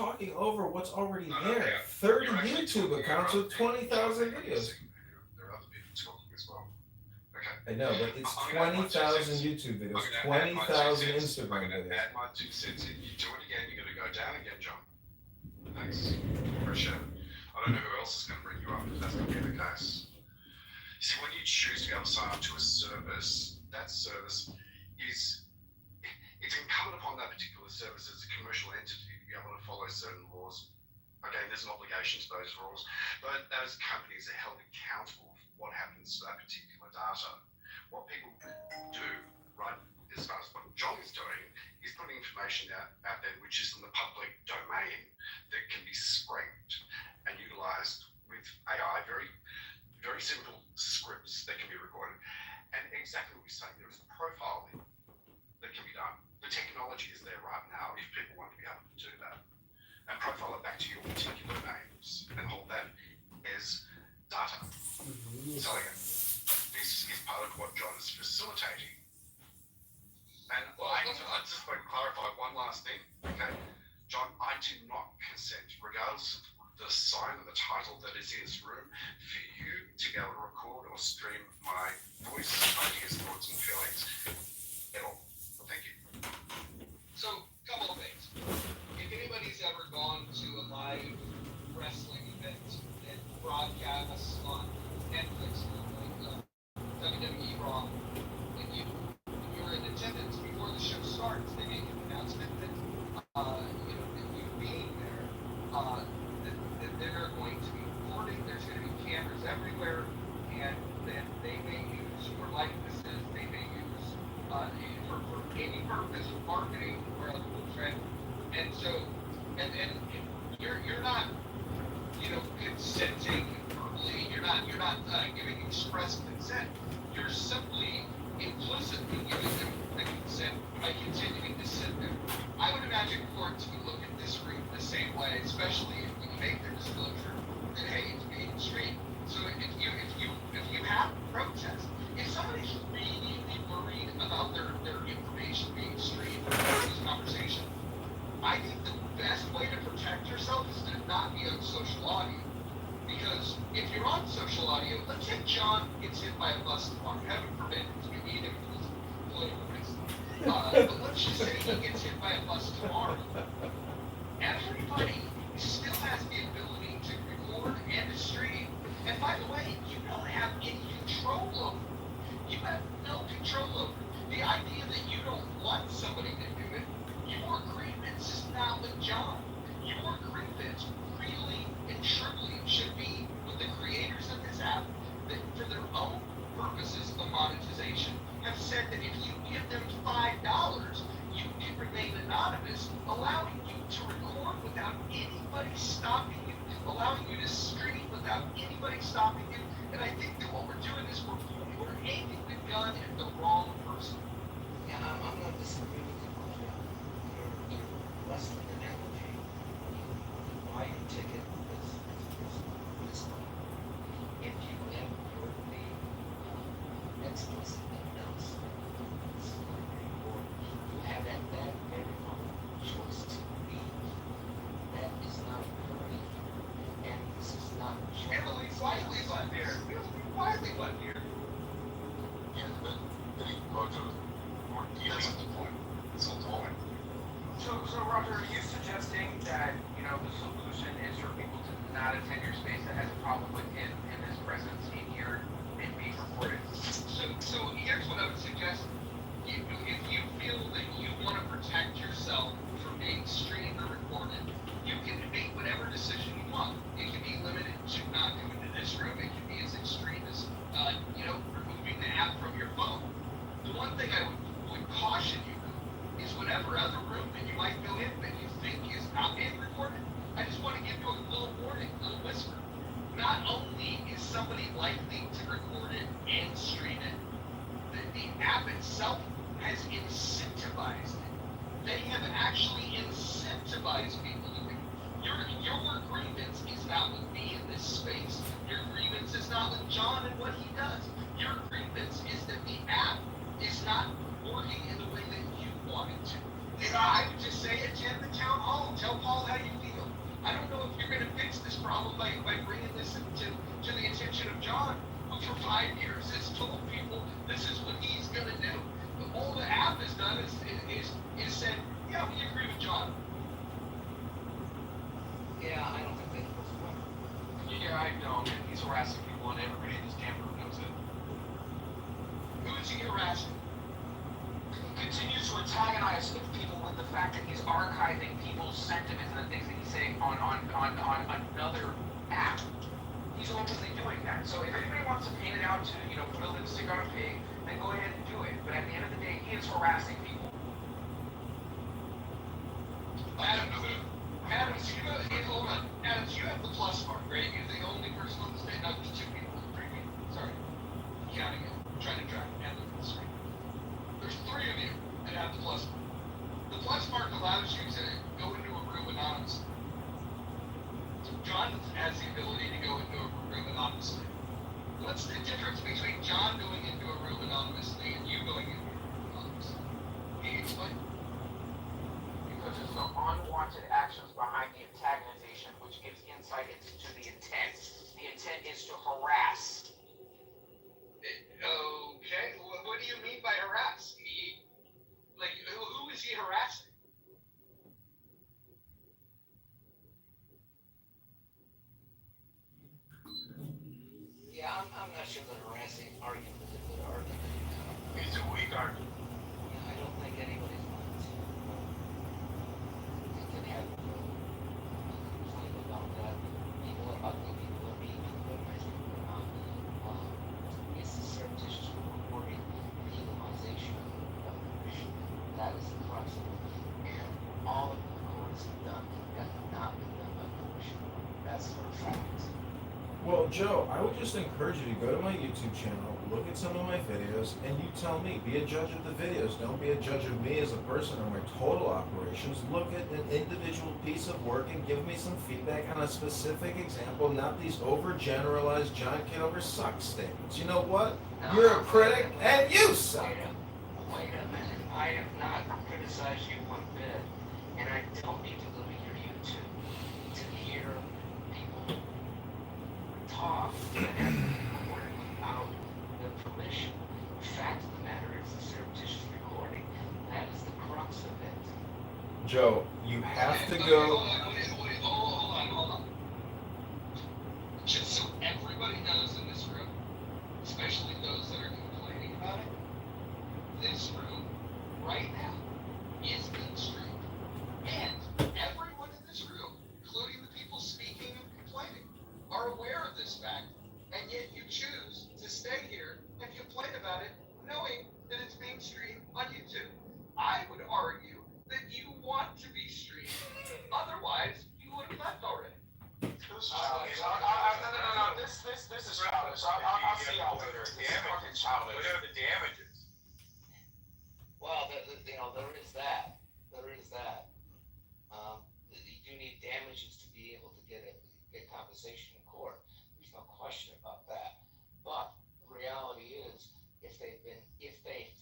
talking over what's already No, no, there. yeah. 30 You're actually YouTube talking over accounts other with people. John, 20,000 hang on a videos. second. There are other people talking as well. Okay. I know, but it's I'm going to add my two 20,000 cents. YouTube I'm videos, going to add my two 20,000 cents. I'm Instagram going to videos. add my 2 cents in. You do it again, you're going to go down again, John. Thanks. Appreciate it. I don't know who else is going to bring you up if that's going to be the case. See, when you choose to be able to sign up to a service, that service is, it's incumbent upon that particular service as a commercial entity to be able to follow certain laws. Okay, there's an obligation to those rules, but those companies are held accountable for what happens to that particular data. What people do, right, as far as what John is doing, is putting information out there which is in the public domain that can be scraped and utilized with AI, very simple scripts that can be recorded. And exactly what you're saying, there is profiling that can be done. The technology is there right now if people want to be able to do that. And profile it back to your particular names and hold that as data. So again, this is part of what John is facilitating. And I just want to clarify one last thing. Okay, John, I do not consent, regardless of the sign and the title that is in this room, for you to be able to record or stream my voice, ideas, thoughts, and feelings at all. Thank you. So, couple of things. If anybody's ever gone to a live wrestling event that broadcasts on Netflix, like WWE Raw, and you're in attendance before the show starts, they make an announcement that that you being there, that they're going to be recording. There's going to be cameras everywhere, and that they may use your likenesses. They may use for any purpose, marketing or otherwise, right? And so, and you're not consenting verbally. You're not giving express consent. You're simply implicitly giving them the consent by continuing to sit there. I would imagine courts would look at this room the same way, especially if you make the disclosure that hey, it's being streamed. So if you have a protest, if somebody's really worried about their information being streamed or this conversation, I think the best way to protect yourself is to not be on social audio. Because if you're on social audio, let's say John gets hit by a bus tomorrow. Heaven forbid, it's going to be an political reason. But let's just say he gets hit by a bus tomorrow. Everybody still has the ability to record and to stream. And by the way, you don't have any control over it. You have no control over it. The idea that you don't want somebody to do it, your grievance is not with John. Your grievance really and truly should be with the creators of this app that for their own purposes of monetization have said that if you give them $5, you can remain anonymous, allowing you to record without anybody stopping you, allowing you to stream without anybody stopping you. And I think that what we're doing is we're aiming the gun at the wrong person. Yeah, I'm not disagreeing with you, your wrestling analogy. Why you ticket is this way. If you have heard the explicit announcement, or you have that very own choice to leave, that is not occurring, and this is not Emily Wiley's on there. Emily Wiley on here. Yeah, but they can go to more deals at the point. It's all the point. So Roger, are you suggesting that, the solution is for people to not attend your space that has a problem with him and his presence in here and being recorded? So here's what I would suggest. If you feel that you want to protect yourself from being streamed or recorded, you can make whatever decision you want. It can be limited to not coming to this room. It can be as extreme as, removing the app from your phone. The one thing I would caution you is whatever other room that you might go in that you think is not being recorded, I just want to give you a little warning, a little whisper. Not only is somebody likely to record it and stream it, the app itself has incentivized it. They have actually incentivized people to do it. Your grievance is not with me in this space. Your grievance is not with John and what he does. Your grievance is that the app is not working in the way that you want it to. And I would just say attend the town hall. Tell Paul how you feel. problem by bringing this to the attention of John, who for 5 years has told people this is what he's gonna do. All the app has done is said, yeah, we agree with John. Yeah, I don't think that was one. Yeah, I don't. And he's harassing people, and everybody in this damn room knows it. Who is he harassing? Continues to antagonize people with the fact that he's archiving people's sentiments and the things that he's saying on another app. He's openly doing that. So if anybody wants to paint it out to, put a lipstick on a pig, then go ahead and do it. But at the end of the day, he is harassing people. Adams, hold on. Adams, you have the plus mark, right? You're the only person on the stage. No, there's 2 people. 3 people. Sorry. Counting it. Trying to track and look at the screen. There's 3 of you that have the plus mark. The plus mark allows you to go into a room anonymously. John has the ability to go into a room anonymously. What's the difference between John going into a room anonymously and you going into a room anonymously? Can you explain? Because there's no unwanted actions behind the antagonization, which gives insight into the intent. The intent is to harass. Okay, what do you mean by harass? Who is he harassing? Yeah, I'm not sure that harassing argument is a good argument. It's a weak argument. Yeah, I don't think anybody's going to can have complain about that. People are ugly, people are mean, people are nice, people are not. It's the surreptitious recording, the equalization of permission. That is the crux of it. And all of the recordings have done have not been done by permission. That's for a fact. Well, Joe, I would just encourage you to go to my YouTube channel, look at some of my videos, and you tell me. Be a judge of the videos. Don't be a judge of me as a person or my total operations. Look at an individual piece of work and give me some feedback on a specific example, not these overgeneralized John Kitover sucks statements. You know what? You're a critic, and you suck. Wait a minute. I have not criticized you one bit, and I don't need to go to your YouTube to hear people talk and have recorded without the permission. The fact of the matter is the surreptitious recording. That is the crux of it. Joe, you have to Okay, go. Hold on. Just so everybody knows in this room, especially those that are complaining about it, this room right now is being streamed. And everyone in this room, including the people speaking and complaining, are aware of this fact, and yet you choose to stay here and complain about it, knowing that it's being streamed on YouTube. I would argue that you want to be streamed. Otherwise, you would have left already. Who's childish? No. This is childish. I'll see y'all later. This is fucking childish. What are the damages? Well, there is that. There is that. You do need damages to be able to get compensation in court. There's no question about that. But the reality is, if they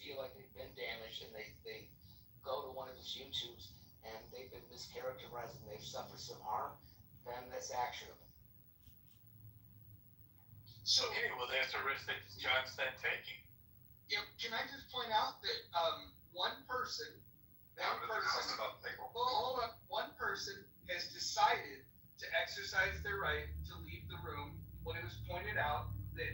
feel like they've been damaged and they go to one of his YouTubes and they've been mischaracterized and they've suffered some harm, then that's actionable. So, Okay, well, that's a risk that John's then taking. can I just point out that one person has decided to exercise their right to leave the room when it was pointed out that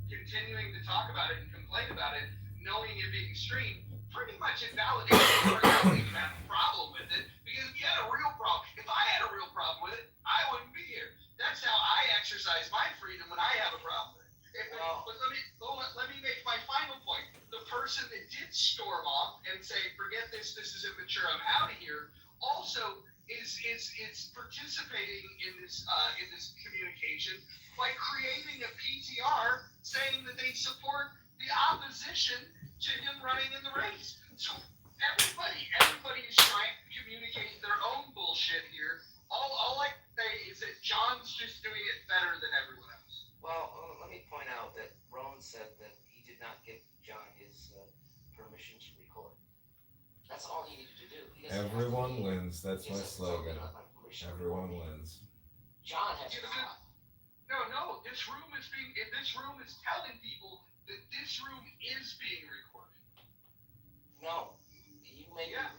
continuing to talk about it and complain about it, knowing it being streamed, pretty much invalidates it. Or I don't even have a problem with it, because if you had a real problem, if I had a real problem with it, I wouldn't be here. That's how I exercise my freedom when I have a problem with it. But let me make my final point. The person that did storm off and say, "Forget this. This is immature. I'm out of here," also is participating in this communication by creating a PTR saying that they support the opposition to him running in the race. So everybody is trying to communicate their own bullshit here. All I can say is that John's just doing it better than everyone else. Well, let me point out that Rowan said that he did not give John his permission to record. That's all he needed to do. He doesn't have to Everyone be- wins. That's he my doesn't have to slogan. be on my permission. Everyone wins. John has Yeah, not. No, this room is telling people that this room is being recorded. No, you make Yeah.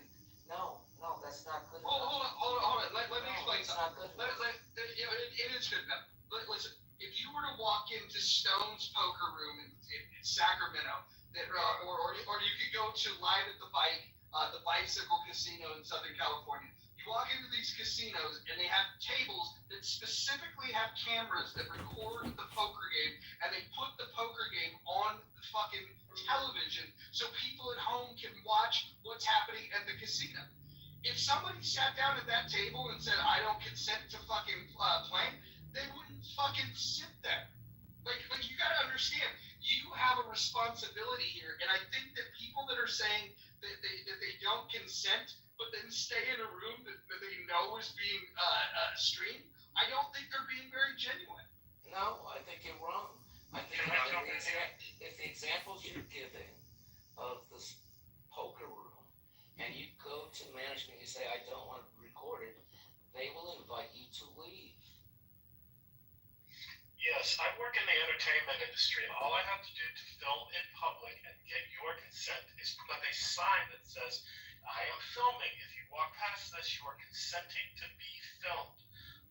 No, that's not good Hold enough. on. Let me explain It's something. not good enough. It is good enough. Listen, if you were to walk into Stone's poker room in Sacramento, or you could go to Live at the Bike, the bicycle casino in Southern California. You walk into these casinos and they have tables that specifically have cameras that record the poker game, and they put the poker game on the fucking television so people at home can watch what's happening at the casino. If somebody sat down at that table and said, I don't consent to fucking playing, they wouldn't fucking sit there. Like you gotta understand, you have a responsibility here, and I think that people that are saying that they don't consent, but then stay in a room that they know is being streamed, I don't think they're being very genuine. No, I think you're wrong. I think if the examples you're giving of this poker room, and you go to management and you say, I don't want it recorded, they will invite you to leave. Yes, I work in the entertainment industry, and all I have to do to film in public and get your consent is put up a sign that says, I am filming. If you walk past this, you are consenting to be filmed.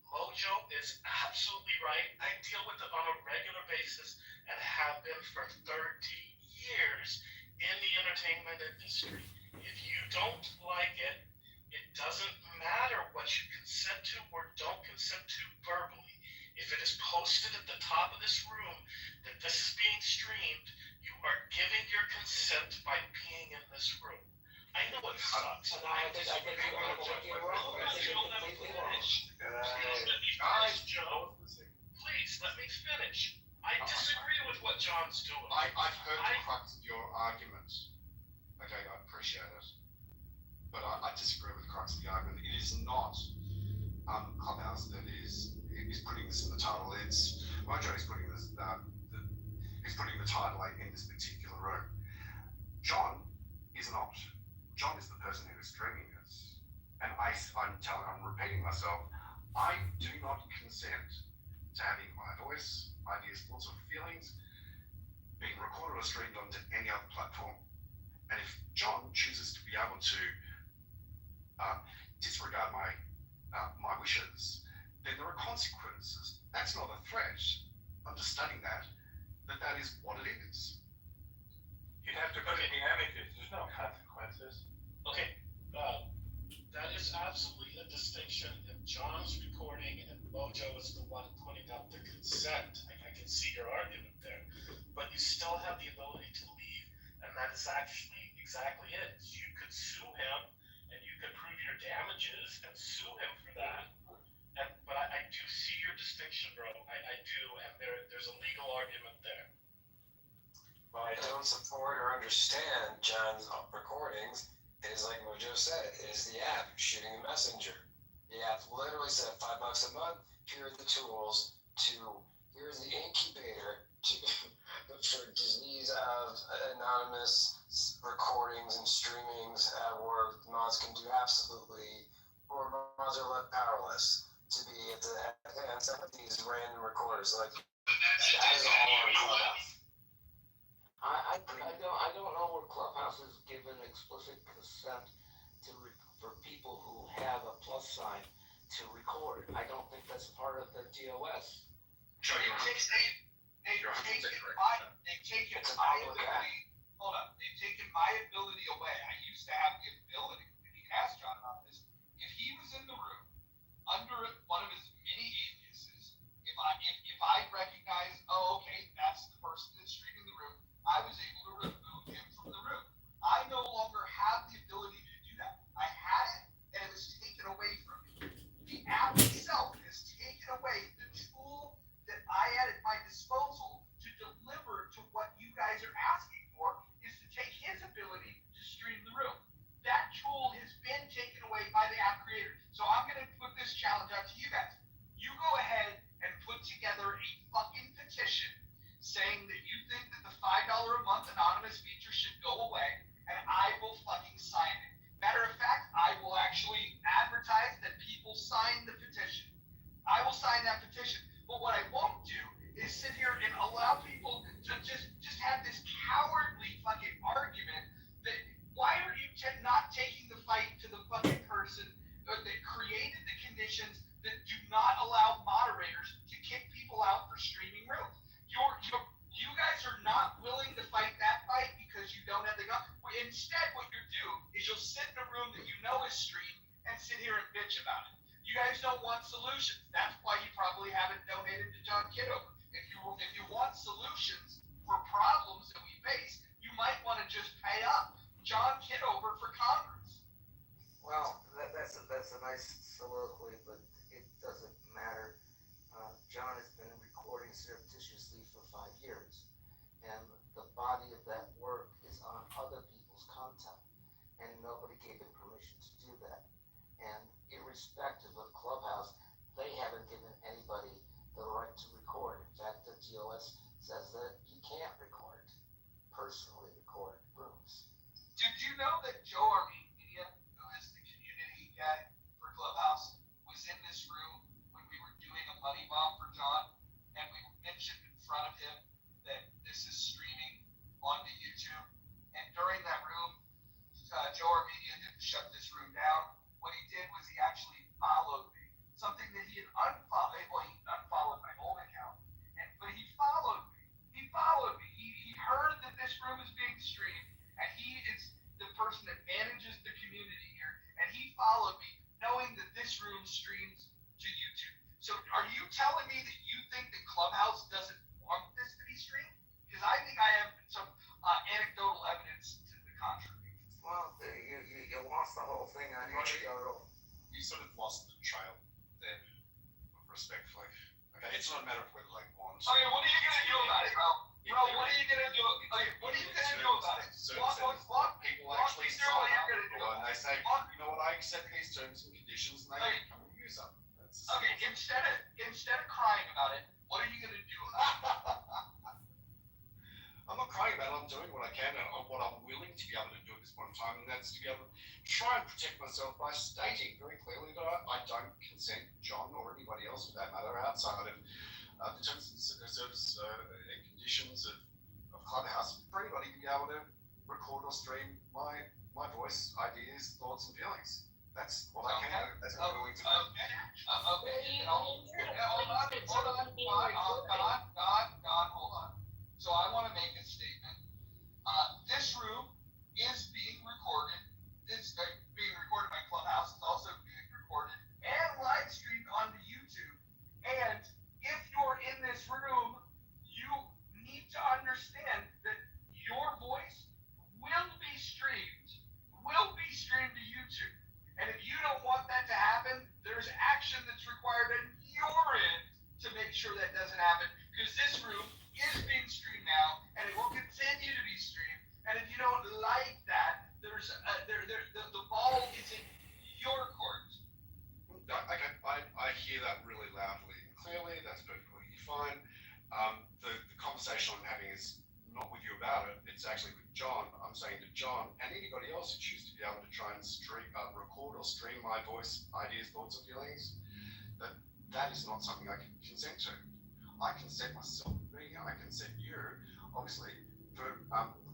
Mojo is absolutely right. I deal with it on a regular basis and have been for 30 years in the entertainment industry. If you don't like it, it doesn't matter what you consent to or don't consent to verbally. If it is posted at the top of this room that this is being streamed, you are giving your consent by being in this room. I know it sucks. No, I think you're wrong. I think you're completely wrong. Please let me finish, Joe. Please let me finish. I disagree with what John's doing. I've heard the crux of your argument. Okay, I appreciate it. But I disagree with the crux of the argument. It is not Clubhouse that is putting this in the title. It's Mojo is putting this is putting the title in this particular room. John is not. John is the person who is streaming this. And I'm repeating myself, I do not consent to having my voice, ideas, thoughts, or feelings being recorded or streamed onto any other platform. And if John chooses to be able to disregard my wishes, then there are consequences. That's not a threat. Understanding that is what it is. You'd have to go to damages. There's no consequences. Okay, that is absolutely a distinction. If John's recording and Mojo is the one putting up the consent, I can see your argument there. But you still have the ability to leave, and that is actually exactly it. You could sue him, and you could prove your damages and sue him for that. But I do see your distinction, bro. I do, and there's a legal argument there. Well, I don't support or understand John's recordings. It is like Mojo said, it is the app shooting a messenger. The app literally said $5 a month, here are the tools here's the incubator for disease of anonymous recordings and streamings where mods can do absolutely, or mods are left powerless to be at the hands of these random recorders. Like, that is all on Clubhouse. I don't know where Clubhouse has given explicit consent for people who have a plus sign to record. I don't think that's part of the TOS. Joe, you're 100% correct. They've taken my ability. Hold up. They've taken my ability away. I used to have the ability. And you can ask John about this. If he was in the room under one of his many aliases, if I recognize, oh, okay, that's the person that's streaming the room, I was able to remove him from the room. I no longer have the ability to do that. I had it, and it was taken away from me. The app itself has taken away the tool that I had at my disposal to deliver to what you guys are asking for, is to take his ability to stream the room. That tool has been taken away by the app creator. So I'm going to put this challenge out to you guys. You go ahead and put together a fucking petition saying that you think that the $5 a month anonymous feature should go away, and I will fucking sign it. Matter of fact, I will actually advertise that people sign the petition. I will sign that Instead, what you do is you'll sit in a room that you know is streamed and sit here and bitch about it. You guys don't want solutions. That's why you probably haven't donated to John Kitover. If you want solutions for problems that we face, you might want to just pay up John Kitover for Congress. Well, that's a nice soliloquy, but it doesn't matter. John has been recording surreptitiously for 5 years, and the body of that work is on other people's content, and nobody gave him permission to do that. And irrespective of Clubhouse, they haven't given anybody the right to record. In fact, the TOS says that you can't personally record rooms. Did you know that Joe Armenia, who is the community guy for Clubhouse, was in this room when we were doing a money bomb for John, and we mentioned in front of him that this is streaming onto YouTube, and during that room, Joe Armenia didn't shut this room down. What he did was he actually followed me, something that he had unfollowed. Well, he unfollowed my old account, but he followed me. He followed me. He heard that this room is being streamed, and he is the person that manages the community here, and he followed me, knowing that this room streams to YouTube. So, are you telling me that you think that Clubhouse doesn't want this to be streamed? Because I think I have some anecdotal evidence to the contrary. Well, you lost the whole thing on anecdotal. You sort of lost the trail there, respectfully. Okay, it's not a matter of whether they want. Okay, what are you gonna do about it, bro? Bro, what are you gonna do? Okay, what are you gonna do about it? People actually sign what you're up gonna do. and they say, you know what, I accept these terms and conditions, and they come and use them. Okay, instead of crying about it, what are you gonna do about it? I'm not crying about it. I'm doing what I can and what I'm willing to be able to do at this point in time, and that's to be able to try and protect myself by stating very clearly that I don't consent John or anybody else for that matter outside of the terms and service and conditions of Clubhouse for anybody to be able to record or stream my voice, ideas, thoughts, and feelings. That's what I can do. That's what I'm willing to do. Okay. Hold on. So I want to make a statement. This room is being recorded. It's being recorded by Clubhouse. It's also being recorded and live streamed onto YouTube. And if you're in this room, you need to understand that your voice will be streamed to YouTube. And if you don't want that to happen, there's action that's required on your end to make sure that doesn't happen. Because this room is being streamed now, and it will continue to be streamed. And if you don't like that, the ball is in your court. Okay, I hear that really loudly and clearly. That's perfectly fine. The conversation I'm having is not with you about it. It's actually with John. I'm saying to John and anybody else who chooses to be able to try and record or stream my voice, ideas, thoughts, or feelings, that is not something I can consent to. I consent myself being here. I consent you, obviously, for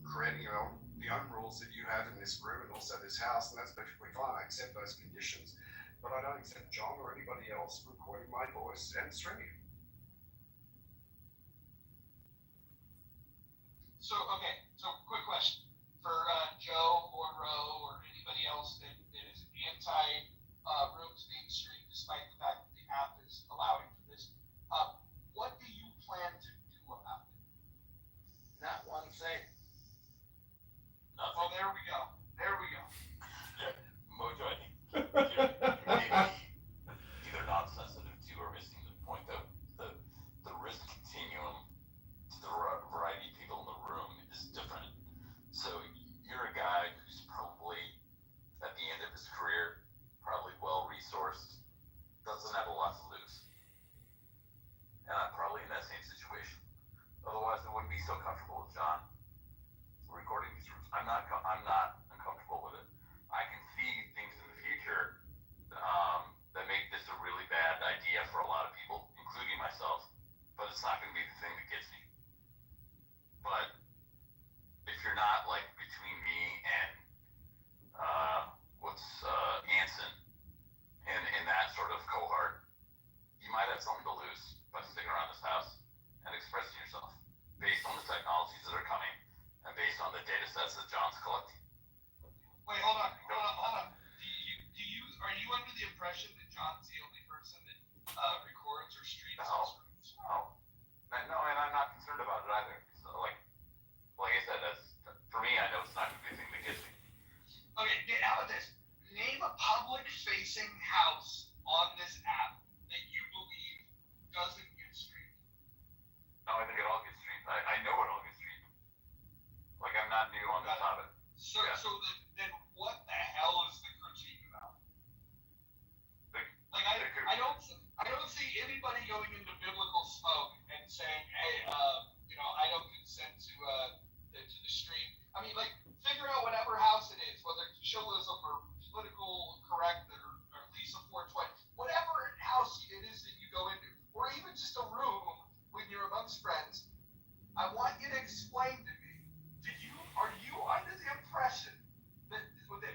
creating the own rules that you have in this room and also this house, and that's perfectly fine. I accept those conditions, but I don't accept John or anybody else recording my voice and streaming it. So quick question for Joe or Ro or anybody else that is anti rooms being streamed, despite the fact that the app is allowing for this. What do you plan to do about it? Not one thing. Nothing. Well, there we go. Mojo, I think maybe either not sensitive to or missing the point that the risk continuum to the variety of people in the room is different. So you're a guy who's probably at the end of his career, probably well resourced, doesn't have a lot to lose. And I'm probably in that same situation. Otherwise, I wouldn't be so comfortable with John recording these rooms. I'm not uncomfortable with it. I can see things in the future that make this a really bad idea for a lot of people, including myself. But it's not going to be the thing that gets me. But if you're not like between me and Anson in that sort of cohort, you might have something to lose by sticking around this house and expressing yourself based on the technologies that are coming and based on the data sets that John's collecting. about it either. So like I said, that's for me. I know it's not gonna be a thing that gets me. Okay, how about this? Name a public-facing house on this app that you believe doesn't get streamed. No, I think it all gets streamed. I know it all gets streamed. Like I'm not new on this topic. So, Yeah. so then what the hell is the critique about? Like I don't see anybody going into biblical smoke and saying, hey, I don't consent to the stream. I mean, like, figure out whatever house it is, whether it's chillism or political correct or Lisa 420, whatever house it is that you go into, or even just a room when you're amongst friends. I want you to explain to me, are you under the impression that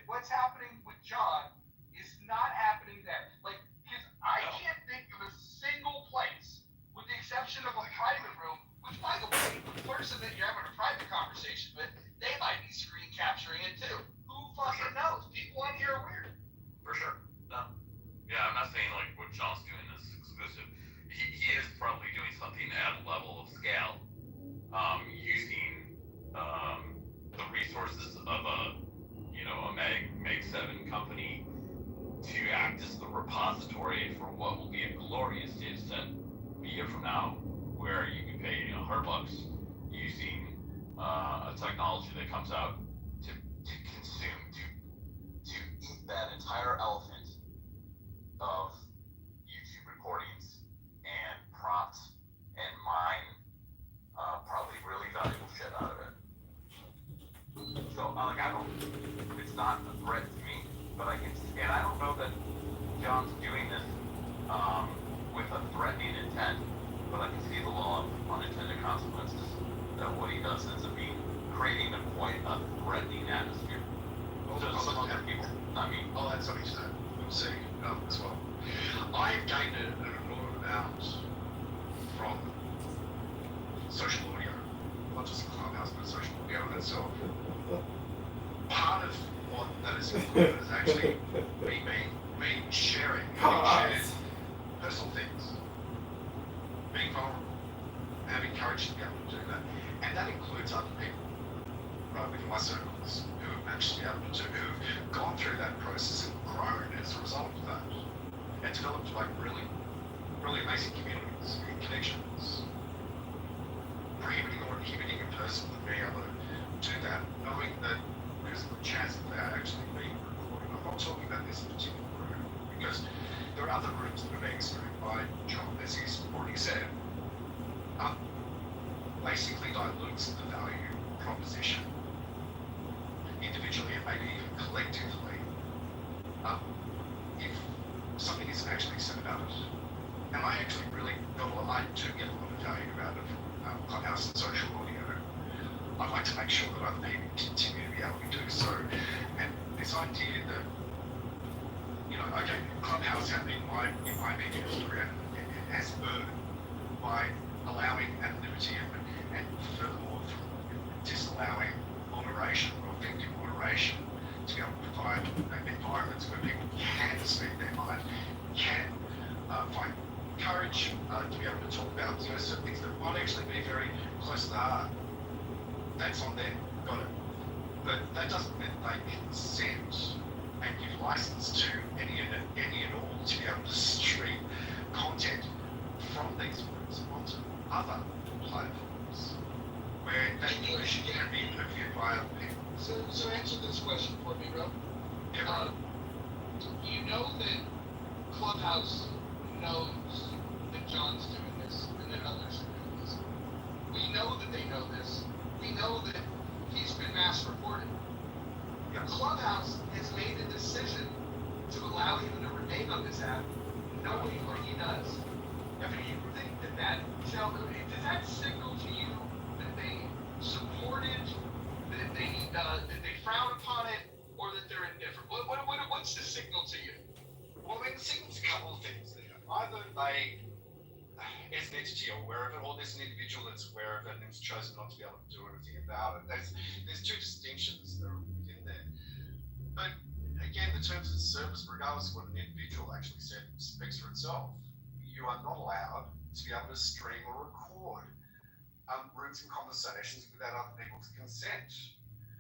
what's happening with John is not happening there? Like, because I can't think of a single place, with the exception of a private room, which, by the way, the person that you're having a private conversation with, they might be screen capturing it too. Who fucking knows? People on here are weird. For sure. No. Yeah, I'm not saying like what John's doing is exclusive. He is probably doing something at a level of scale, using the resources of a Meg 7 company to act as the repository for what will be a glorious data set a year from now, where you can pay $100 using a technology that comes out to consume, to eat that entire elephant of YouTube recordings and prompt and mine probably really valuable shit out of it. So it's not a threat to me, but and I don't know that John's doing this with a threatening intent, but I can see the law of unintended consequences, that what he does ends up creating a threatening atmosphere. So some other people, I'll add something to that. We'll see as well. I've gained an enormous amount from social audio, not just Clubhouse, but social audio in itself. Part of what that has included is actually me sharing, having shared personal things, being vulnerable, having courage to be able to do that. And that includes other people, right, within my circles, who have managed to be able to who've gone through that process and grown as a result of that, and developed like really, really amazing communities and connections. Prohibiting or inhibiting a person from being able to do that, knowing that there's a good chance of that actually being recorded. I'm not talking about this particular room, because there are other rooms that are being streamed by John, as he's already said. Basically dilutes the value proposition individually and maybe even collectively if something isn't actually said about it. And I actually really I do get a lot of value out of Clubhouse and social audio. I'd like to make sure that other people continue to be able to do so. And this idea that, Clubhouse in my media career has burned by allowing anonymity and furthermore disallowing moderation or effective moderation to be able to provide environments where people can speak their mind, can find courage to be able to talk about certain things that might actually be very close to the heart. That's on them, got it. But that doesn't mean they consent and give license to any and all to be able to stream content from these rooms onto other platforms where that information can be reviewed by other people. So answer this question for me, Rob. Yeah, You know that Clubhouse knows that John's doing this and that others are doing this. We know that they know this. We know that he's been mass recorded. Yeah. Clubhouse has made a decision to allow him to remain on this app, knowing what he does. Do you think that does that signal to you that they support it, that they frown upon it, or that they're indifferent? What's the signal to you? Well, it signals a couple of things there. Either they, as an entity, are aware of it, or there's an individual that's aware of it and has chosen not to be able to do anything about it. There's two distinctions that are within there. But again, the terms of the service, regardless of what an individual actually said, speaks for itself. You are not allowed to be able to stream or record rooms and conversations without other people's consent.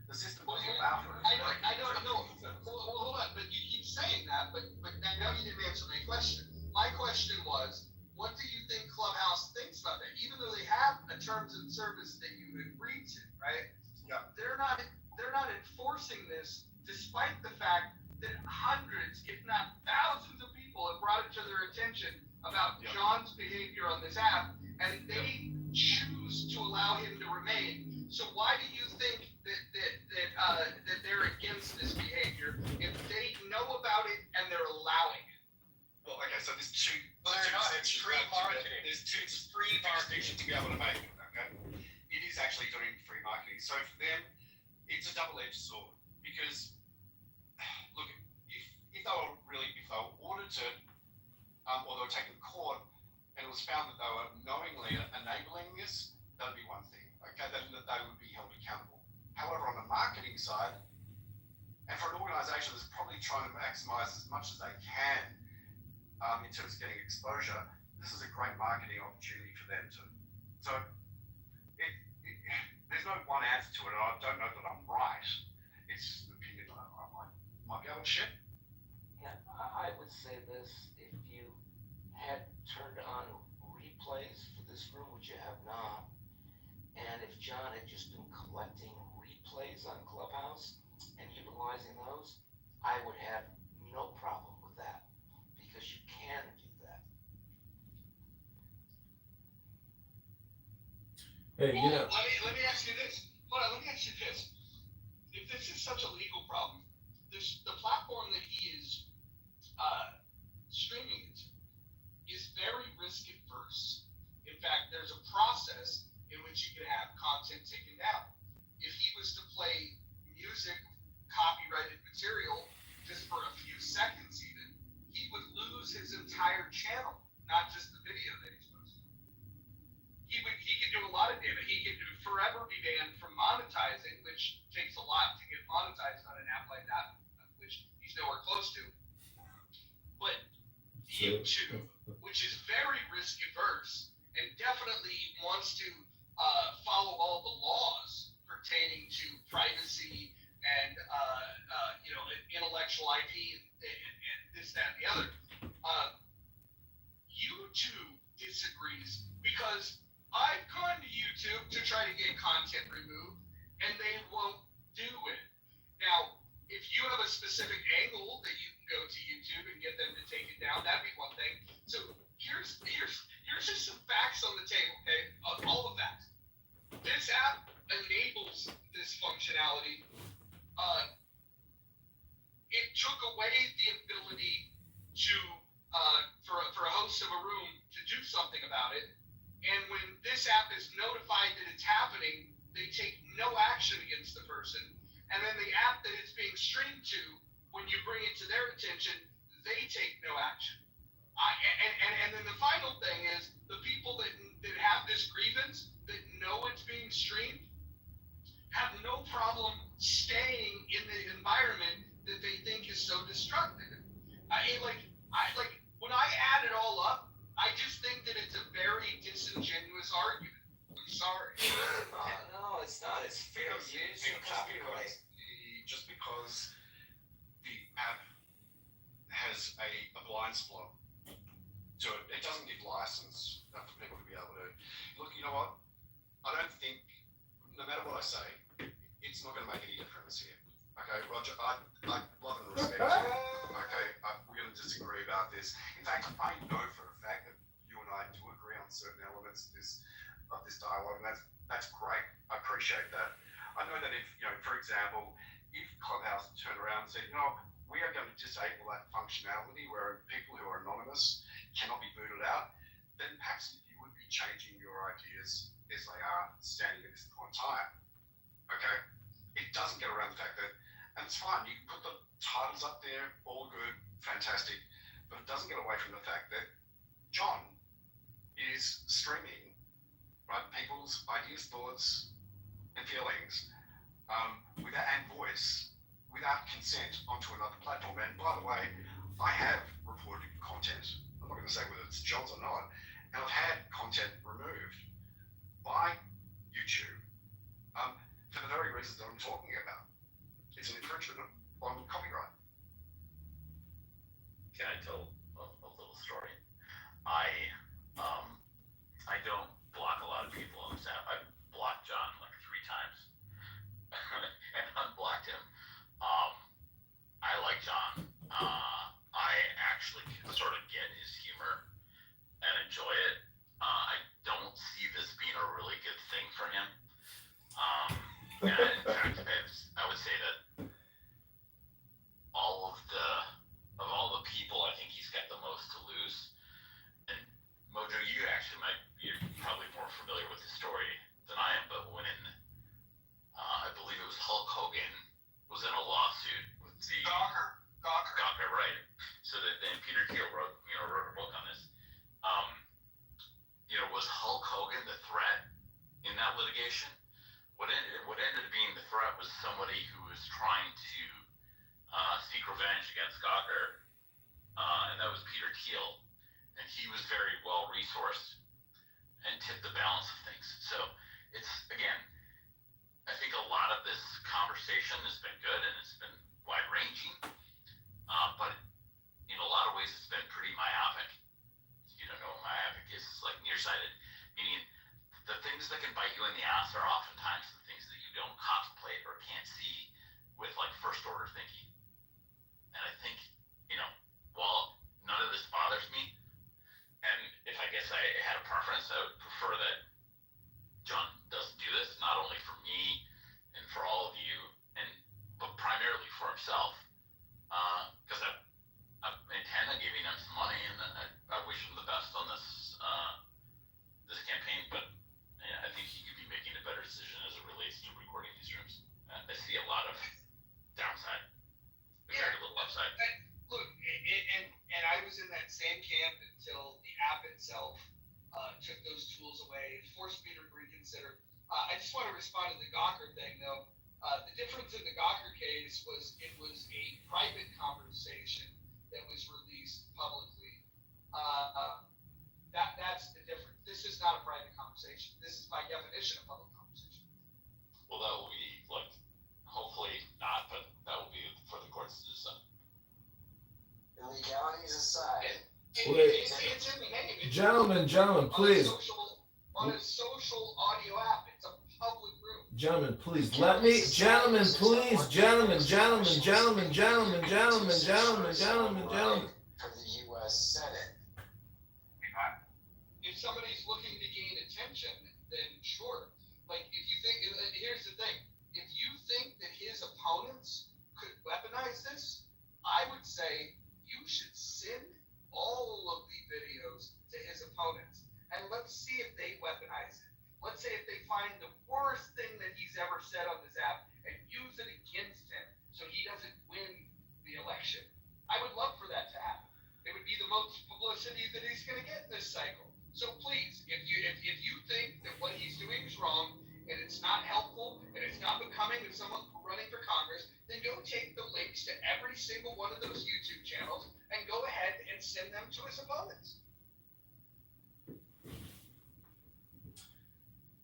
The system Well, doesn't allow for it. I don't know. Well, hold on, but you keep saying that, but now you didn't answer my question. My question was, what do you think Clubhouse thinks about that? Even though they have a terms of service that you agreed to, right? Yeah. They're not enforcing this, despite the fact that hundreds, if not thousands of people have brought it to their attention about Yeah. John's behavior on this app, and they choose to allow him to remain. So why do you think that they're against this behavior if they know about it and they're allowing it? Well, okay, so there's two. Well, they're not. It's free marketing. There's two free marketing to be able to make it. Okay, it is actually doing free marketing. So for them, it's a double-edged sword because, look, if they were audited, or they were taken to court, and it was found that they were knowingly enabling this, that'd be one thing. Okay, then that they would be held accountable. However, on the marketing side, and for an organisation that's probably trying to maximise as much as they can in terms of getting exposure, this is a great marketing opportunity for them too. So there's no one answer to it, and I don't know that I'm right. It's just an opinion I might be able to share. Yeah, I would say this, if you had turned on replays for this room, which you have not, and if John had just been collecting replays on Clubhouse and utilizing those, I would have no problem with that, because you can do that. Hey, you know, Let me ask you this. Hold on, let me ask you this. If this is such a legal problem, the platform that he is streaming it is very risk adverse. In fact, there's a process in which you can have content taken down. If he was to play music, copyrighted material, just for a few seconds even, he would lose his entire channel, not just the video that he's posting. He could do a lot of damage. He could forever be banned from monetizing, which takes a lot to get monetized on an app like that, which he's nowhere close to. But YouTube, which is very risk averse and definitely wants to follow all the laws pertaining to privacy and intellectual IP and this, that, and the other. YouTube disagrees because I've gone to YouTube to try to get content removed, and they won't do it. Now, if you have a specific angle that you can go to YouTube and get them to take it down, that'd be one thing. So here's just some facts on the table, okay? All the facts. This app enables this functionality. It took away the ability to for a host of a room to do something about it. And when this app is notified that it's happening, they take no action against the person. And then the app that it's being streamed to, when you bring it to their attention, they take no action. And then the final thing is, the people that have this grievance, that know it's being streamed, have no problem staying in the environment that they think is so destructive. When I add it all up, I just think that it's a very disingenuous argument. I'm sorry. No, it's not. It's fair use and copyright. Just because the app has a blind spot to it, it doesn't give license for people to be able to look. You know what? I don't think, no matter what I say, it's not going to make any difference here. Okay, Roger, I love and respect you. Okay, we're going to disagree about this. In fact, I know for a fact that you and I do agree on certain elements of this dialogue, and that's great. I appreciate that. I know that if, for example, if Clubhouse turned around and said, we are going to disable that functionality where people who are anonymous cannot be booted out, then perhaps you would be changing your ideas as they are standing at this point in time. Okay? It doesn't get around the fact that, and it's fine, you can put the titles up there, all good, fantastic, but it doesn't get away from the fact that John is streaming, right, people's ideas, thoughts, and feelings and voice without consent onto another platform. And by the way, I have reported content. I'm not going to say whether it's John's or not, and I've had content removed by YouTube, for the very reasons that I'm talking about. It's an infringement on copyright. Can I tell a little story? I um I don't block a lot of people on this app. I blocked John like 3 times and unblocked him. Um, I like John. I actually can sort of get his humor and enjoy it. I don't see this being a really good thing for him. And in fact, I would say that of all the people, I think he's got the most to lose. And Mojo, you're probably more familiar with the story than I am, but when I believe it was Hulk Hogan was in a lawsuit with the Gawker, right? So that then Peter Thiel wrote a book on this. Was Hulk Hogan the threat in that litigation? What ended up being the threat was somebody who was trying to seek revenge against Gawker, and that was Peter Thiel, and he was very well resourced and tipped the balance of things. So it's, again, I think a lot of this conversation has been good and it's been wide ranging, but in a lot of ways it's been pretty myopic. If you don't know what myopic is, it's like nearsighted, meaning the things that can bite you in the ass are oftentimes the things that you don't contemplate or can't see with like first order thinking. And I think, while none of this bothers me, and if I guess I had a preference, I would prefer that John doesn't do this, not only for me and for all of you, but primarily for himself, because I intend on giving him some money, and I wish him the best on this campaign. But I think he could be making a better decision as it relates to recording these rooms. I see a lot of downside, very little upside. Look, and I was in that same camp until the app itself took those tools away, forced me to reconsider. I just want to respond to the Gawker thing, though. The difference in the Gawker case was it was a private conversation that was released publicly. That's the difference. This is not a private conversation. This is by definition a public conversation. Well, that will be hopefully not, but that will be for the courts to decide. And legalities aside, It's in the name. Gentlemen, please. On a social audio app, it's a public room. Gentlemen, please, for the U.S. Senate. If somebody's looking to gain attention, then sure. Like, if you think, here's the thing. If you think that his opponents could weaponize this, I would say you should send all of the videos to his opponents. And let's see if they weaponize it. Let's say if they find the worst thing that he's ever said on this app and use it against him so he doesn't win the election. I would love for that to happen. It would be the most publicity that he's going to get in this cycle. So please, if you think that what he's doing is wrong and it's not helpful and it's not becoming of someone running for Congress, then go take the links to every single one of those YouTube channels and go ahead and send them to his opponents.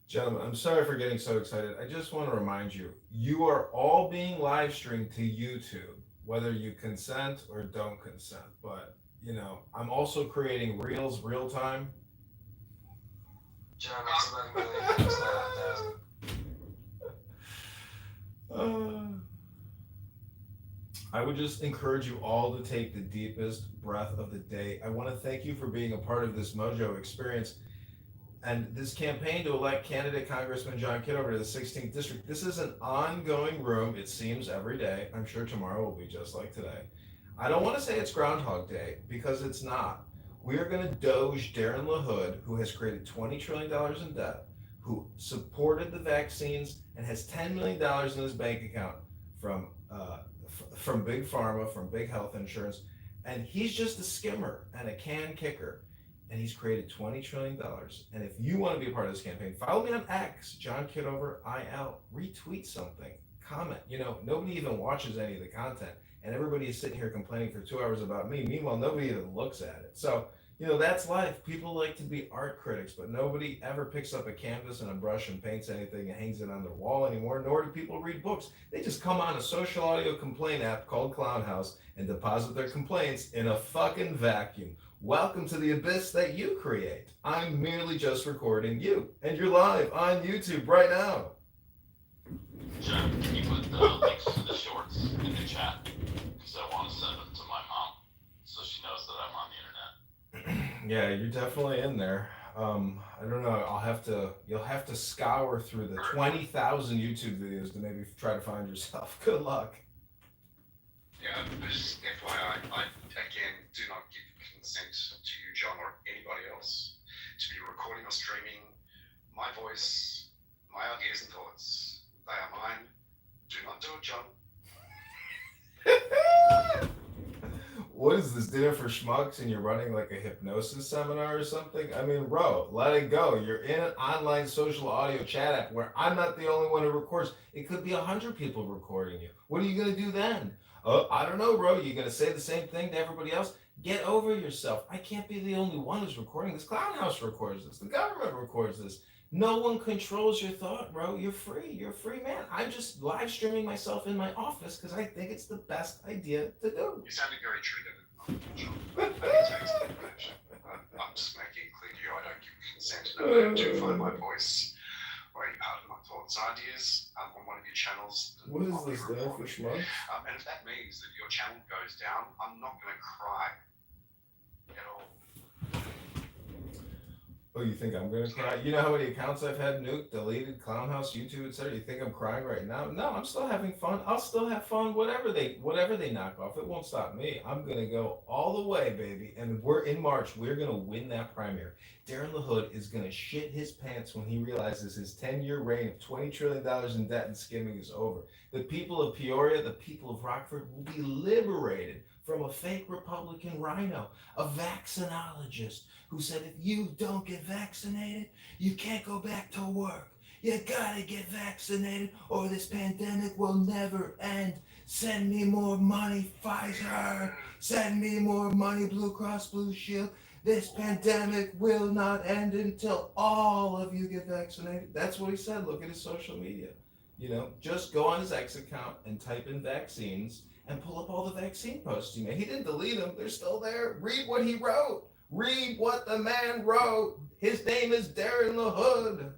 Gentlemen, I'm sorry for getting so excited. I just want to remind you, you are all being live streamed to YouTube, whether you consent or don't consent. But, I'm also creating reels real time. John, that's 11 million times 9,000. I would just encourage you all to take the deepest breath of the day. I want to thank you for being a part of this Mojo experience. And this campaign to elect candidate Congressman John Kitover to the 16th district, this is an ongoing room, it seems, every day. I'm sure tomorrow will be just like today. I don't want to say it's Groundhog Day, because it's not. We are going to doge Darren LaHood, who has created $20 trillion in debt, who supported the vaccines and has $10 million in his bank account from Big Pharma, from big health insurance. And he's just a skimmer and a can kicker. And he's created $20 trillion. And if you want to be a part of this campaign, follow me on X, John Kitover IL, retweet something, comment. Nobody even watches any of the content. And everybody is sitting here complaining for 2 hours about me. Meanwhile, nobody even looks at it. So You know, that's life. People like to be art critics, but nobody ever picks up a canvas and a brush and paints anything and hangs it on their wall anymore, nor do people read books. They just come on a social audio complaint app called Clownhouse and deposit their complaints in a fucking vacuum. Welcome to the abyss that you create. I'm merely just recording you, and you're live on YouTube right now. John, can you put the links to the shorts in the chat? Because I want to send them to my mom so she knows that I'm on the internet. Yeah, you're definitely in there. I don't know. You'll have to scour through the 20,000 YouTube videos to maybe try to find yourself. Good luck. Yeah, just FYI, I again do not give consent to you, John, or anybody else to be recording or streaming my voice, my ideas and thoughts. They are mine. Do not do it, John. What is this, dinner for schmucks, and you're running like a hypnosis seminar or something? I mean, bro, let it go. You're in an online social audio chat app where I'm not the only one who records. It could be 100 people recording you. What are you gonna do then? Oh, I don't know, bro. You're gonna say the same thing to everybody else? Get over yourself. I can't be the only one who's recording this. Clown House records this. The government records this. No one controls your thought, bro. You're free. You're a free man. I'm just live streaming myself in my office because I think it's the best idea to do. You sounded very triggered, John. I can take some information. I'm just making it clear to you I don't give consent. I do find my voice or any part of my thoughts and ideas on one of your channels. What is I'll be this, dinner for recording. schmucks? And if that means that your channel goes down, I'm not going to cry at all. Oh, you think I'm gonna cry? You know how many accounts I've had nuked, deleted, Clownhouse, YouTube, etc. You think I'm crying right now? No, I'm still having fun. I'll still have fun. Whatever they knock off, it won't stop me. I'm gonna go all the way, baby. And we're in March. We're gonna win that primary. Darren LaHood is gonna shit his pants when he realizes his 10-year reign of $20 trillion in debt and skimming is over. The people of Peoria, the people of Rockford will be liberated from a fake Republican rhino, a vaccinologist who said if you don't get vaccinated, you can't go back to work. You gotta get vaccinated or this pandemic will never end. Send me more money, Pfizer. Send me more money, Blue Cross Blue Shield. This pandemic will not end until all of you get vaccinated. That's what he said. Look at his social media. You know, just go on his X account and type in vaccines and pull up all the vaccine posts he made. He didn't delete them. They're still there. Read what he wrote. Read what the man wrote. His name is Darren LaHood.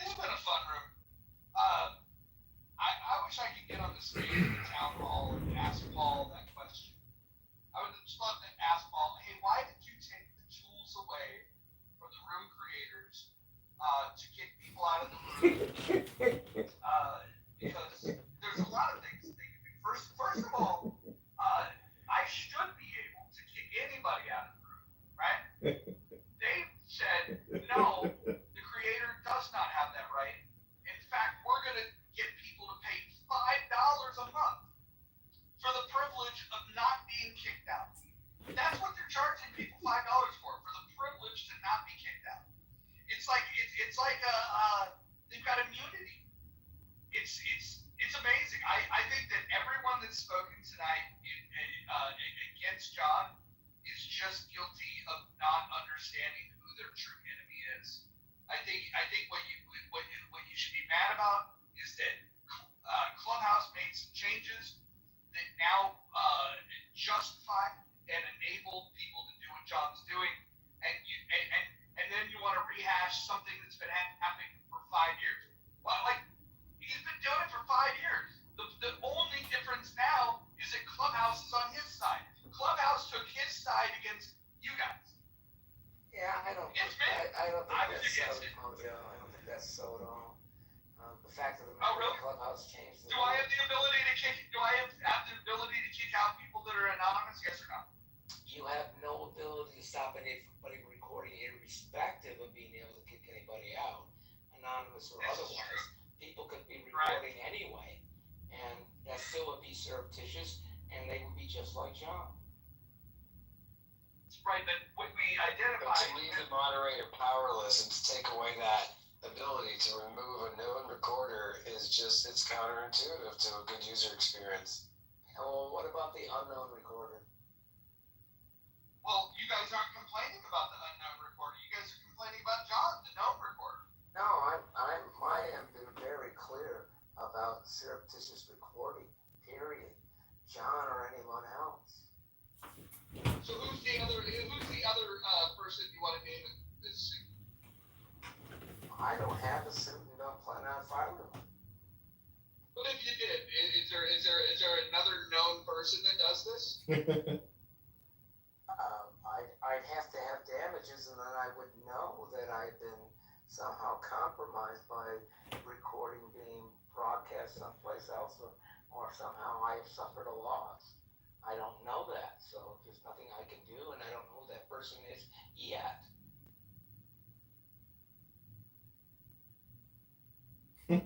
It's been a fun room. I wish I could get on the stage of the town hall and ask Paul that question. I would just love to ask Paul, hey, why did you take the tools away from the room creators to kick people out of the room? Because there's a lot of things they can do. First of all, I should be able to kick anybody out of the room, right? They said, no, the creator does not have that right. In fact, we're going to get people to pay $5 a month for the privilege of not being kicked out. That's what they're charging people $5 for the privilege to not be kicked out. It's like they've got immunity. It's amazing. I think that everyone that's spoken tonight against John is just guilty of not understanding who their true enemy is. I think what you should be mad about is that Clubhouse made some changes that now justify and enable people to do what John's doing, and then you want to rehash something that's been happening for 5 years. Well, like he's been doing it for 5 years. The only difference now is that Clubhouse is on his side. Clubhouse took his side against you guys. Yeah, I don't think that's so at all. The fact of the matter, really? Clubhouse changed. Do I have the ability to kick? Do I have the ability to kick out people that are anonymous? Yes or no? You have no ability to stop anybody recording, irrespective of being able to kick anybody out, anonymous or otherwise. People could be recording anyway, and that still would be surreptitious. and they would be just like John. Right, but what we But identified. to leave the moderator powerless and to take away that ability to remove a known recorder is just, it's counterintuitive to a good user experience. Well, what about the unknown recorder? Well, you guys aren't complaining about the unknown recorder. You guys are complaining about John, the known recorder. No, I have been very clear about surreptitious recording, period. John or anyone else. So who's the other person you want to name in this suit? I don't have a suit and don't plan on filing one. But if you did, is there another known person that does this? I'd have to have damages, and then I would know that I've been somehow compromised by recording being broadcast someplace else, or somehow I have suffered a loss. I don't know that, so there's nothing I can do, and I don't know who that person is yet. I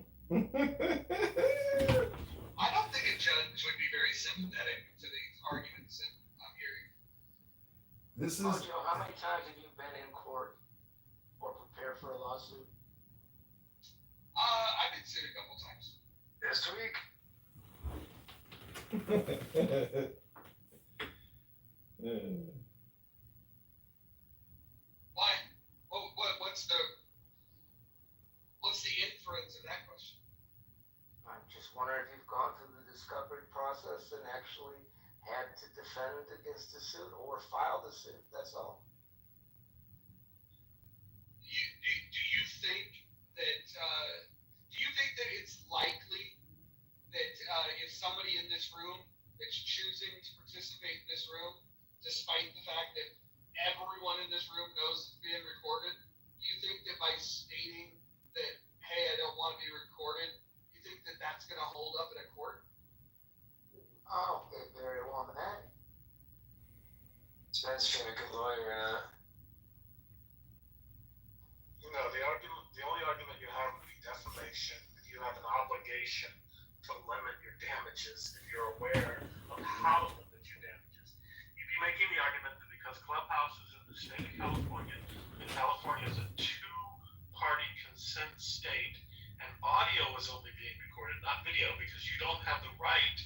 don't think a judge would be very sympathetic to these arguments that I'm hearing. This Oh, is. Joe, how many times have you been in court or prepared for a lawsuit? I've been sued a couple times. This week, Why? What's the inference of that question? I'm just wondering if you've gone through the discovery process and actually had to defend against the suit or file the suit, that's all. Do you think that it's likely that if somebody in this room that's choosing to participate in this room, despite the fact that everyone in this room knows it's being recorded, do you think that by stating that, hey, I don't want to be recorded, you think that that's going to hold up in a court? Oh, it very well may. depends if you're a good lawyer or not. No, the only argument you have would be defamation, and you have an obligation to limit your damages if you're aware of how to limit your damages. You'd be making the argument that because Clubhouse is in the state of California, and California is a two-party consent state, and audio is only being recorded, not video, because you don't have the right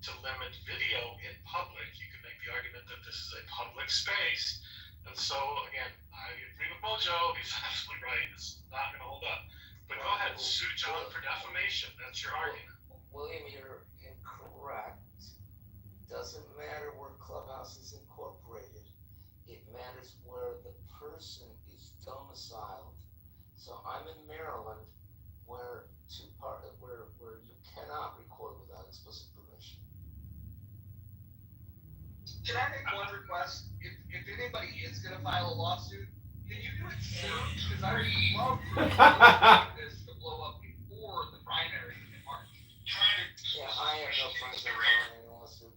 to limit video in public. You can make the argument that this is a public space. And so, again, I agree with Mojo. He's absolutely right. It's not going to hold up. But go ahead, sue John for defamation. That's your argument. William, you're incorrect. Doesn't matter where Clubhouse is incorporated. It matters where the person is domiciled. So I'm in Maryland, where you cannot record without explicit permission. Can I make one request? If anybody is going to file a lawsuit, can you do it soon? Because I would love for this to blow up before the primary in March. Yeah, I have no plans on filing a lawsuit.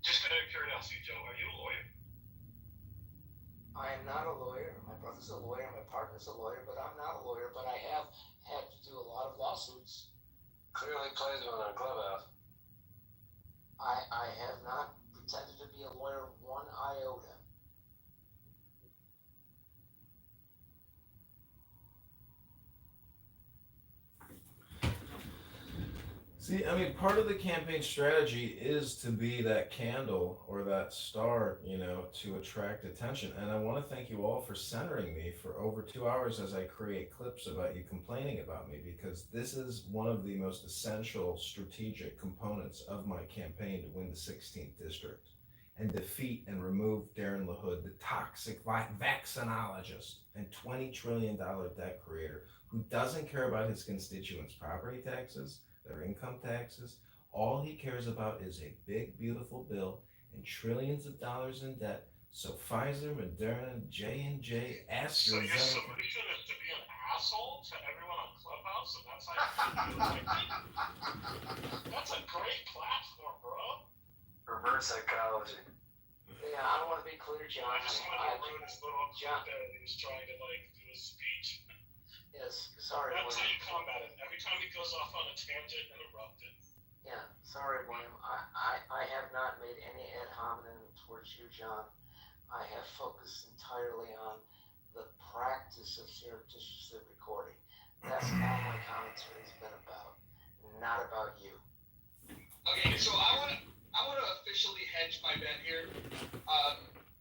Just out of curiosity, Joe, are you a lawyer? I am not a lawyer. My brother's a lawyer, my partner's a lawyer, but I'm not a lawyer. But I have had to do a lot of lawsuits. Clearly plays one on Clubhouse. I have not pretended to be a lawyer one iota. See, I mean, part of the campaign strategy is to be that candle or that star, to attract attention. And I want to thank you all for centering me for over 2 hours as I create clips about you complaining about me, because this is one of the most essential strategic components of my campaign to win the 16th district and defeat and remove Darren LaHood, the toxic vaccinologist and $20 trillion debt creator who doesn't care about his constituents' property taxes, their income taxes. All he cares about is a big, beautiful bill and trillions of dollars in debt. So Pfizer, Moderna, J&J, So your AstraZeneca. solution is to be an asshole to everyone on Clubhouse, and that's how you feel like me? That's a great platform, bro. Reverse psychology. Yeah, I want to be clear, John. I just wanted to ruin his little clip that he was trying to do a speech. Yes, sorry. That's how you combat it. Every time he goes off on a tangent, interrupt it. Yeah, sorry, William. I have not made any ad hominem towards you, John. I have focused entirely on the practice of surreptitiously recording. That's all my commentary has been about, not about you. Okay, so I want to officially hedge my bet here.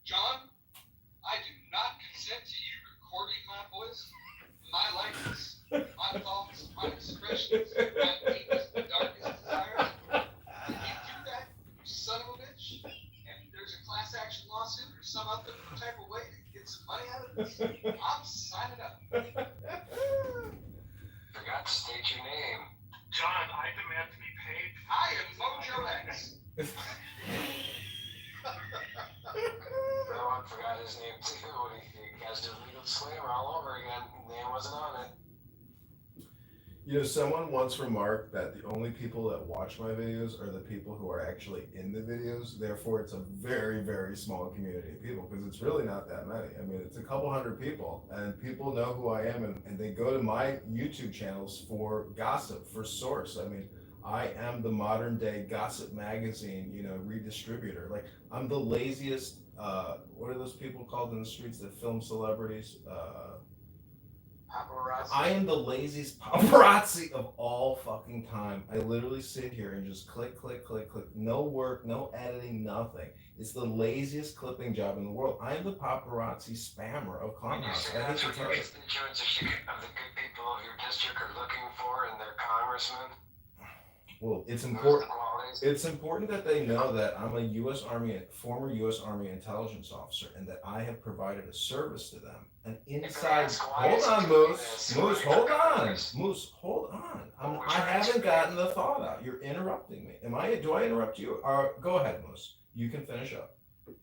John, I do not consent to you recording my voice, my likeness, my thoughts, my expressions, my deepest and darkest desires. If you do that, you son of a bitch, and there's a class action lawsuit or some other type of way to get some money out of this, I'm signing up. Forgot to state your name. John, I demand to be paid. I am Mojo X. No one forgot his name too. You guys did a legal disclaimer all over again. Name wasn't on it. You know, someone once remarked that the only people that watch my videos are the people who are actually in the videos. Therefore, it's a very, very small community of people because it's really not that many. I mean, it's a couple hundred people, and people know who I am, and they go to my YouTube channels for gossip, for source. I mean, I am the modern day gossip magazine, you know, redistributor. Like, I'm the laziest, what are those people called in the streets that film celebrities? Paparazzi. I am the laziest paparazzi of all fucking time. I literally sit here and just click, click, click, click. No work, no editing, nothing. It's the laziest clipping job in the world. I am the paparazzi spammer of When you Clubhouse. say I hate that's to what tell your you. constituents of the good people of your district are looking for in their congressman, Well, it's those are the important. qualities. It's important that they know that I'm a U.S. Army, former U.S. Army intelligence officer, and that I have provided a service to them. An inside. ask why Hold is on, he doing Moose. this? Moose, Why hold is he on. doing this? Moose, hold on. Well, we're I trying to haven't gotten the thought out. You're interrupting me. Do I interrupt you? Go ahead, Moose. You can finish up. And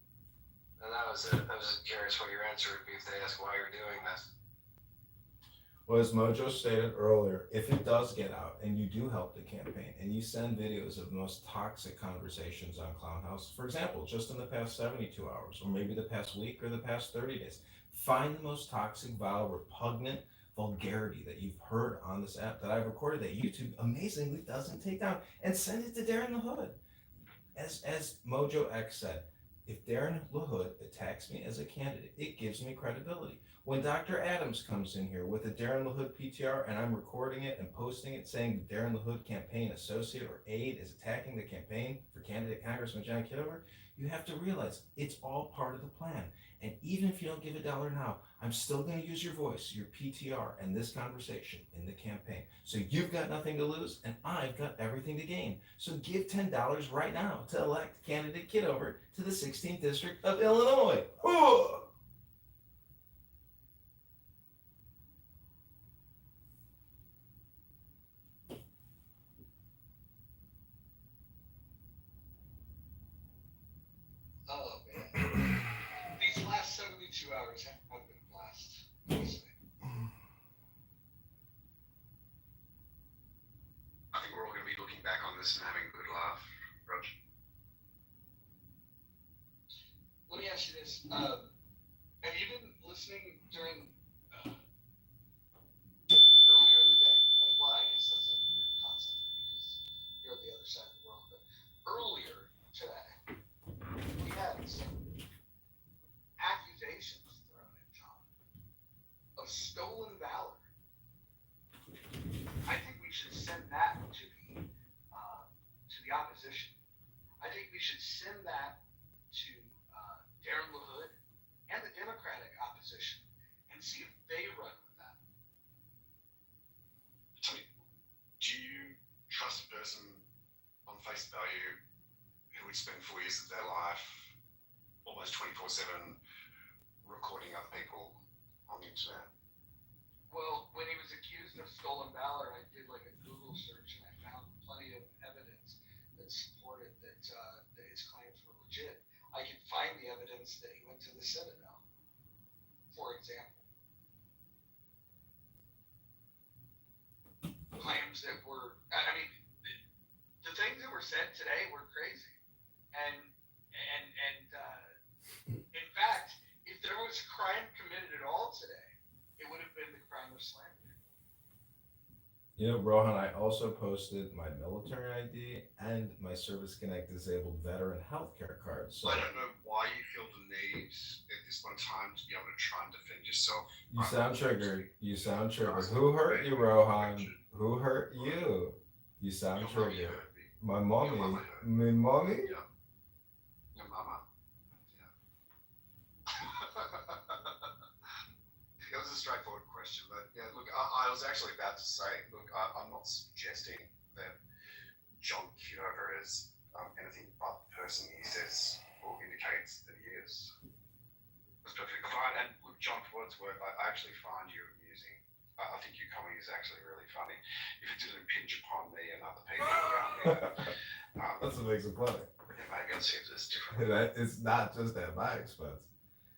that was it. I was just curious what your answer would be if they ask why you're doing this. Well, as Mojo stated earlier, if it does get out and you do help the campaign and you send videos of the most toxic conversations on Clownhouse, for example, just in the past 72 hours, or maybe the past week or the past 30 days, find the most toxic, vile, repugnant vulgarity that you've heard on this app that I've recorded that YouTube amazingly doesn't take down and send it to Darren the Hood. As Mojo X said, if Darren LaHood attacks me as a candidate, it gives me credibility. When Dr. Adams comes in here with a Darren LaHood PTR and I'm recording it and posting it saying the Darren LaHood campaign associate or aide is attacking the campaign for candidate Congressman John Kitover, you have to realize it's all part of the plan. And even if you don't give $1 now, I'm still going to use your voice, your PTR, and this conversation in the campaign. So you've got nothing to lose, and I've got everything to gain. So give $10 right now to elect candidate Kitover to the 16th District of Illinois. Ooh! Oh man, these last 72 hours have been a blast. Honestly. I think we're all going to be looking back on this and having a good laugh, Rog. Let me ask you this: have you been listening during earlier in the day? Like, well, I guess that's a weird concept for you because you're on the other side of the world. But earlier today, we had some accusations thrown at John of stolen valor. I think we should send that to the opposition. I think we should send that to Darren LaHood and the Democratic opposition and see if they run with that. Tell me, do you trust a person on face value who would spend 4 years of their life almost 24/7 recording other people on the internet? Well, when he was accused of stolen valor, I did like a Google search and I found plenty of evidence that supported that his claims were legit. I could find the evidence that he went to the Citadel, for example. Claims that were, I mean, the things that were said today were crazy. And in fact, if there was a crime committed at all today, it would have been the crime of slander. You know, Rohan, I also posted my military ID and my Service Connect disabled veteran healthcare card. So I don't know why you feel the need at this one time to be able to try and defend yourself. you sound triggered. You sound triggered. Who hurt you, Richard. Rohan? Who hurt you? You sound Your mummy triggered. hurt me. My Your mommy. mama hurt. My mommy? Yeah. Your mama. Yeah. It was a straightforward question, but yeah, look, I was actually about to say, look, I'm not suggesting that John Kitover is anything but the person he says or indicates that he is. That's perfectly fine. And look, John, for what it's worth, I actually find you amusing. I think your comedy is actually really funny. If it didn't impinge upon me and other people around me, That's what makes it funny. yeah, maybe I'd see this differently. It's not just at my expense.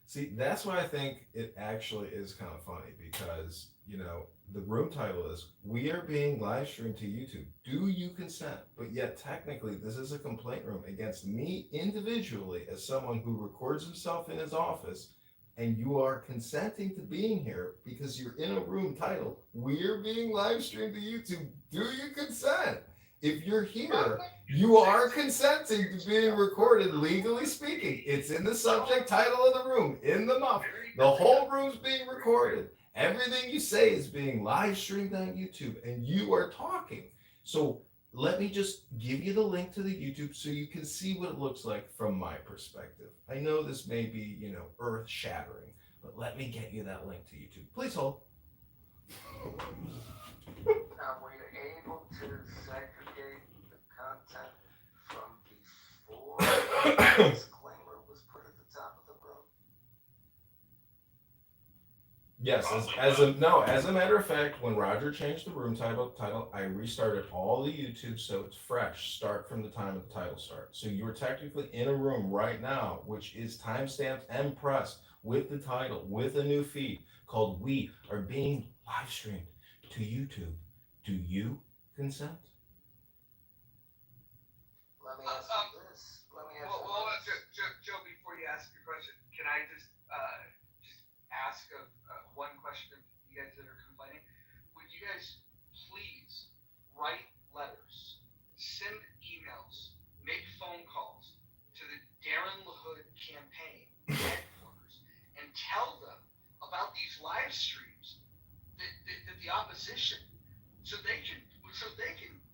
See, that's why I think it actually is kind of funny because, you know, the room title is We Are Being Live Streamed to YouTube. Do you consent? But yet, technically, this is a complaint room against me individually as someone who records himself in his office, and you are consenting to being here because you're in a room titled We're Being Live Streamed to YouTube. Do you consent? If you're here, you are consenting to being recorded, legally speaking. It's in the subject title of the room, in the muff. The whole room's being recorded. Everything you say is being live streamed on YouTube, and you are talking. So let me just give you the link to the YouTube so you can see what it looks like from my perspective. I know this may be, you know, earth shattering, but let me get you that link to YouTube. Please hold. Now, were you able to segregate the content from before the disclaimer was put at the top of the room? Yes, as a matter of fact, when Roger changed the room title, I restarted all the YouTube so it's fresh. Start from the time of the title start. So you're technically in a room right now, which is timestamped and pressed with the title, with a new feed called We Are Being Live Streamed to YouTube. Do you consent? Let me ask you this. Joe, before you ask your question, can I just ask one question of you guys that are complaining? Would you guys please write letters, send emails, make phone calls to the Darren LaHood campaign headquarters and tell them about these live streams that the opposition, so they can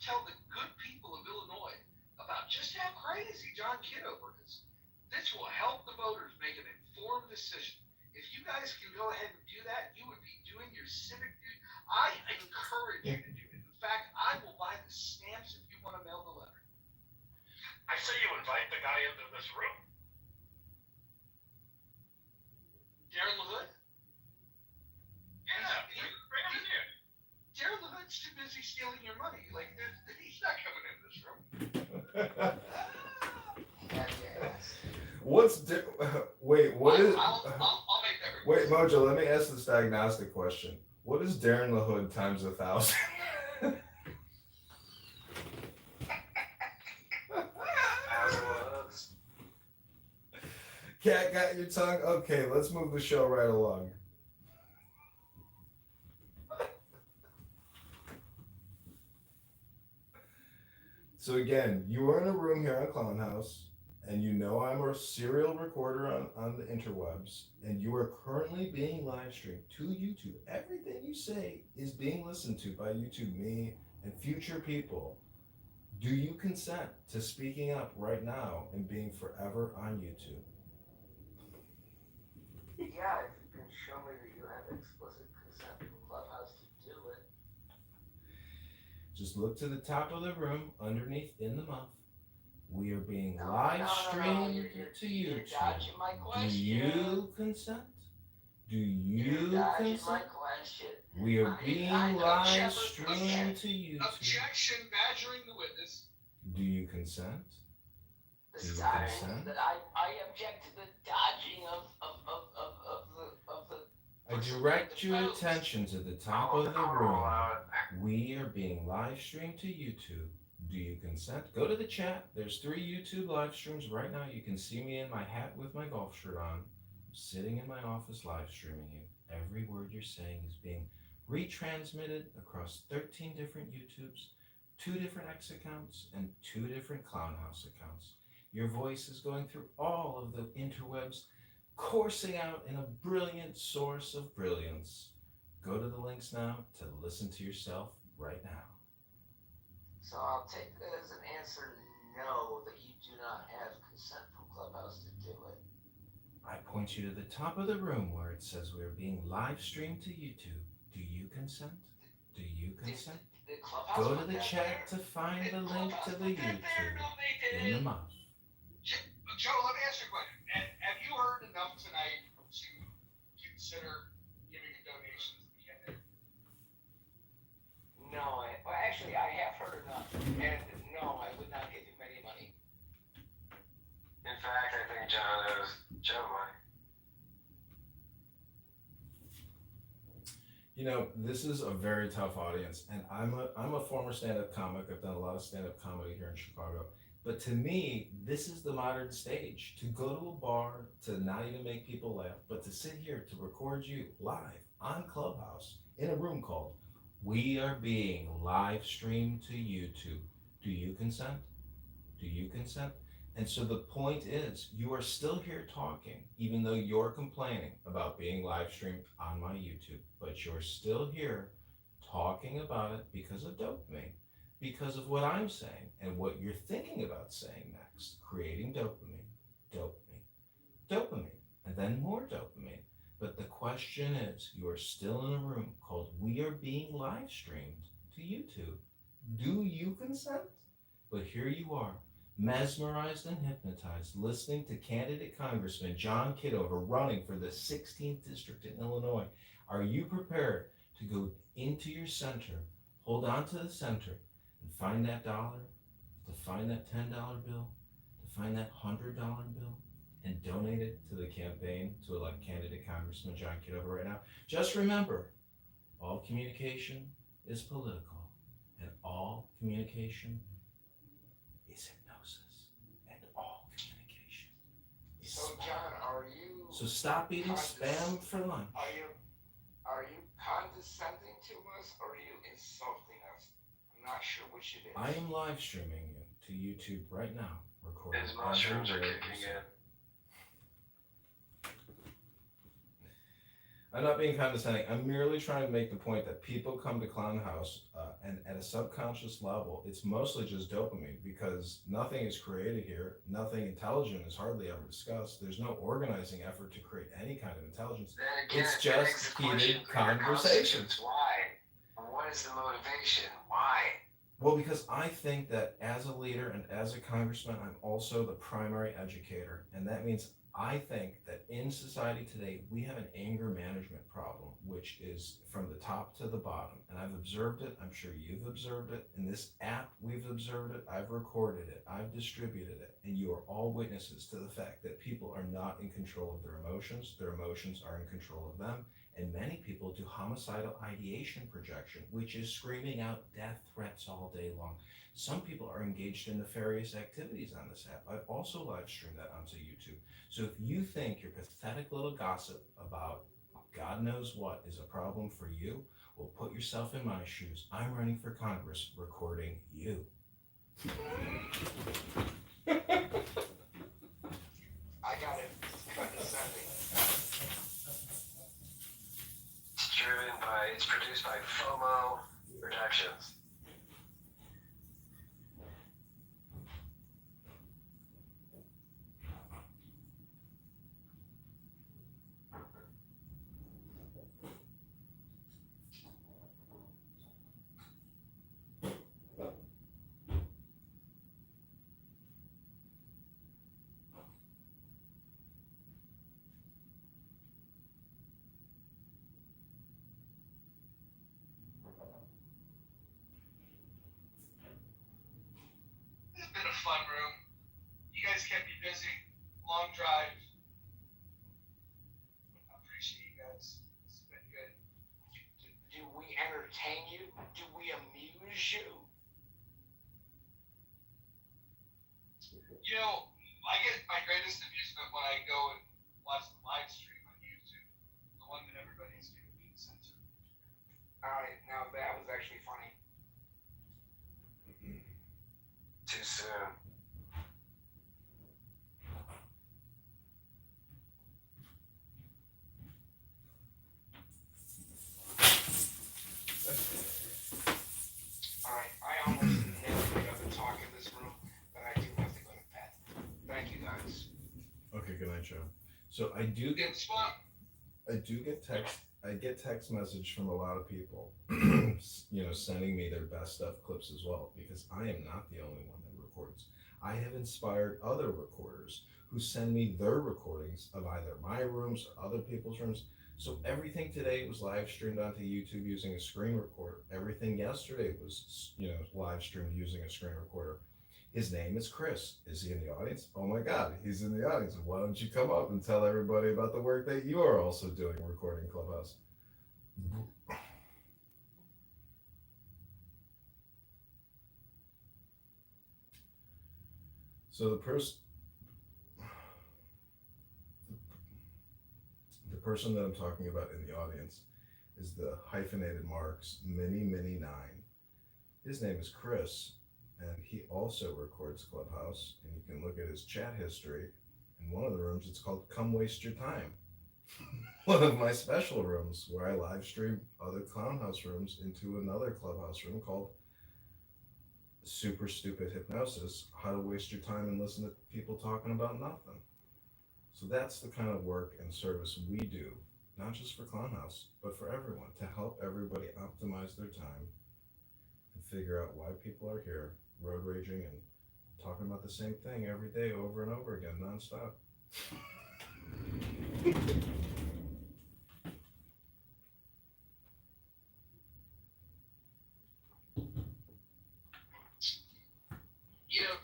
tell the good people of Illinois about just how crazy John Kitover is. This will help the voters make an informed decision. If you guys can go ahead and do that, you would be doing your civic duty. I encourage you to do it. In fact, I will buy the stamps if you want to mail the letter. I say you invite the guy into this room. Darren LaHood? Yeah, bring him in here. Darren LaHood's too busy stealing your money. Like, he's not coming in this room. Have you asked? Wait, what is? I'll make that Wait, request. Mojo, let me ask this diagnostic question. What is Darren LaHood times 1,000? As was. Cat got your tongue? Okay, let's move the show right along. So again, you are in a room here on Clown House, and you know I'm a serial recorder on the interwebs, and you are currently being live streamed to YouTube. Everything you say is being listened to by YouTube, me, and future people. Do you consent to speaking up right now and being forever on YouTube? Yeah, if you can show me that you have explicit consent from Clubhouse to do it. Just look to the top of the room, underneath in the muff. We are being No, live no, streamed you're to You're YouTube. dodging my Do question. you consent? Do You're you dodging my consent? question. We are being live Objection. streamed to YouTube. Objection, badgering the witness. Do you consent? This Do is you irony consent? that I object to the dodging of the I direct your attention to the top of the room. We are being live streamed to YouTube. Do you consent? Go to the chat. There's 3 YouTube live streams right now. You can see me in my hat with my golf shirt on, sitting in my office live streaming you. Every word you're saying is being retransmitted across 13 different YouTubes, 2 different X accounts, and 2 different Clown House accounts. Your voice is going through all of the interwebs, coursing out in a brilliant source of brilliance. Go to the links now to listen to yourself right now. So I'll take that as an answer no, that you do not have consent from Clubhouse to do it. I point you to the top of the room where it says we are being live streamed to YouTube. Do you consent? Do you consent? The Clubhouse Go to put the that chat there? to find Did the link Clubhouse to put the that there? YouTube No, they in the didn't. mouth. Joe, let me ask you a question. Have you heard enough tonight to consider giving a donation to the campaign? No, well, actually, I have heard enough, and no, I would not give him any money. In fact, I think John owes Joe money. You know, this is a very tough audience, and I'm a former stand-up comic. I've done a lot of stand-up comedy here in Chicago. But to me, this is the modern stage. To go to a bar, to not even make people laugh, but to sit here to record you live on Clubhouse in a room called We Are Being Live Streamed to YouTube. Do you consent? Do you consent? And so the point is, you are still here talking, even though you're complaining about being live streamed on my YouTube, but you're still here talking about it because of dopamine, because of what I'm saying and what you're thinking about saying next, creating dopamine, dopamine, dopamine, and then more dopamine. But the question is, you are still in a room called We Are Being Live Streamed to YouTube. Do you consent? But here you are, mesmerized and hypnotized, listening to candidate Congressman John Kitover running for the 16th district in Illinois. Are you prepared to go into your center, hold on to the center, and find that dollar, to find that $10 bill, to find that $100 bill, and donate it to the campaign to elect candidate Congressman John Kitover right now? Just remember, all communication is political, and all communication is hypnosis, and all communication is So, spam. John, are you? So stop eating spam for lunch. Are you condescending to us, or are you insulting us? I'm not sure which it is. I am live streaming you to YouTube right now, recording His mushrooms are every word kicking you say. in. I'm not being condescending. I'm merely trying to make the point that people come to Clown House and at a subconscious level, it's mostly just dopamine because nothing is created here. Nothing intelligent is hardly ever discussed. There's no organizing effort to create any kind of intelligence. Then again, It's it begs just the question heated for your conversations. constituents, why? What is the motivation? Why? Well, because I think that as a leader and as a congressman, I'm also the primary educator. And that means I think that in society today, we have an anger management problem, which is from the top to the bottom. And I've observed it. I'm sure you've observed it. In this app, we've observed it. I've recorded it. I've distributed it. And you are all witnesses to the fact that people are not in control of their emotions. Their emotions are in control of them. And many people do homicidal ideation projection, which is screaming out death threats all day long. Some people are engaged in nefarious activities on this app. I've also live streamed that onto YouTube. So if you think your pathetic little gossip about God knows what is a problem for you, well, put yourself in my shoes. I'm running for Congress recording you. I got it. Condescending. It's produced by FOMO Productions. It's been a fun room. You guys kept me busy. Long drive. I appreciate you guys. It's been good. Do we entertain you? Do we amuse you? You know, I get my greatest amusement when I go and watch the live stream on YouTube, the one that everybody's giving me consent to. Now that was actually funny. Too soon. Alright, I almost never get up and talk in this room, but I do have to go to bed. Thank you guys. Okay, good night, Joe. So I do Good spot. get text message from a lot of people, sending me their best stuff clips as well, because I am not the only one that records. I have inspired other recorders who send me their recordings of either my rooms or other people's rooms. So everything today was live streamed onto YouTube using a screen recorder. Everything yesterday was, live streamed using a screen recorder. His name is Chris. Is he in the audience? Oh my God, he's in the audience. Why don't you come up and tell everybody about the work that you are also doing recording Clubhouse? So the person that I'm talking about in the audience is the hyphenated marks Mini 9. His name is Chris, and he also records Clubhouse, and you can look at his chat history. In one of the rooms, it's called Come Waste Your Time. One of my special rooms where I live stream other Clownhouse rooms into another Clubhouse room called Super Stupid Hypnosis, How to Waste Your Time and Listen to People Talking About Nothing. So that's the kind of work and service we do, not just for Clownhouse, but for everyone, to help everybody optimize their time and figure out why people are here, road raging and talking about the same thing every day over and over again, nonstop.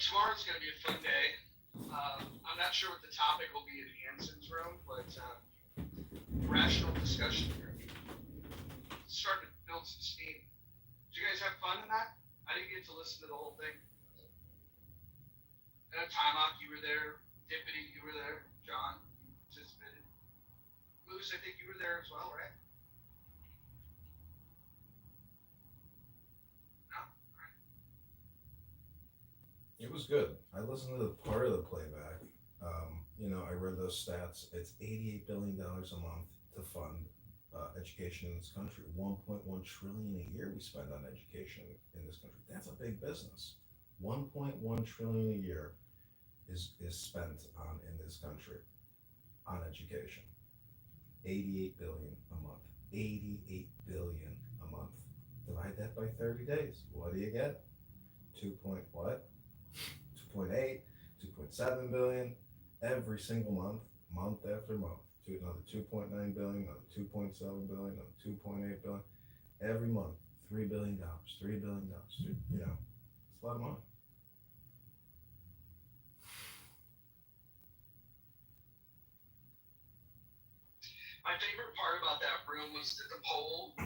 Tomorrow's going to be a fun day. I'm not sure what the topic will be in Hanson's room, but rational discussion here. Starting to build some steam. Did you guys have fun in that? I didn't get to listen to the whole thing. Timok, you were there. Dippity, you were there. John, you participated. Moose, I think you were there as well, right? No? All right. It was good. I listened to the part of the playback. I read those stats. It's $88 billion a month to fund education in this country. 1.1 trillion a year we spend on education in this country. That's a big business. 1.1 trillion a year is spent in this country on education. 88 billion a month. 88 billion a month. Divide that by 30 days. What do you get? 2.8, 2.7 billion every single month after month. To another 2.9 billion, another 2.7 billion, another 2.8 billion. Every month, $3 billion, $3 billion. It's a lot of money. My favorite part about that room was that the poll.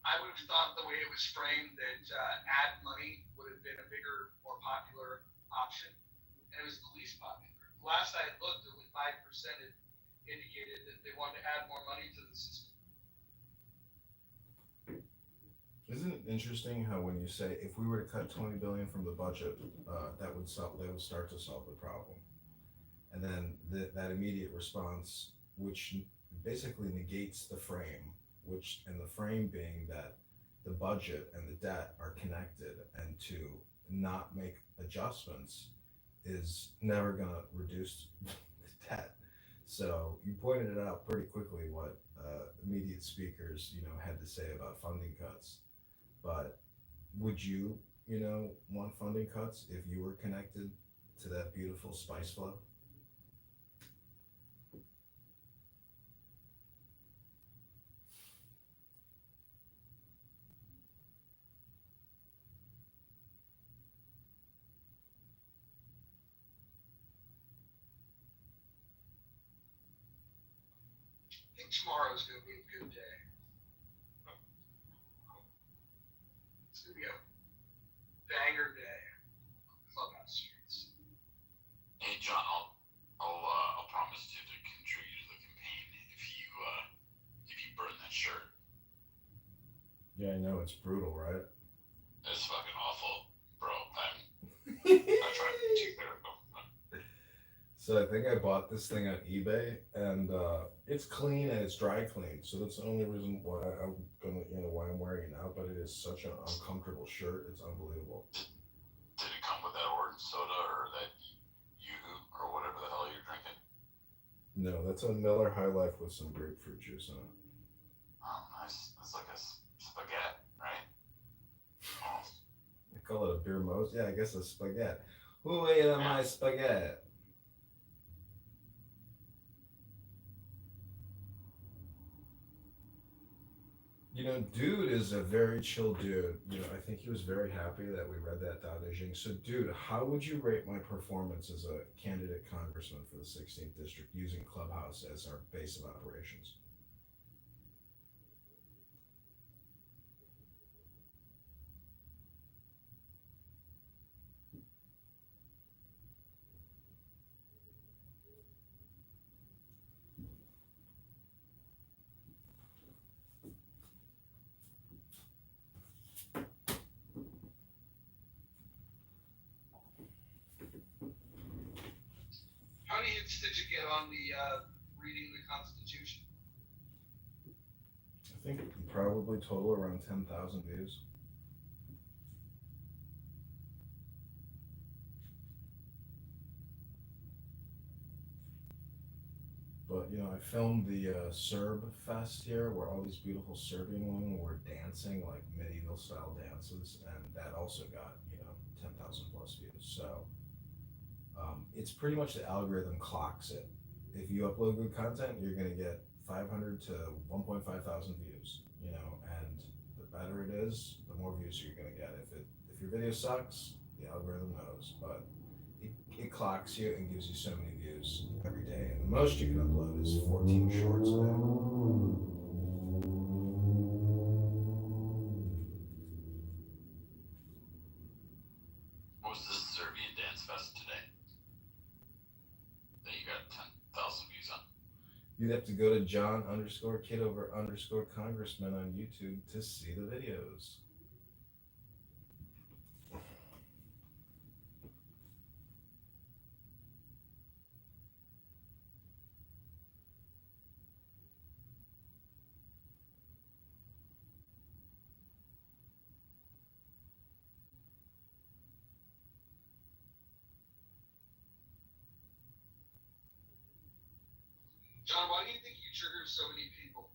I would have thought the way it was framed that ad money would have been a bigger, more popular option, and it was the least popular. Last I had looked, only 5% had indicated that they wanted to add more money to the system. Isn't it interesting how when you say if we were to cut 20 billion from the budget, that would start to solve the problem, and then that immediate response, which basically negates the frame, and the frame being that the budget and the debt are connected, and to not make adjustments is never going to reduce the debt. So you pointed it out pretty quickly what immediate speakers had to say about funding cuts. But would you want funding cuts if you were connected to that beautiful spice flow? I think tomorrow's going to be a good day. It's going to be a banger day on Clubhouse streets. Hey John, I'll promise to contribute to the campaign if you burn that shirt. Yeah, I know it's brutal, right? It's fucking awful, bro. I tried to be too critical. So I think I bought this thing on eBay, and it's clean and it's dry clean. So that's the only reason why I'm gonna, why I'm wearing it now. But it is such an uncomfortable shirt. It's unbelievable. Did it come with that orange soda or that yoo or whatever the hell you're drinking? No, that's a Miller High Life with some grapefruit juice in it. Oh, nice. It's like a spaghetti, right? Oh, They call it a beer mose. Yeah, I guess a spaghetti. Who ate on yeah. my spaghetti? Dude is a very chill dude. I think he was very happy that we read that Dao De Jing. So, dude, how would you rate my performance as a candidate congressman for the 16th district using Clubhouse as our base of operations? How many hits did you get on the reading the Constitution? I think probably total around 10,000 views. But I filmed the Serb Fest here, where all these beautiful Serbian women were dancing like medieval style dances, and that also got 10,000 plus views. So it's pretty much the algorithm clocks it. If you upload good content, you're gonna get 500 to 1.5 thousand views. And the better it is, the more views you're gonna get. If your video sucks, the algorithm knows, but it clocks you and gives you so many views every day. And the most you can upload is 14 shorts a day. What was this Serbian dance fest today that you got 10,000 views on? You'd have to go to John underscore Kitover underscore Congressman on YouTube to see the videos. John, why do you think you trigger so many people?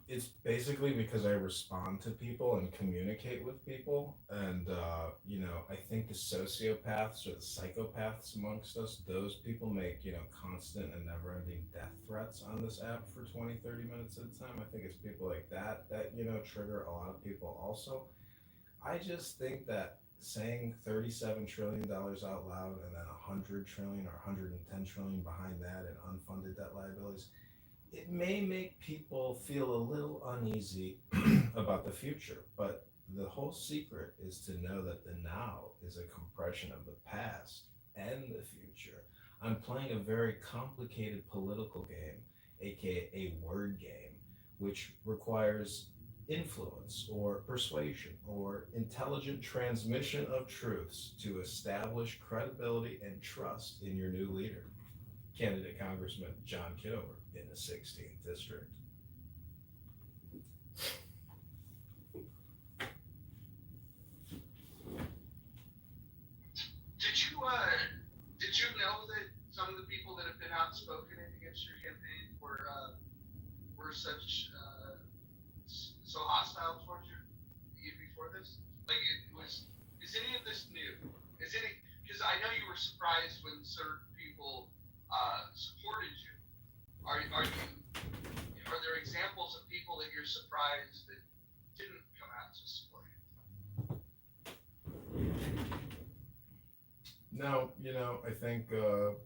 It's basically because I respond to people and communicate with people, and I think the sociopaths or the psychopaths amongst us, those people make constant and never-ending death threats on this app for 20, 30 minutes at a time. I think it's people like that trigger a lot of people. Also, I just think that saying $37 trillion out loud and then 100 trillion or 110 trillion behind that and unfunded debt liabilities, it may make people feel a little uneasy about the future, but the whole secret is to know that the now is a compression of the past and the future. I'm playing a very complicated political game, aka a word game, which requires influence or persuasion or intelligent transmission of truths to establish credibility and trust in your new leader, candidate Congressman John Kitover in the 16th district. Did you know that some of the people that have been outspoken against your campaign were such so hostile towards you before this? Like it was. Is any of this new? Is any? Because I know you were surprised when certain people supported you. Are there examples of people that you're surprised that didn't come out to support you? No, I think the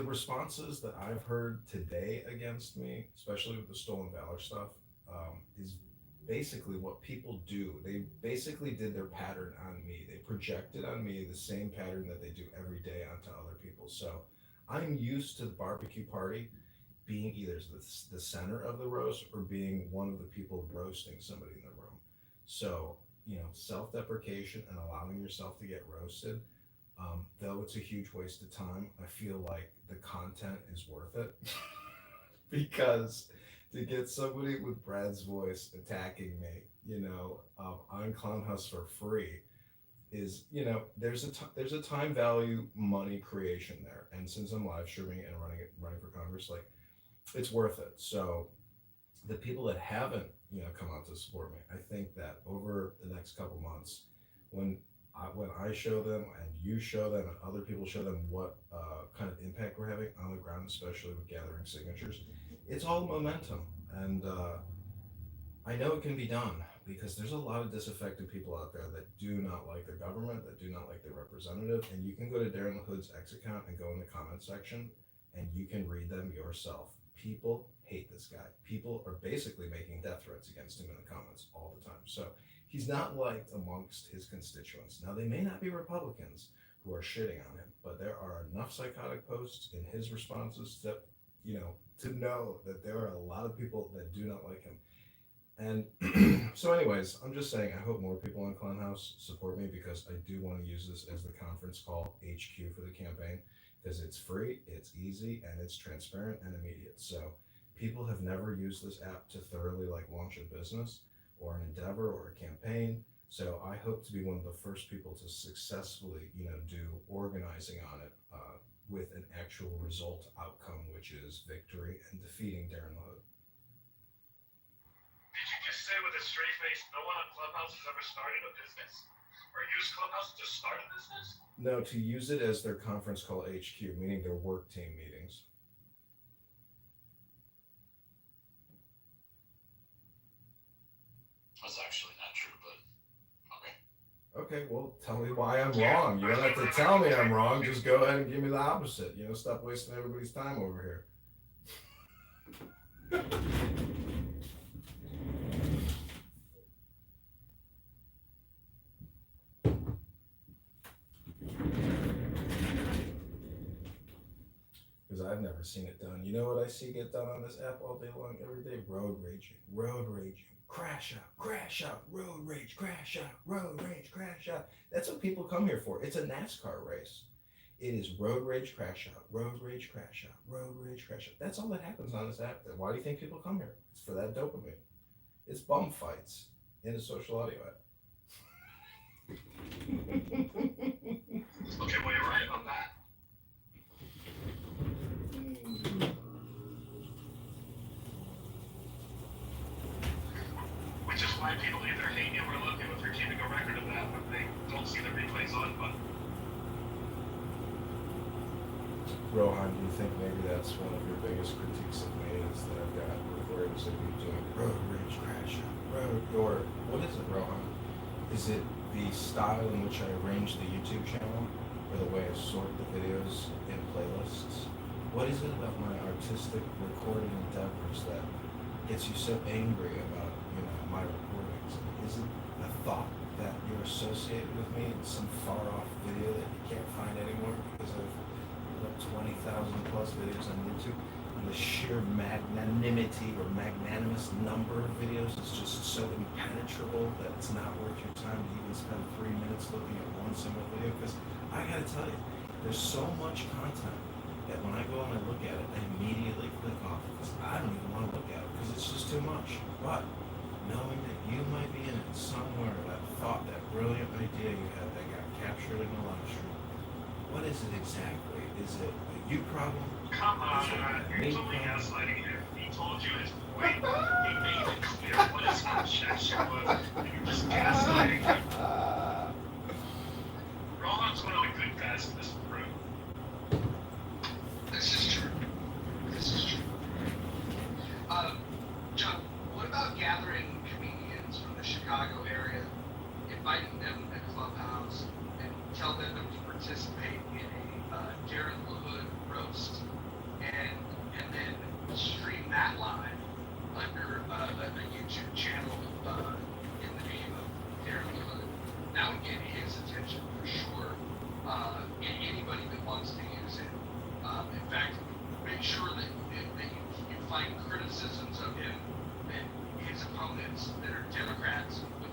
responses that I've heard today against me, especially with the stolen valor stuff, is basically what people do. They basically did their pattern on me. They projected on me the same pattern that they do every day onto other people. So I'm used to the barbecue party being either the center of the roast or being one of the people roasting somebody in the room. So, self-deprecation and allowing yourself to get roasted, though it's a huge waste of time, I feel like the content is worth it. Because to get somebody with Brad's voice attacking me, on Clown House for free is, there's a time value money creation there. And since I'm live streaming and running for Congress, like, it's worth it. So the people that haven't, come out to support me, I think that over the next couple months, when I show them and you show them and other people show them what kind of impact we're having on the ground, especially with gathering signatures, it's all momentum. And I know it can be done because there's a lot of disaffected people out there that do not like their government, that do not like their representative. And you can go to Darren LaHood's X account and go in the comment section and you can read them yourself. People hate this guy. People are basically making death threats against him in the comments all the time. So he's not liked amongst his constituents. Now, they may not be Republicans who are shitting on him, but there are enough psychotic posts in his responses that, to know that there are a lot of people that do not like him. And so anyways, I'm just saying, I hope more people on Clown House support me because I do want to use this as the conference call HQ for the campaign because it's free, it's easy, and it's transparent and immediate. So people have never used this app to thoroughly launch a business or an endeavor or a campaign. So I hope to be one of the first people to successfully, do organizing on it with an actual result outcome, which is victory and defeating Darren LaHood. Did you just say with a straight face, no one on Clubhouse has ever started a business? Or used Clubhouse to start a business? No, to use it as their conference call HQ, meaning their work team meetings. That's actually not true, but okay. Okay, well, tell me why I'm wrong. You don't have to tell me I'm wrong. Just go ahead and give me the opposite. Stop wasting everybody's time over here. Because I've never seen it done. You know what I see get done on this app all day long, every day? Road raging, crash out, road rage, crash out, road rage, crash out. That's what people come here for. It's a NASCAR race. It is road rage, crash out, road rage, crash out, road rage, crash out. That's all that happens on this app. Why do you think people come here? It's for that dopamine. It's bum fights in a social audio app. Okay, well, you're right about that. Which is why people either hate you or love you if you're keeping a record of that when they don't see the replays on, but Rohan, do you think maybe that's one of your biggest critiques of me is that I've got recordings of you doing road rage, crash out, or what is it, Rohan? Is it the style in which I arrange the YouTube channel or the way I sort the videos in playlists? What is it about my artistic recording endeavors that gets you so angry about, my recordings? Is it a thought that you're associated with me in some far off video that you can't find anymore because I've 20,000 plus videos on YouTube, and the sheer magnanimity or magnanimous number of videos is just so impenetrable that it's not worth your time to even spend 3 minutes looking at one single video? Because I gotta tell you, there's so much content that when I go and I look at it, I immediately click off because I don't even want to look at it because it's just too much. But knowing that you might be in it somewhere, that thought, that brilliant idea you had that got captured in the live stream, what is it exactly? Is it a you problem? come on, you're totally gaslighting here. He told you his point. He made it clear what his objection was, and you're just gaslighting him. Rohan's one of the good guys in this room. This is true. This is true. John, what about gathering comedians from the Chicago area, inviting them to Clubhouse, and tell them to participate in a Darren LaHood roast, and then stream that live under a YouTube channel in the name of Darren LaHood? That would get his attention for sure. And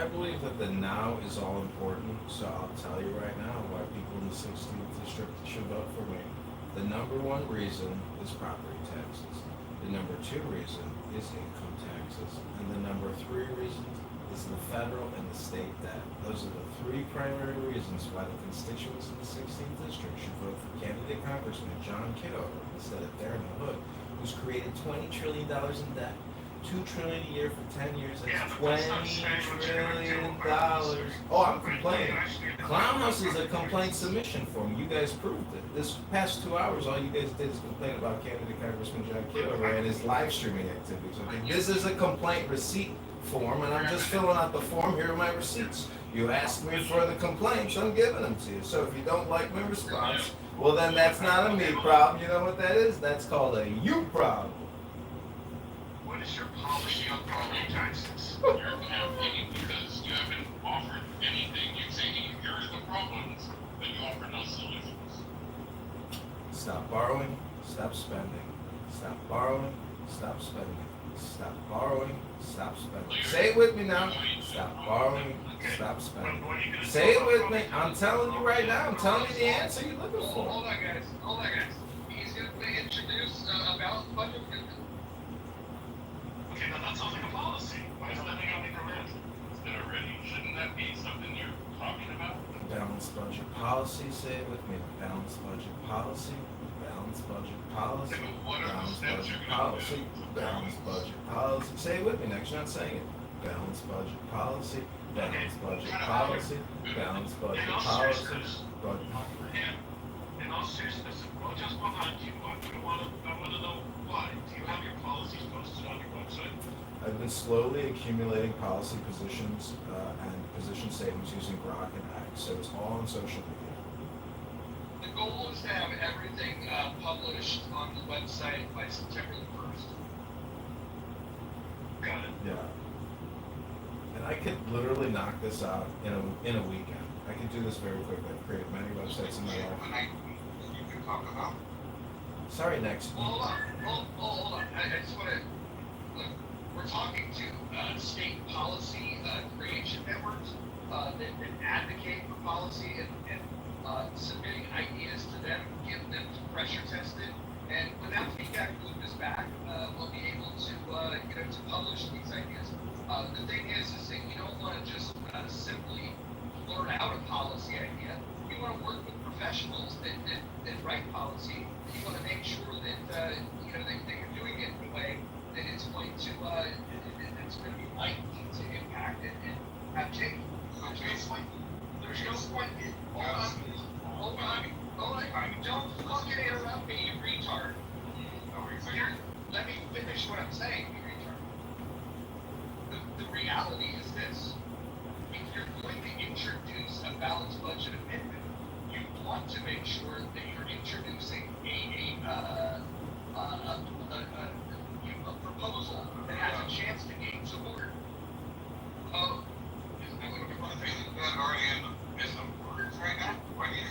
I believe that the now is all important, so I'll tell you right now why people in the 16th district should vote for me. The number one reason is property taxes. The number two reason is income taxes. And the number three reason is the federal and the state debt. Those are the three primary reasons why the constituents in the 16th district should vote for candidate Congressman John Kitover instead of Darren Hood, who's created $20 trillion in debt. $2 trillion a year for 10 years, that's $20 trillion. Oh, I'm complaining. Clown House is a complaint submission form. You guys proved it. This past 2 hours, all you guys did is complain about candidate Congressman John Kitover and his live streaming activities. Okay, this is a complaint receipt form, and I'm just filling out the form. Here are my receipts. You asked me for the complaints, I'm giving them to you. So if you don't like my response, well then that's not a me problem. You know what that is? That's called a you problem. What is your policy on property taxes? You don't have any because you haven't offered anything. You say, here are the problems, but you offer no solutions. Stop borrowing, stop spending. Stop borrowing, stop spending. Stop borrowing, stop spending. Say it with me now. Stop borrowing, stop spending. Say it with me. I'm telling you right now. I'm telling you the answer you're looking for. Hold on, guys. He's going to introduce a balanced budget amendment. Okay, now that sounds like a policy. Why is that thing on the command? Is it already? Shouldn't that be something you're talking about? Balanced budget policy. Say it with me. Balanced budget policy. Balanced budget policy. Balanced budget policy. Balanced budget policy. Say it with me next. You're not saying it. Balanced budget policy. Balanced budget policy. Balanced budget policy. In all seriousness, well, just behind you, I want to know why. Do you have your policies posted on your website? I've been slowly accumulating policy positions and position statements using Grok and X, so it's all on social media. The goal is to have everything published on the website by September the 1st. Got it. Yeah. And I could literally knock this out in a weekend. I could do this very quickly. I've created many websites in my life. You can talk about. Sorry, next. Hold on. I just want to look. We're talking to state policy creation networks that advocate for policy and submitting ideas to them, give them pressure tested, and when that feedback loop is back, we'll be able to to publish these ideas. The thing is that you don't want to just simply blurt out a policy idea. You want to work with professionals that write policy. You want to make sure that that you're doing it in a way that it's going to it's going to be likely to impact it and have change. There's no point. Hold on. Don't fucking interrupt me, you retard. Let me finish what I'm saying, you retard. The reality is this. If you're going to introduce a balanced budget amendment, you want to make sure that you're introducing a proposal that has a chance to gain support. Is that already in the words right now? Why do you?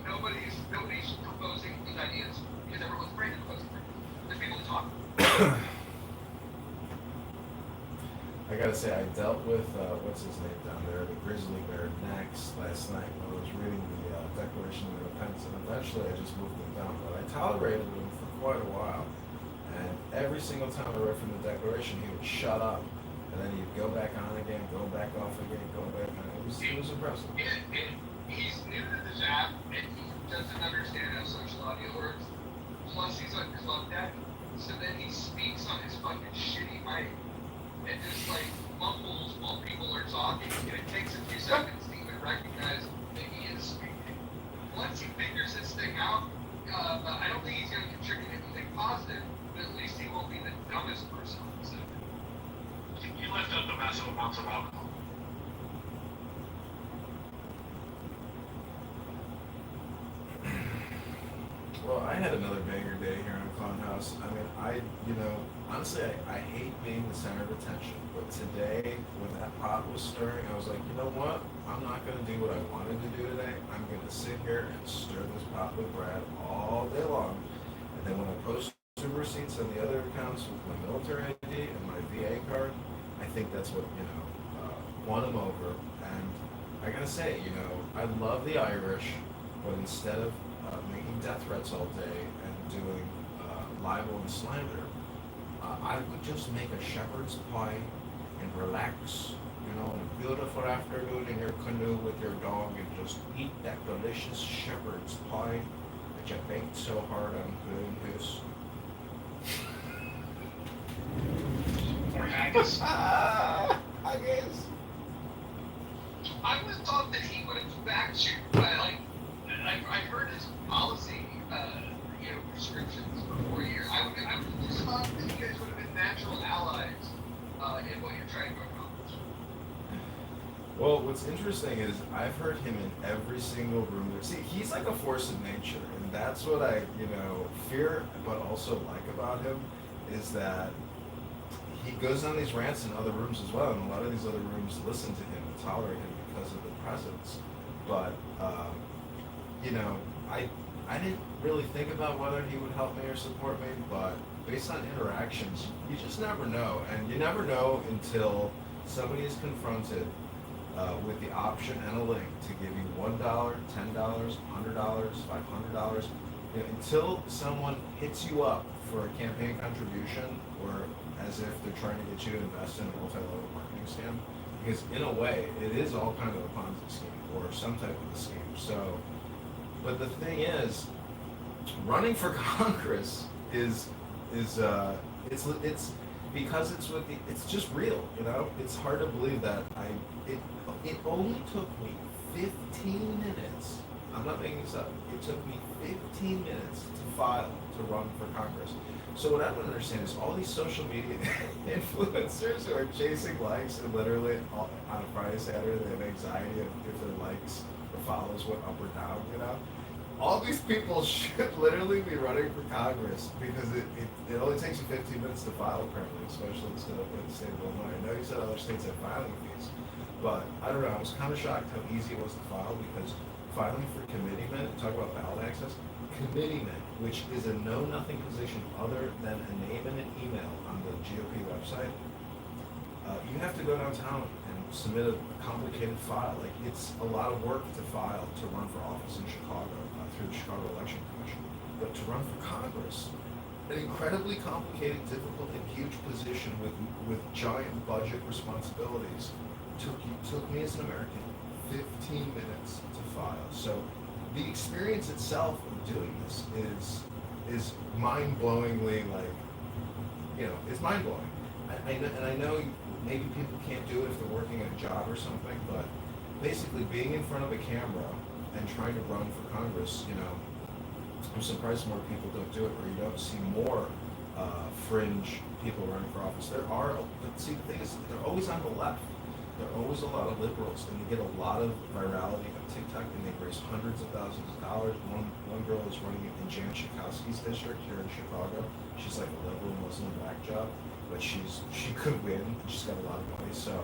Nobody's proposing these ideas because everyone's afraid to propose them. There's people to talk. I gotta say, I dealt with what's his name down there, the grizzly bear, next last night when I was reading the Declaration of Independence, and eventually I just moved him down. But I tolerated him for quite a while, and every single time I read from the Declaration, he would shut up, and then he'd go back on again, go back off again, go back on. It was impressive. He's new to this app, and he doesn't understand how social audio works. Plus, he's on club deck, so then he speaks on his fucking shitty mic and just like mumbles while people are talking, and it takes a few seconds to even recognize that he is speaking. Once he figures this thing out, I don't think he's going to contribute anything positive, but at least he won't be the dumbest person on the set. You left out the massive amounts of alcohol. Well, I had another banger day here on Clown House. I mean, honestly, I hate being the center of attention. But today, when that pot was stirring, I was like, you know what? I'm not going to do what I wanted to do today. I'm going to sit here and stir this pot with Brad all day long. And And then when I post receipts on the other accounts with my military ID and my VA card, I think that's what, won him over. And I gotta say, I love the Irish, but instead of making death threats all day and doing libel and slander, I would just make a shepherd's pie and relax, on a beautiful afternoon in your canoe with your dog and just eat that delicious shepherd's pie that you baked so hard on green goose. Or haggis. I guess. I would have thought that he would have backed you, but I've heard his policy, prescriptions for 4 years. I would have just thought that you guys would have been natural allies in what you're trying to accomplish. Well, what's interesting is I've heard him in every single room there. See, he's like a force of nature, and that's what I, fear, but also like about him, is that he goes on these rants in other rooms as well, and a lot of these other rooms listen to him and tolerate him because of the presence. But, I didn't really think about whether he would help me or support me, but based on interactions, you just never know. And you never know until somebody is confronted with the option and a link to give you $1, $10, $100, $500, until someone hits you up for a campaign contribution, or as if they're trying to get you to invest in a multi-level marketing scam. Because in a way, it is all kind of a Ponzi scheme or some type of a scheme. So, but the thing is, running for Congress is it's because it's just real, It's hard to believe that it only took me 15 minutes. I'm not making this up. It took me 15 minutes to file to run for Congress. So what I don't understand is all these social media influencers who are chasing likes and literally on a Friday, Saturday, they have anxiety if their likes or follows went up or down, All these people should literally be running for Congress because it only takes you 15 minutes to file apparently, especially in the state of Illinois. I know you said other states have filing fees, but I don't know, I was kind of shocked how easy it was to file because filing for committeemen, talk about ballot access, committeemen, which is a know-nothing position other than a name and an email on the GOP website, you have to go downtown and submit a complicated file. Like, it's a lot of work to file to run for office in Chicago through the Chicago Election Commission. But to run for Congress, an incredibly complicated, difficult, and huge position with giant budget responsibilities, took me as an American 15 minutes to file. So the experience itself of doing this is mind-blowingly it's mind-blowing. I know maybe people can't do it if they're working at a job or something, but basically being in front of a camera and trying to run for Congress, I'm surprised more people don't do it, or you don't see more fringe people running for office. There are, but see, the thing is, they're always on the left. There are always a lot of liberals, and they get a lot of virality on TikTok, and they raise hundreds of thousands of dollars. One girl is running in Jan Schakowsky's district here in Chicago. She's like a liberal Muslim whack job, but she could win. She's got a lot of money, so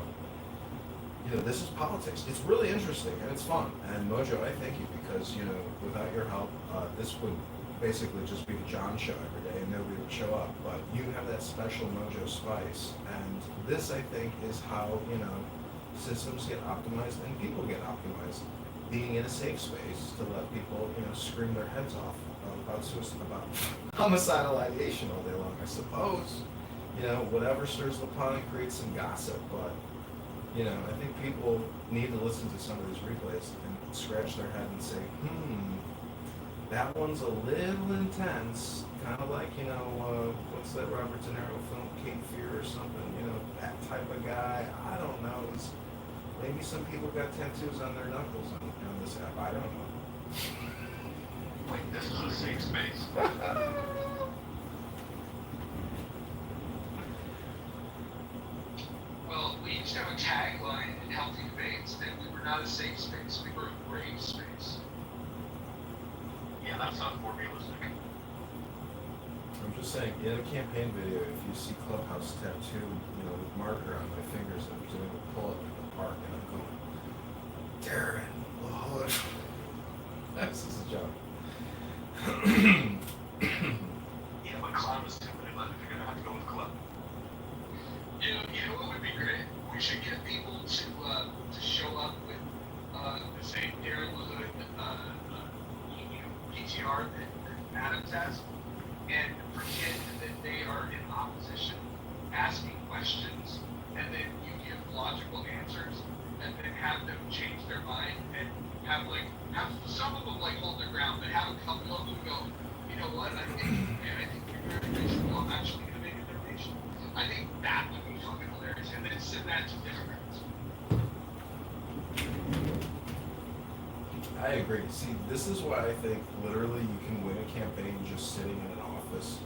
this is politics. It's really interesting and it's fun. And Mojo, I thank you because without your help, this would basically just be the John show every day, and nobody would show up. But you have that special Mojo spice, and this, I think, is how systems get optimized and people get optimized. Being in a safe space to let people scream their heads off about suicide, about homicidal ideation all day long. I suppose whatever stirs the pot and creates some gossip, but I think people need to listen to some of these replays and scratch their head and say, that one's a little intense, kind of like, what's that Robert De Niro film, Cape Fear or something, that type of guy. I don't know. Maybe some people got tattoos on their knuckles on this app. I don't know. Wait, this is a safe space. Well, we used to have a tagline in Healthy Debates that we were not a safe space, we were a brave space. Yeah, that sounds more realistic. I'm just saying, in a campaign video, if you see Clubhouse tattoo, with marker on my fingers, and I'm doing a pull-up in the park, and I'm going, Darren, Lord. This is a joke. people to show up with the same Darren LaHood PTR that Adams has, and pretend that they are in opposition, asking questions, and then you give logical answers, and then have them change their mind, and have some of them hold their ground, but have a couple of them go, you know what, I think you're very reasonable, I'm actually going to make a donation. I think that would be fucking hilarious, and then send that to Democrats. I agree. See, this is why I think literally you can win a campaign just sitting in an office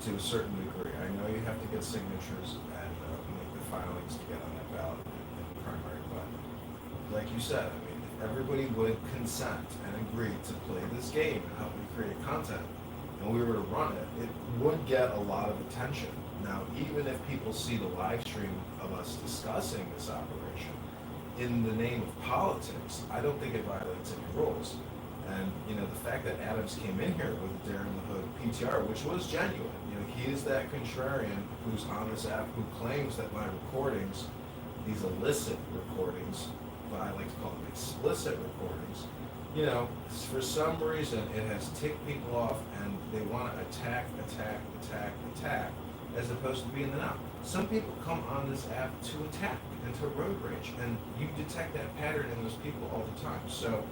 to a certain degree. I know you have to get signatures and make the filings to get on that ballot in the primary, but like you said, I mean, if everybody would consent and agree to play this game and help me create content, and we were to run it, it would get a lot of attention. Now, even if people see the live stream of us discussing this operation, in the name of politics, I don't think it violates any rules. And, you know, the fact that Adams came in here with Darren LaHood PTR, which was genuine, you know, he is that contrarian who's on this app who claims that my recordings, these illicit recordings, but I like to call them explicit recordings, you know, for some reason it has ticked people off and they want to attack, as opposed to being the now. Some people come on this app to attack and to road rage, and you detect that pattern in those people all the time. So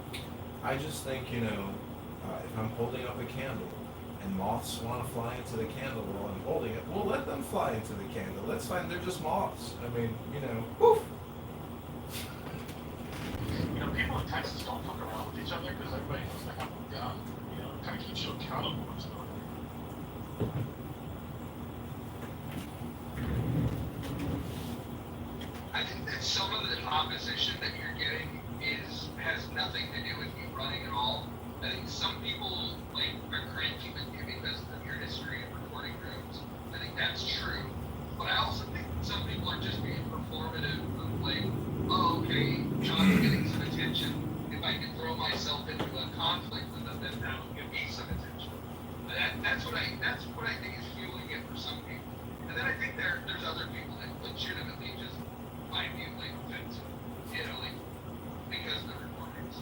I just think, you know, if I'm holding up a candle and moths want to fly into the candle while I'm holding it, we'll let them fly into the candle. That's fine, they're just moths. I mean, you know, woof. You know, people in Texas don't fuck around with each other because everybody knows they have a gun. You know, it kind of keeps you accountable and stuff. I think that some of the opposition that you're getting has nothing to do with you running at all. I think some people are cranky with you because of your history of recording rooms. I think that's true. But I also think some people are just being performative of oh, okay, John's getting some attention. If I can throw myself into a conflict with them, then that'll give me some attention. But that's what I think is fueling it for some people. And then I think there's other people that legitimately just find you offensive, you know, because of the recordings.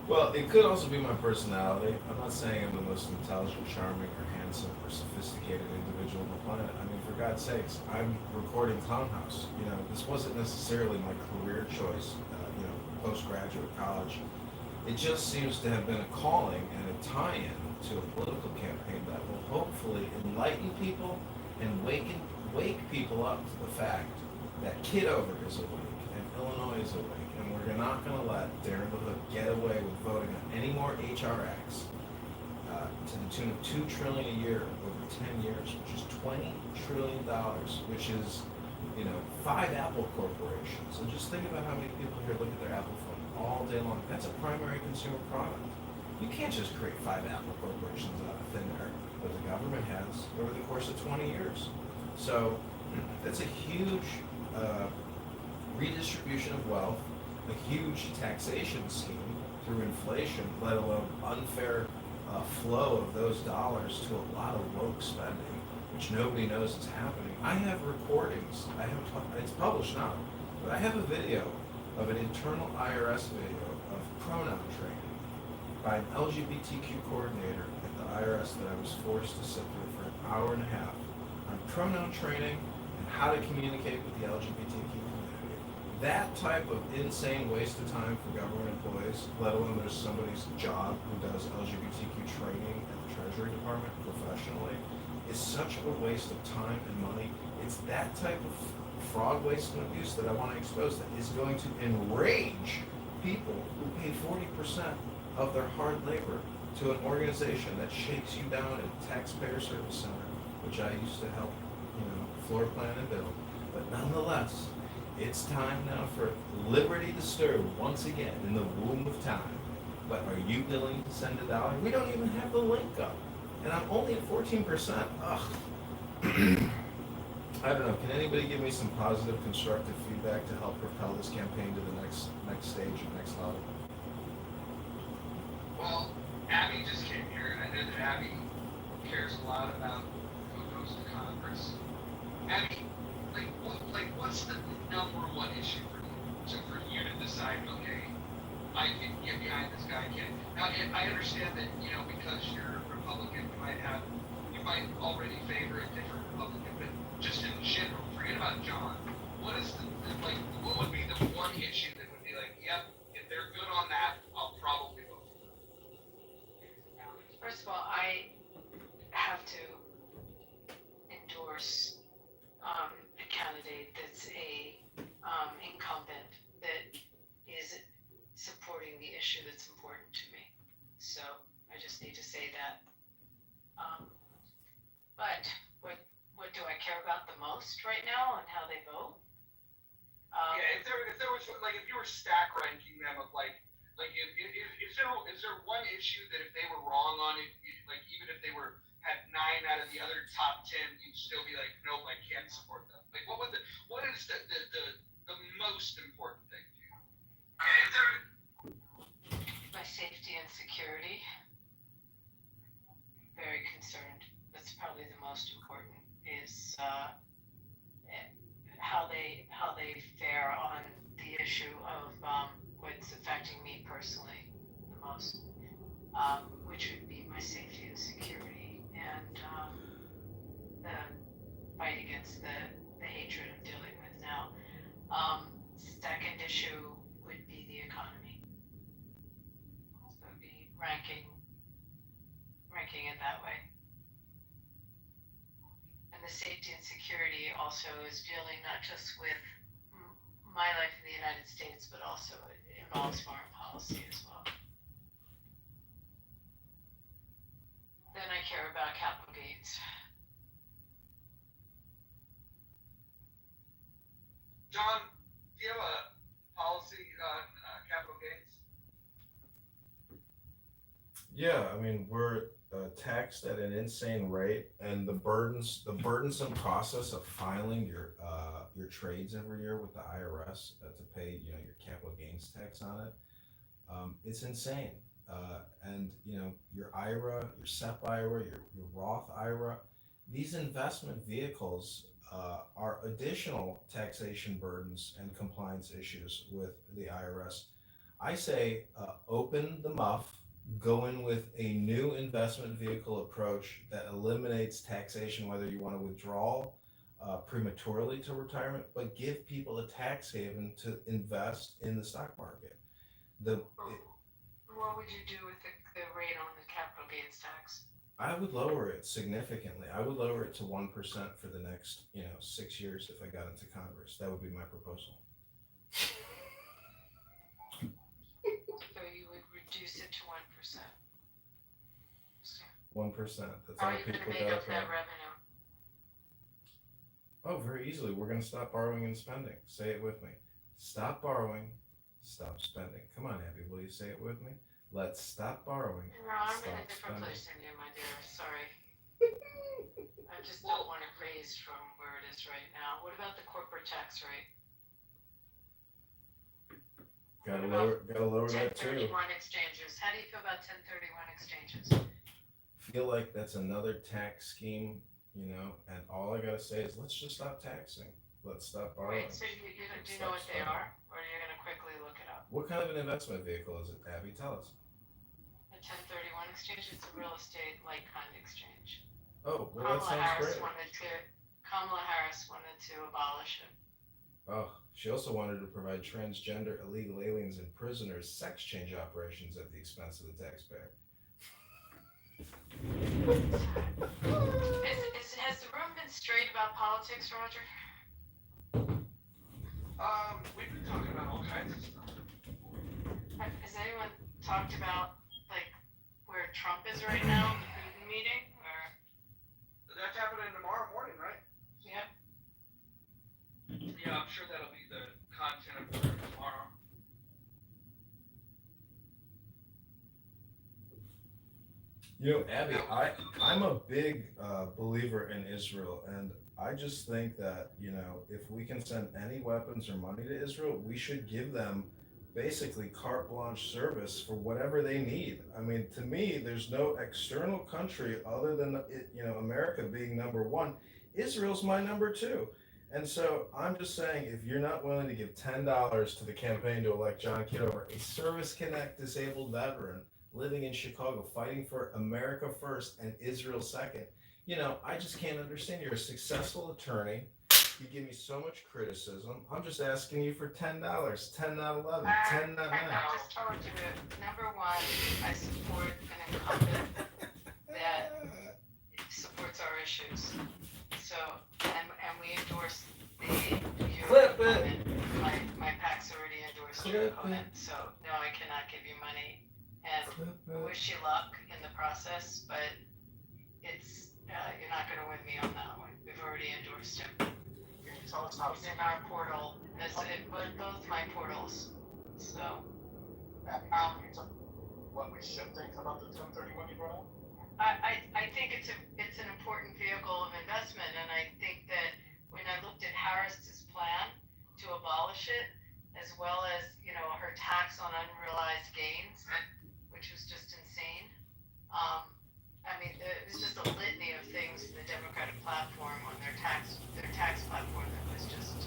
Well, it could also be my personality. I'm not saying I'm the most intelligent, charming, or handsome, or sophisticated individual on the planet. I mean, for God's sakes, I'm recording Clownhouse. You know, this wasn't necessarily my career choice, you know, postgraduate college. It just seems to have been a calling and a tie-in to a political campaign that will hopefully enlighten people and wake people up to the fact that Kitover is awake and Illinois is awake, and we're not going to let Darren LaHood get away with voting on any more HR acts to the tune of $2 trillion a year over 10 years, which is $20 trillion, which is, you know, 5 Apple corporations. And just think about how many people here look at their Apple phone all day long. That's a primary consumer product. You can't just create 5 Apple corporations out of thin air, but the government has over the course of 20 years. So that's a huge redistribution of wealth, a huge taxation scheme through inflation, let alone unfair flow of those dollars to a lot of woke spending, which nobody knows is happening. I have recordings. It's published now, but I have a video of an internal IRS video of pronoun training by an LGBTQ coordinator at the IRS that I was forced to sit through for an hour and a half on pronoun training and how to communicate with the LGBTQ community. That type of insane waste of time for government employees, let alone there's somebody's job who does LGBTQ training at the Treasury Department professionally, is such a waste of time and money. It's that type of fraud, waste, and abuse that I want to expose that is going to enrage people who pay 40% of their hard labor to an organization that shakes you down at Taxpayer Service Center, which I used to help, you know, floor plan and build. But nonetheless, it's time now for liberty to stir once again in the womb of time. But are you willing to send $1? We don't even have the link up. And I'm only at 14%. Ugh. I don't know. Can anybody give me some positive, constructive feedback to help propel this campaign to the next stage and next level? Well, Abby just came here, and I know that Abby cares a lot about who goes to Congress. Abby, what's the number one issue for you? So for you to decide, okay, I can get behind this guy. I can. Now, I understand that because you're a Republican, you might already favor a different Republican, but just in general, forget about John. What is what would be the one issue that would be like, yep, if they're good on that, I'll probably vote for them. First of all, I have to endorse a candidate that's a incumbent that is supporting the issue that's important to me. So I just need to say that. But what do I care about the most right now and how they vote? Yeah, if there was if you were stack ranking them of is there one issue that if they were wrong on it, even if they had 9 out of the other top 10, you'd still be like, nope, I can't support them. What is the most important thing to you? My safety and security. Very concerned. That's probably the most important. Is how they fare on the issue of what's affecting me personally the most, which would be my safety and security, and the fight against the hatred I'm dealing with now. Second issue would be the economy. So it'd be ranking it that way. And the safety and security also is dealing not just with my life in the United States, but also it involves foreign policy as well. Then I care about capital gains. John, do you have a policy on capital gains? Yeah, I mean, we're taxed at an insane rate, and the burdensome process of filing your trades every year with the IRS to pay your capital gains tax on it, it's insane. And your IRA, your SEP IRA, your Roth IRA, these investment vehicles are additional taxation burdens and compliance issues with the IRS. I say open the muff, go in with a new investment vehicle approach that eliminates taxation, whether you want to withdraw prematurely to retirement, but give people a tax haven to invest in the stock market. What would you do with the rate on the capital gains tax? I would lower it significantly. I would lower it to 1% for the next 6 years if I got into Congress. That would be my proposal. So you would reduce it to 1%. 1%. That's How all are you going to people make got up that revenue? Oh, very easily. We're going to stop borrowing and spending. Say it with me. Stop borrowing, stop spending. Come on, Abby, will you say it with me? Let's stop borrowing. No, I'm in stop a different spending. place than you, my dear. Sorry. I just don't want it raised from where it is right now. What about the corporate tax rate? Gotta lower that too. 1031 exchanges. How do you feel about 1031 exchanges? Feel like that's another tax scheme, and all I gotta say is let's just stop taxing. Let's stop borrowing. Wait, so do you know what they are? Or are you going to quickly look it up? What kind of an investment vehicle is it, Abby? Tell us. A 1031 exchange, it's a real estate like kind of exchange. Oh, well, that sounds great. Kamala Harris wanted to abolish it. Oh, she also wanted to provide transgender illegal aliens and prisoners sex change operations at the expense of the taxpayer. Has the room been straight about politics, Roger? We've been talking about all kinds of stuff. Has anyone talked about where Trump is right now in the Putin meeting? Or That's happening tomorrow morning, right? yep. Yeah, I'm sure that'll be the content of tomorrow. Abby, I'm a big believer in Israel, and I just think that, if we can send any weapons or money to Israel, we should give them basically carte blanche service for whatever they need. I mean, to me, there's no external country other than, America being number one. Israel's my number two. And so I'm just saying, if you're not willing to give $10 to the campaign to elect John Kitover, a Service Connect disabled veteran living in Chicago, fighting for America first and Israel second, I just can't understand. You're a successful attorney. You give me so much criticism. I'm just asking you for $10, 10 not 11, 10 not 9. I just told you that, number one, I support an incumbent that supports our issues. So, and we endorse your Clip it. opponent. My PAC's already endorsed your Clip opponent, so no, I cannot give you money. And I wish you luck in the process, but it's, you're not gonna win me on that one. We've already endorsed him. Can you tell us how He's in our portal, both my portals, so. what we should think about the 1031 you brought up? I think it's an important vehicle of investment, and I think that when I looked at Harris's plan to abolish it, as well as, her tax on unrealized gains, which was just insane. It was just a litany of things in the Democratic platform on their tax platform that was just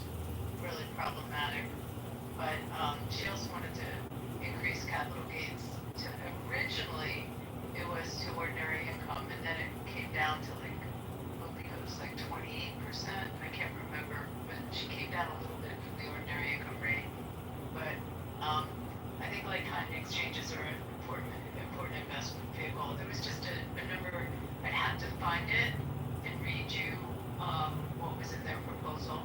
really problematic. But she also wanted to increase capital gains to originally it was to ordinary income, and then it came down to I think it was 28%. I can't remember, but she came down a little bit from the ordinary income rate. But I think like-kind exchanges are an important investment vehicle. There was just a number. I'd have to find it and read you what was in their proposal,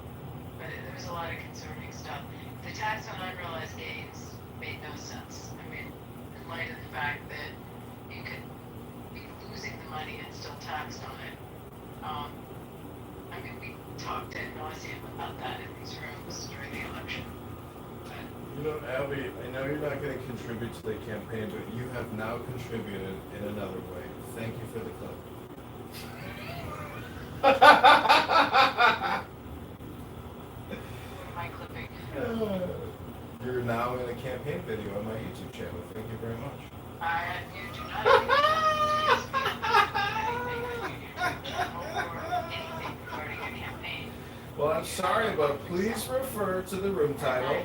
but there was a lot of concerning stuff. The tax on unrealized gains made no sense. In light of the fact that you could be losing the money and still taxed on it. We talked ad nauseum about that in these rooms during the election. But, Abby, I know you're not going to contribute to the campaign, but you have now contributed in another way. Thank you for the clip. what am I clipping? You're now in a campaign video on my YouTube channel. Thank you very much. You do not have to use me anything on your YouTube channel or anything regarding a campaign. Well, I'm sorry, but please refer to the room title.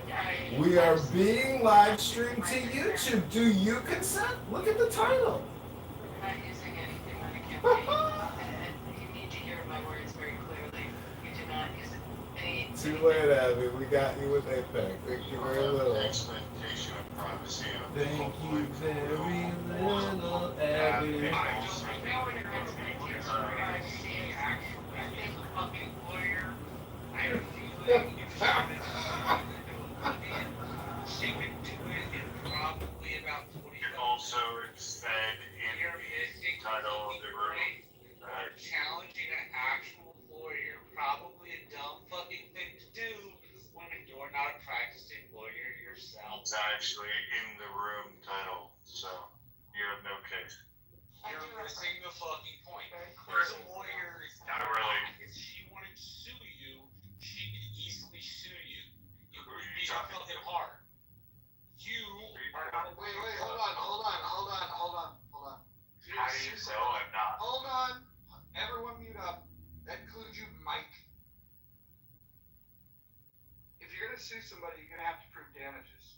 We are being live streamed to YouTube. Do you consent? Look at the title. We're not using anything on a campaign. And you need to hear my words very clearly. You do not use any. Too late, Abby. We got you with APEC. Thank you very little. Expectation of privacy. Thank you very little, Abby. You also said in the title of the room that Challenging an actual lawyer, probably a dumb fucking thing to do when you're not a practicing lawyer yourself. it's actually in the room title, so you have no case. You're missing the fucking point. Very There's a clearly. lawyer. Not really. If she wanted to sue you, she could easily sue you. It Who are would you be talking fucking hard. You are not a Wait, hold on. How do you know I'm not? Hold on. Everyone mute up. That includes you, Mike. If you're gonna sue somebody, you're gonna have to prove damages.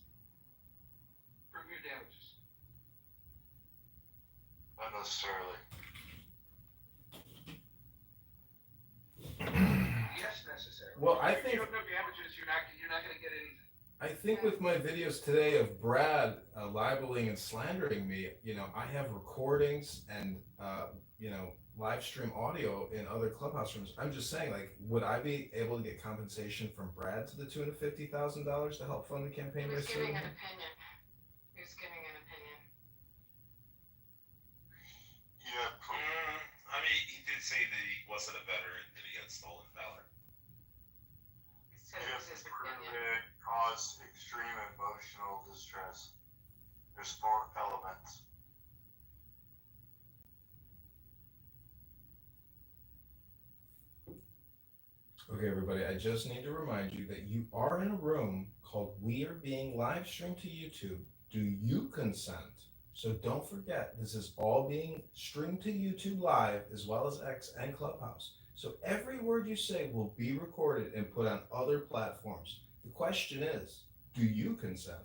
Prove your damages. Not necessarily. Yes, necessary. Well, I If think- you don't know damages, you're not gonna get anything. I think with my videos today of Brad libeling and slandering me, I have recordings and, live stream audio in other clubhouse rooms. I'm just saying, would I be able to get compensation from Brad to the tune of $50,000 to help fund the campaign? He was by giving suing an him? opinion. He was giving an opinion. Yeah, He did say that he wasn't a veteran, that he had stolen valor. He said you it have was his to prove opinion. it caused extreme emotional distress. There's 4 elements. Okay, everybody, I just need to remind you that you are in a room called We Are Being Live Streamed to YouTube. Do you consent? So don't forget, this is all being streamed to YouTube Live as well as X and Clubhouse. So every word you say will be recorded and put on other platforms. The question is, do you consent?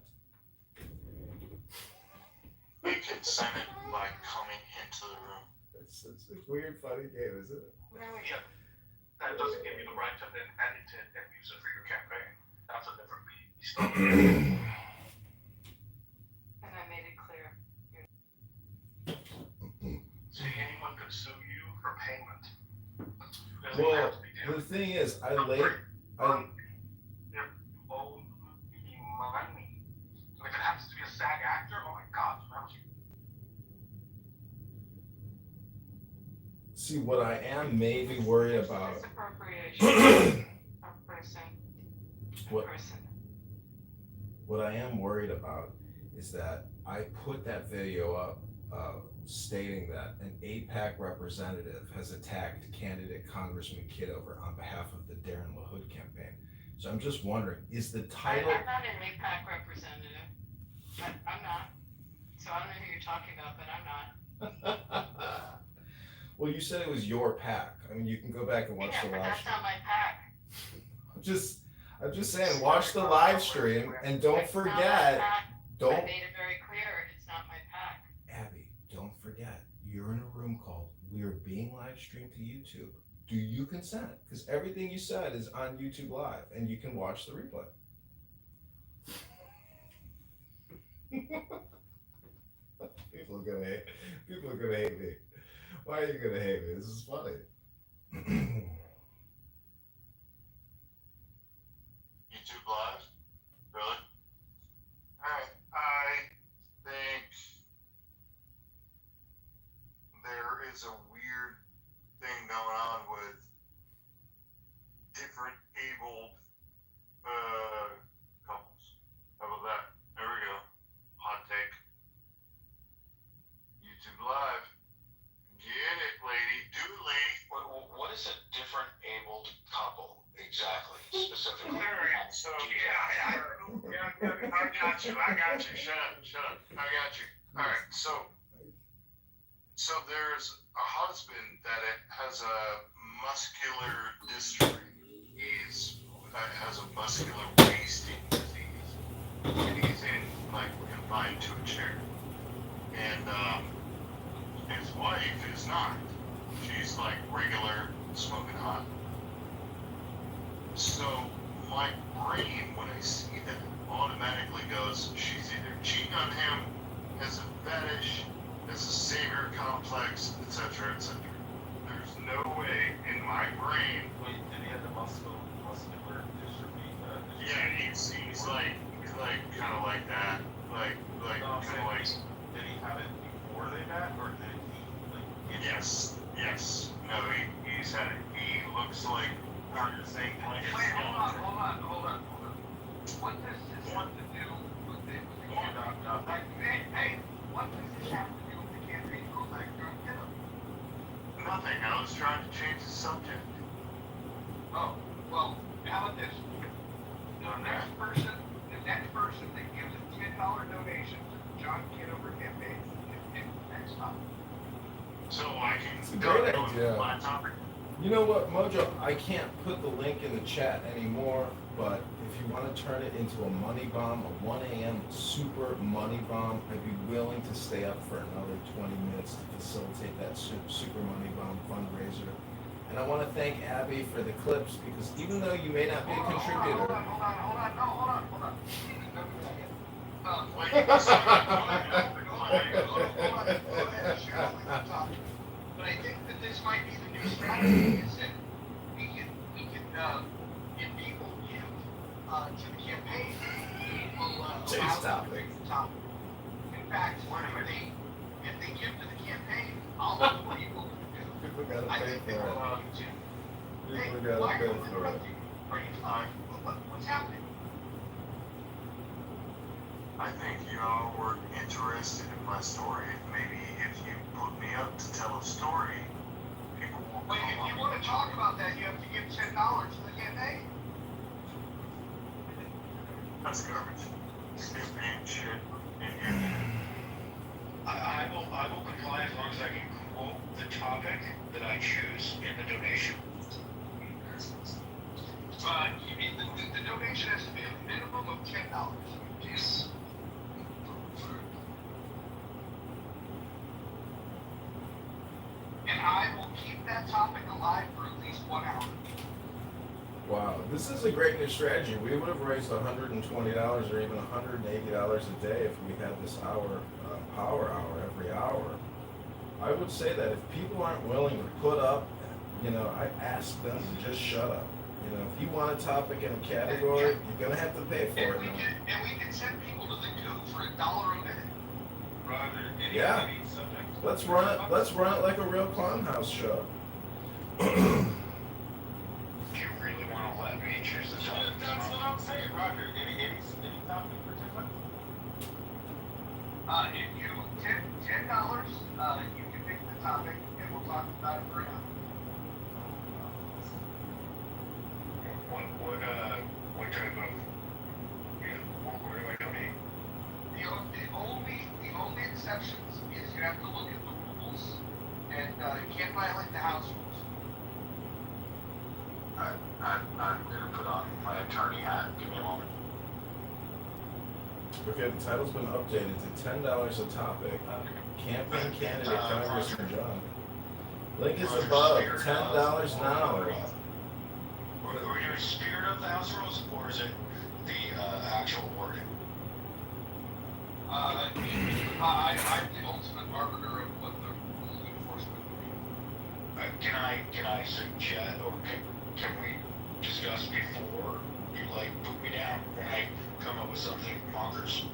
They consented by coming into the room. It's a weird, funny game, isn't it? Yeah. That doesn't give you the right to then edit it and use it for your campaign. That's a different beast. And I made it clear. See, anyone could sue you for payment. Doesn't Well, have to be the different. thing is, I You owe me money. So if it happens to be a SAG actor, oh my God, that was see what I am maybe worried about. It's appropriation. A person. What- Person. What I am worried about is that I put that video up stating that an APAC representative has attacked candidate Congressman Kitover on behalf of the Darren LaHood campaign. So I'm just wondering, is the title? I'm not an APAC representative. I'm not. So I don't know who you're talking about, but I'm not. Well, you said it was your pack. I mean, you can go back and watch Yeah, the but live that's stream. not my pack. I'm just saying, watch the live stream and don't It's not my forget, pack. I don't, made it very clear, it's not my pack. Abby, don't forget, you're in a room called We Are Being Live Streamed to YouTube. Do you consent? Because everything you said is on YouTube Live and you can watch the replay. People are gonna hate me. Why are you gonna hate me? This is funny. YouTube Live? Really? Alright, I think there is a weird thing going on with different abled couples. How about that? There we go. Hot take. YouTube Live. Get it, lady. Do it, lady. What is a different abled couple exactly, specifically? Alright, so I got you. Shut up. I got you. Alright, so there's a husband that has a muscular dystrophy. Has a muscular wasting disease. And he's confined to a chair. And his wife is not. She's regular smoking hot. So my brain, when I see that, automatically goes, she's either cheating on him, has a fetish, has a savior complex, etc., etc. There's no way in my brain. Wait, did he have the muscular dystrophy? Yeah, he's kind of like that, Did he have it before they met, or did he Yes. No, he's had it. He looks like. You're saying Wait, hold on. What does this have to do with the hey, what does this have to do with the campaign rules? I don't get them. Nothing. I was trying to change the subject. Oh, well, how about this? The next person that gives a $10 donation to the John Kitover campaign is picked next time. So I can It's a go great to idea. my topic. You know what, Mojo, I can't put the link in the chat anymore, but if you want to turn it into a money bomb, a 1 a.m. super money bomb, I'd be willing to stay up for another 20 minutes to facilitate that super money bomb fundraiser. And I want to thank Abby for the clips, because even though you may not be a contributor. Hold on. But I think that this might be the new strategy, is that we can if people give to the campaign, we'll Change topic. In fact, if they give to the campaign, I'll know what people can do. People gotta I pay think they for will it. allow you to. Hey, People gotta why pay are you for it. interrupting? Are you fine? What's happening? I think y'all were interested in my story. Maybe if you put me up to tell a story, people will Wait, if you want to talk about that, you have to give $10 to the campaign. That's garbage. Stupid shit in here. I will comply as long as I can quote the topic that I choose in the donation. You mean the donation has to be a minimum of $10. Yes. And I will keep that topic alive for at least 1 hour. Wow, this is a great new strategy. We would have raised $120 or even $180 a day if we had this power hour every hour. I would say that if people aren't willing to put up, I ask them to just shut up. If you want a topic in a category, you're gonna have to pay for it. And we can send people to the goo for $1 a minute. Rather, any Yeah. subject. Let's run it like a real clown house show. Do you really want to let me choose the topic? That's what I'm saying, Roger. Any topic for $10? If you tip $10, you can pick the topic and we'll talk about it for an hour. What type of, where do I donate? The only exceptions is you have to look at the rules and you can't violate the house rules. I'm gonna put on my attorney hat. Give me a moment. Okay, the title's been updated to $10 a topic. Campaign candidate Congressman John. Link is above. $10 now. Are we doing spirit of the house rules, or is it the actual wording? I'm the ultimate arbiter of what the rule enforcement would be. Can I suggest, or can we discuss before you put me down when I come up with something bonkers?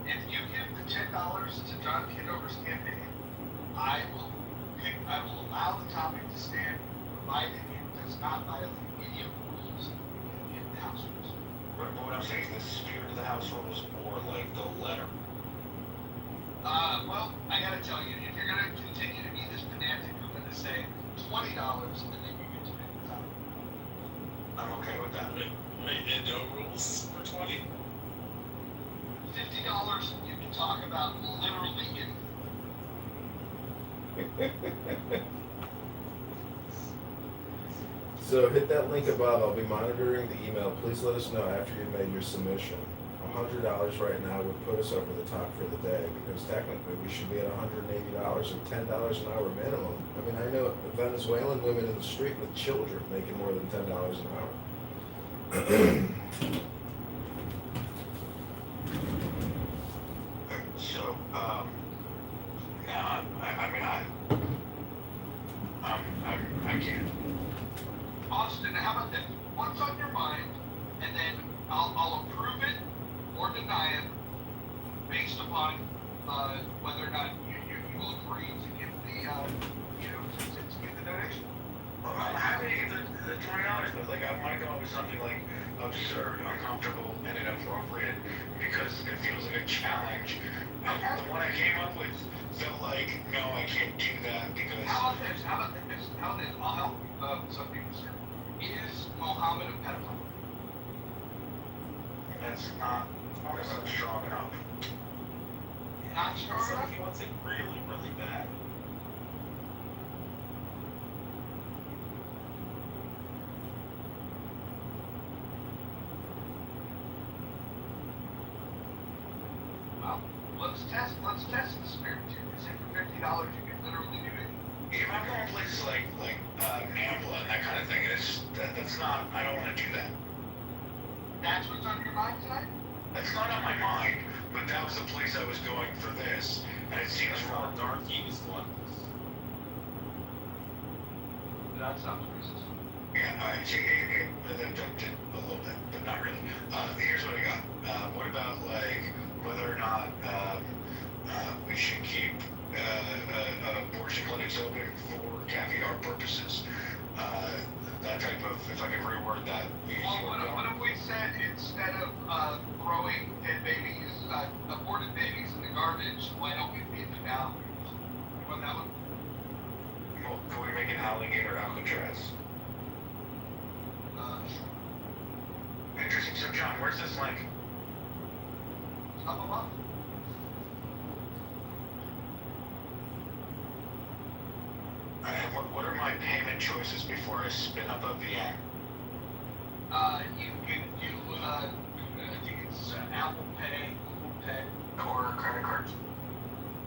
If you give the $10 to John Kitover's campaign, I will allow the topic to stand, provided it does not violate any of the rules in the house rules. But what I'm saying is the spirit of the house rules, or the letter. Well, I gotta tell you, if you're gonna continue to be this pedantic, I'm gonna say $20 and then you get to pick the topic. I'm okay with that. Wait, and no rules for 20? $50, you can talk about literally anything. So hit that link above. I'll be monitoring the email. Please let us know after you've made your submission. $100 right now would put us over the top for the day because technically we should be at $180 and $10 an hour minimum. I mean, I know Venezuelan women in the street with children making more than $10 an hour. So, now, I can't. Austin, how about this? What's on your mind, and then I'll approve it or deny it based upon whether or not you will agree to give the to give the donation. Well, I'm happy to give the $20, but I want to go up with something absurd, uncomfortable, and inappropriate because it feels like a challenge. The one I came up with felt like, no, I can't do that because. How about this? I'll help some people, sir. Is Mohammed a pedophile? That's not strong enough. Not strong So enough? he wants it really, really bad. Well, let's test the spirit here. I say for $50 you can literally do it. If I'm going places like NAMBLA and that kind of thing, that's not, I don't want to do that. That's what's on your mind tonight? That's not on my mind, but that was the place I was going for this, and it seems wrong. Dark East one. That sounds racist. Yeah, that jumped in a little bit, but not really. Here's what I got. What about whether or not we should keep abortion clinics open for caviar purposes? That type of, if I could reword that. Well, what if we said instead of throwing dead babies, aborted babies in the garbage, why don't we feed them now? You want that one? Well, can we make an alligator Alcatraz? Sure. Interesting. So, John, where's this link? Up above. And what are my payment choices before I spin up a VM? I think it's Apple Pay, Google Pay. Or credit cards.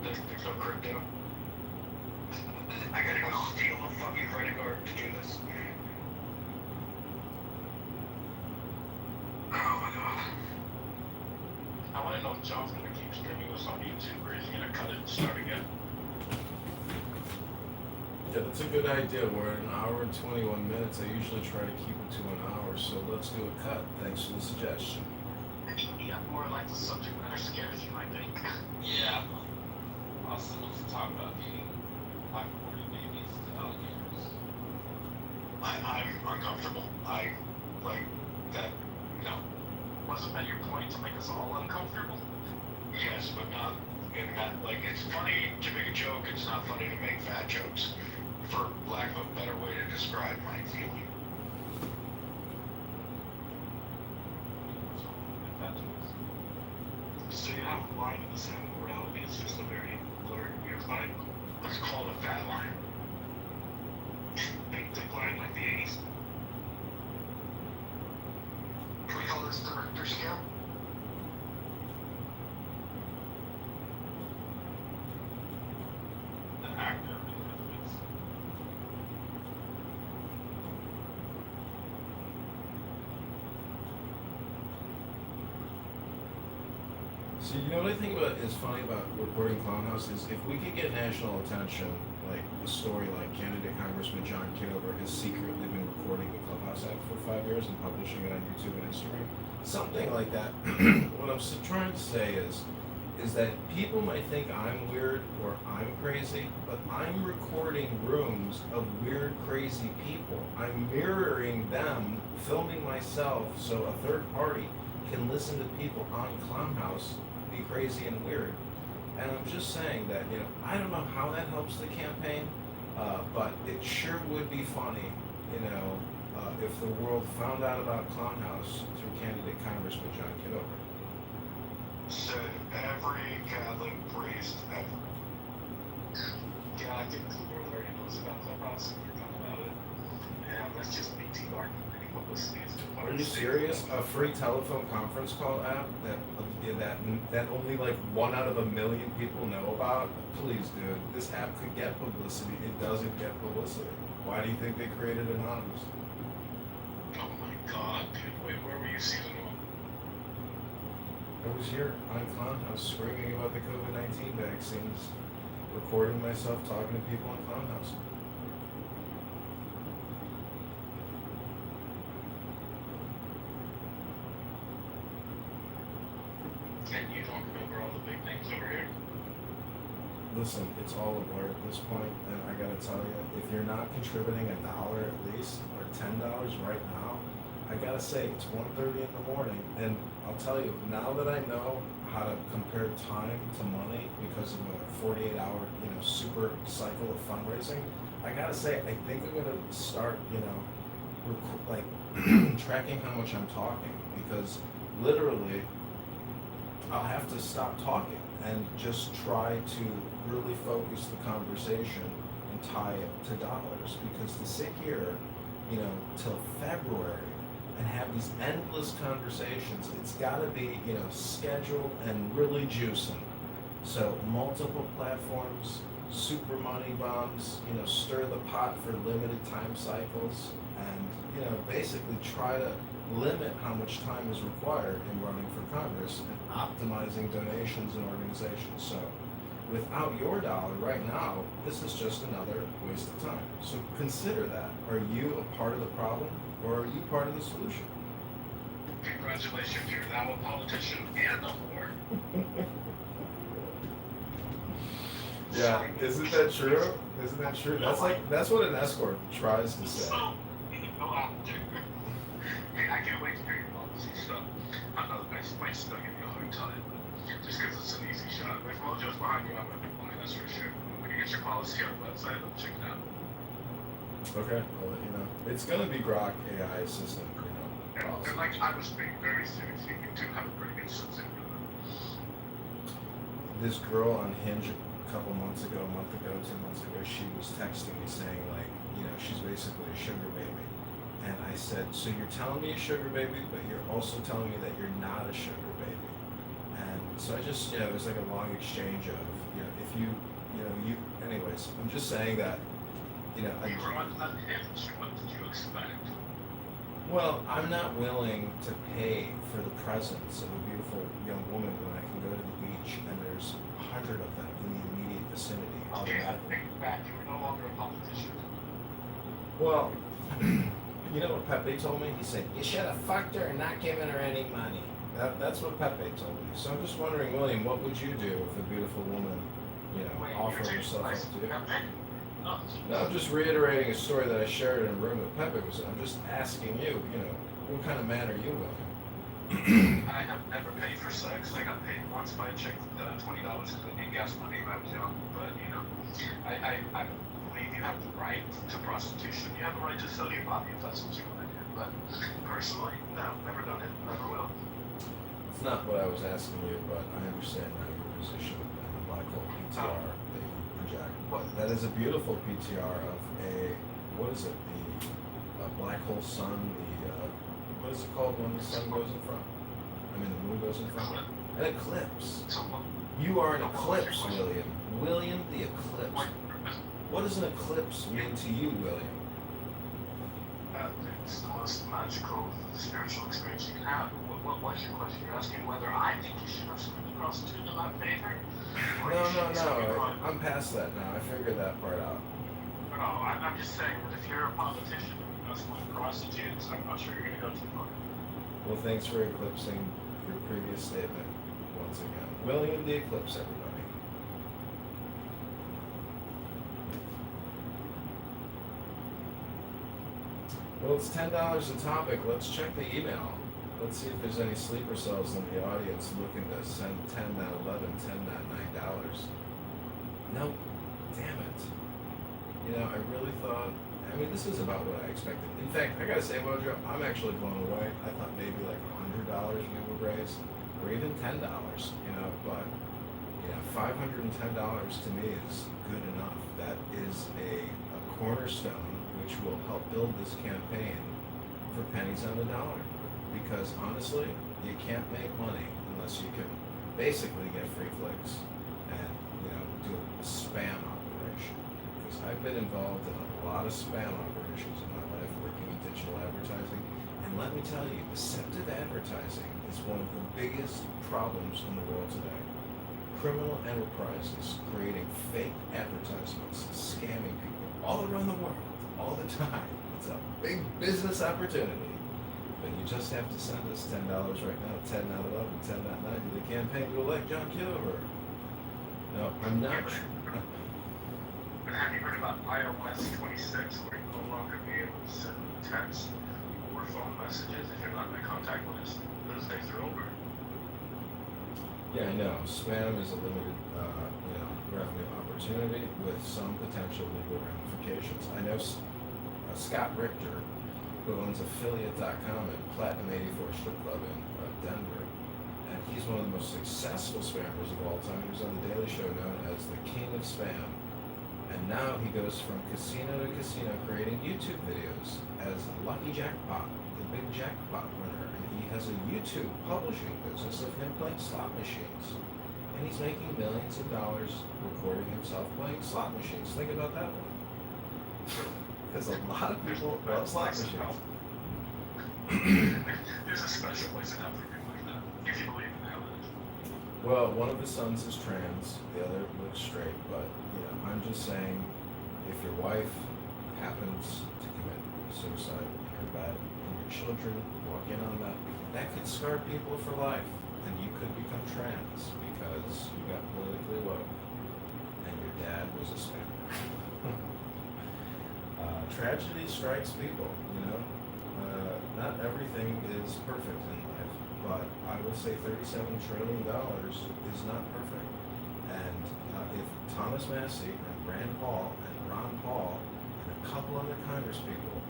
There's no crypto. I gotta go steal a fucking credit card to do this. Oh my god. I want to know if John's going to keep streaming this on YouTube or is he going to cut it and start again? Yeah, that's a good idea. We're at an hour and 21 minutes. I usually try to keep it to an hour, so let's do a cut. Thanks for the suggestion. Yeah, more like the subject matter scares you, I think. Yeah. Also, wants to talk about feeding black aborted babies to alligators. I'm uncomfortable. I like that. No. Wasn't that your point to make us all uncomfortable? Yes, but not in that. Like, it's funny to make a joke. It's not funny to make fat jokes. For lack of a better way to describe my feeling. So you have a line in the sand of morality. It's just a very blurred, weird line. Let's call it a fat line. Big dick line like the 80s. Can we call this the Richter scale? The actor. So you know what I think about is funny about recording Clownhouse is if we could get national attention, like a story like candidate Congressman John Kitover has secretly been recording the Clubhouse app for 5 years and publishing it on YouTube and Instagram, something like that. What I'm trying to say is that people might think I'm weird or I'm crazy, but I'm recording rooms of weird, crazy people. I'm mirroring them, filming myself, so a third party can listen to people on Clownhouse be crazy and weird. And I'm just saying that, I don't know how that helps the campaign, but it sure would be funny, if the world found out about Clownhouse through candidate Congressman John Kitover. Said every Catholic priest ever. Yeah, I think the world already knows about Clubhouse and you're talking about it. And that's just BT marketing publicity. Are you serious? A free telephone conference call app that only like 1 out of 1 million people know about? Please, dude, this app could get publicity. It doesn't get publicity. Why do you think they created Anonymous? Oh my god, dude. Wait, where were you seeing it? I was here on Clownhouse screaming about the COVID-19 vaccines, recording myself talking to people on Clownhouse. And you don't remember all the big names over here? Listen, it's all a blur at this point, and I gotta tell you, if you're not contributing $1 at least, or $10 right now, I gotta say, it's 1:30 in the morning, and I'll tell you, now that I know how to compare time to money because of a 48-hour, super cycle of fundraising, I gotta say, I think I'm gonna start, tracking how much I'm talking, because literally, I'll have to stop talking and just try to really focus the conversation and tie it to dollars, because to sit here, till February and have these endless conversations, it's gotta be, scheduled and really juicing. So multiple platforms, super money bombs, stir the pot for limited time cycles, and, basically try to limit how much time is required in running for Congress and optimizing donations and organizations. So without your dollar right now, this is just another waste of time. So consider that. Are you a part of the problem or are you part of the solution? Congratulations, you're now a politician and a whore. Yeah, isn't that true? Isn't that true? That's what an escort tries to say. So, go out there. Hey, I can't wait to hear your policy stuff. I know I might still give you a hard time, just because it's an easy shot. If Mojo's behind you, I'm going to be blind, that's for sure. When you get your policy on the website, I'll check it out. Okay, I'll let you know. It's gonna be Grok AI assistant, And policy. like, I was being very serious. You do have a pretty good sense of humor. This girl on Hinge a month ago, 2 months ago, she was texting me saying she's basically a sugar baby. And I said, so you're telling me a sugar baby, but you're also telling me that you're not a sugar baby. And so I just, it was like a long exchange of, if anyways, I'm just saying that, You were unhinged. What did you expect? well, I'm not willing to pay for the presence of a beautiful young woman when I can go to the beach and there's 100 of them in the immediate vicinity. Okay, I take it back. You were no longer a politician. Well, you know what Pepe told me? He said, you should have fucked her and not given her any money. That's what Pepe told me. So I'm just wondering, William, what would you do if a beautiful woman, offered herself up to you? No, I'm just reiterating a story that I shared in a room that Pepe was in. I'm just asking you, what kind of man are you, William? I have never paid for sex. I got paid once by a chick $20 because I need gas money when I was young. But I believe you have the right to prostitution. You have the right to sell your body if that's what you want to do. But personally, no, never done it, never will. It's not what I was asking you, but I understand now your position and the black hole PTR that you project. But that is a beautiful PTR of what is it? The black hole sun. What is it called when the sun goes in front? The moon goes in front. An eclipse. You are an eclipse, William. William the eclipse. What does an eclipse mean to you, William? It's the most magical spiritual experience you can have. What's your question? You're asking whether I think you should have submitted to prostitute in my favor? No. I'm past that now. I figured that part out. No, I'm just saying that if you're a politician and you exploit prostitutes, I'm not sure you're going to go too far. Well, thanks for eclipsing your previous statement once again. William the Eclipse, everybody. Well, it's $10 a topic. Let's check the email. Let's see if there's any sleeper cells in the audience looking to send 10, not 11, 10, not $9. Nope. Damn it. I really thought, this is about what I expected. In fact, I gotta say, Wojo, I'm actually blown away. I thought maybe like $100 we would raise, or even $10, but $510 to me is good enough. That is a cornerstone which will help build this campaign for pennies on the dollar. Because honestly, you can't make money unless you can basically get free clicks and do a spam operation. Because I've been involved in a lot of spam operations in my life working in digital advertising, and let me tell you, deceptive advertising is one of the biggest problems in the world today. Criminal enterprises creating fake advertisements, scamming people all around the world, all the time. It's a big business opportunity. But you just have to send us $10 right now, 10 not 11, 10 not 9 to the campaign to elect John Kitover. No, I'm not. But have you heard about iOS 26, where you no longer be able to send text or phone messages if you're not in my contact list? Those days are over. Yeah, I know. Spam is a limited, revenue opportunity with some potential legal ramifications. I know Scott Richter, who owns affiliate.com and Platinum 84 Strip Club in Denver. And he's one of the most successful spammers of all time. He was on the Daily Show known as the King of Spam. And now he goes from casino to casino creating YouTube videos as Lucky Jackpot, the big jackpot winner. And he has a YouTube publishing business of him playing slot machines. And he's making millions of dollars recording himself playing slot machines. Think about that one. Because a lot of people love slot machines. There's a special place in hell for people like that, if you believe in hell. Well, one of his sons is trans, the other looks straight, but I'm just saying, if your wife happens to commit suicide in her bed and your children walk in on that, that could scar people for life, and you could become trans because you got politically woke and your dad was a spammer. Tragedy strikes people, not everything is perfect in life, but I will say $37 trillion is not perfect. And if Thomas Massey and Rand Paul and Ron Paul and a couple other congresspeople,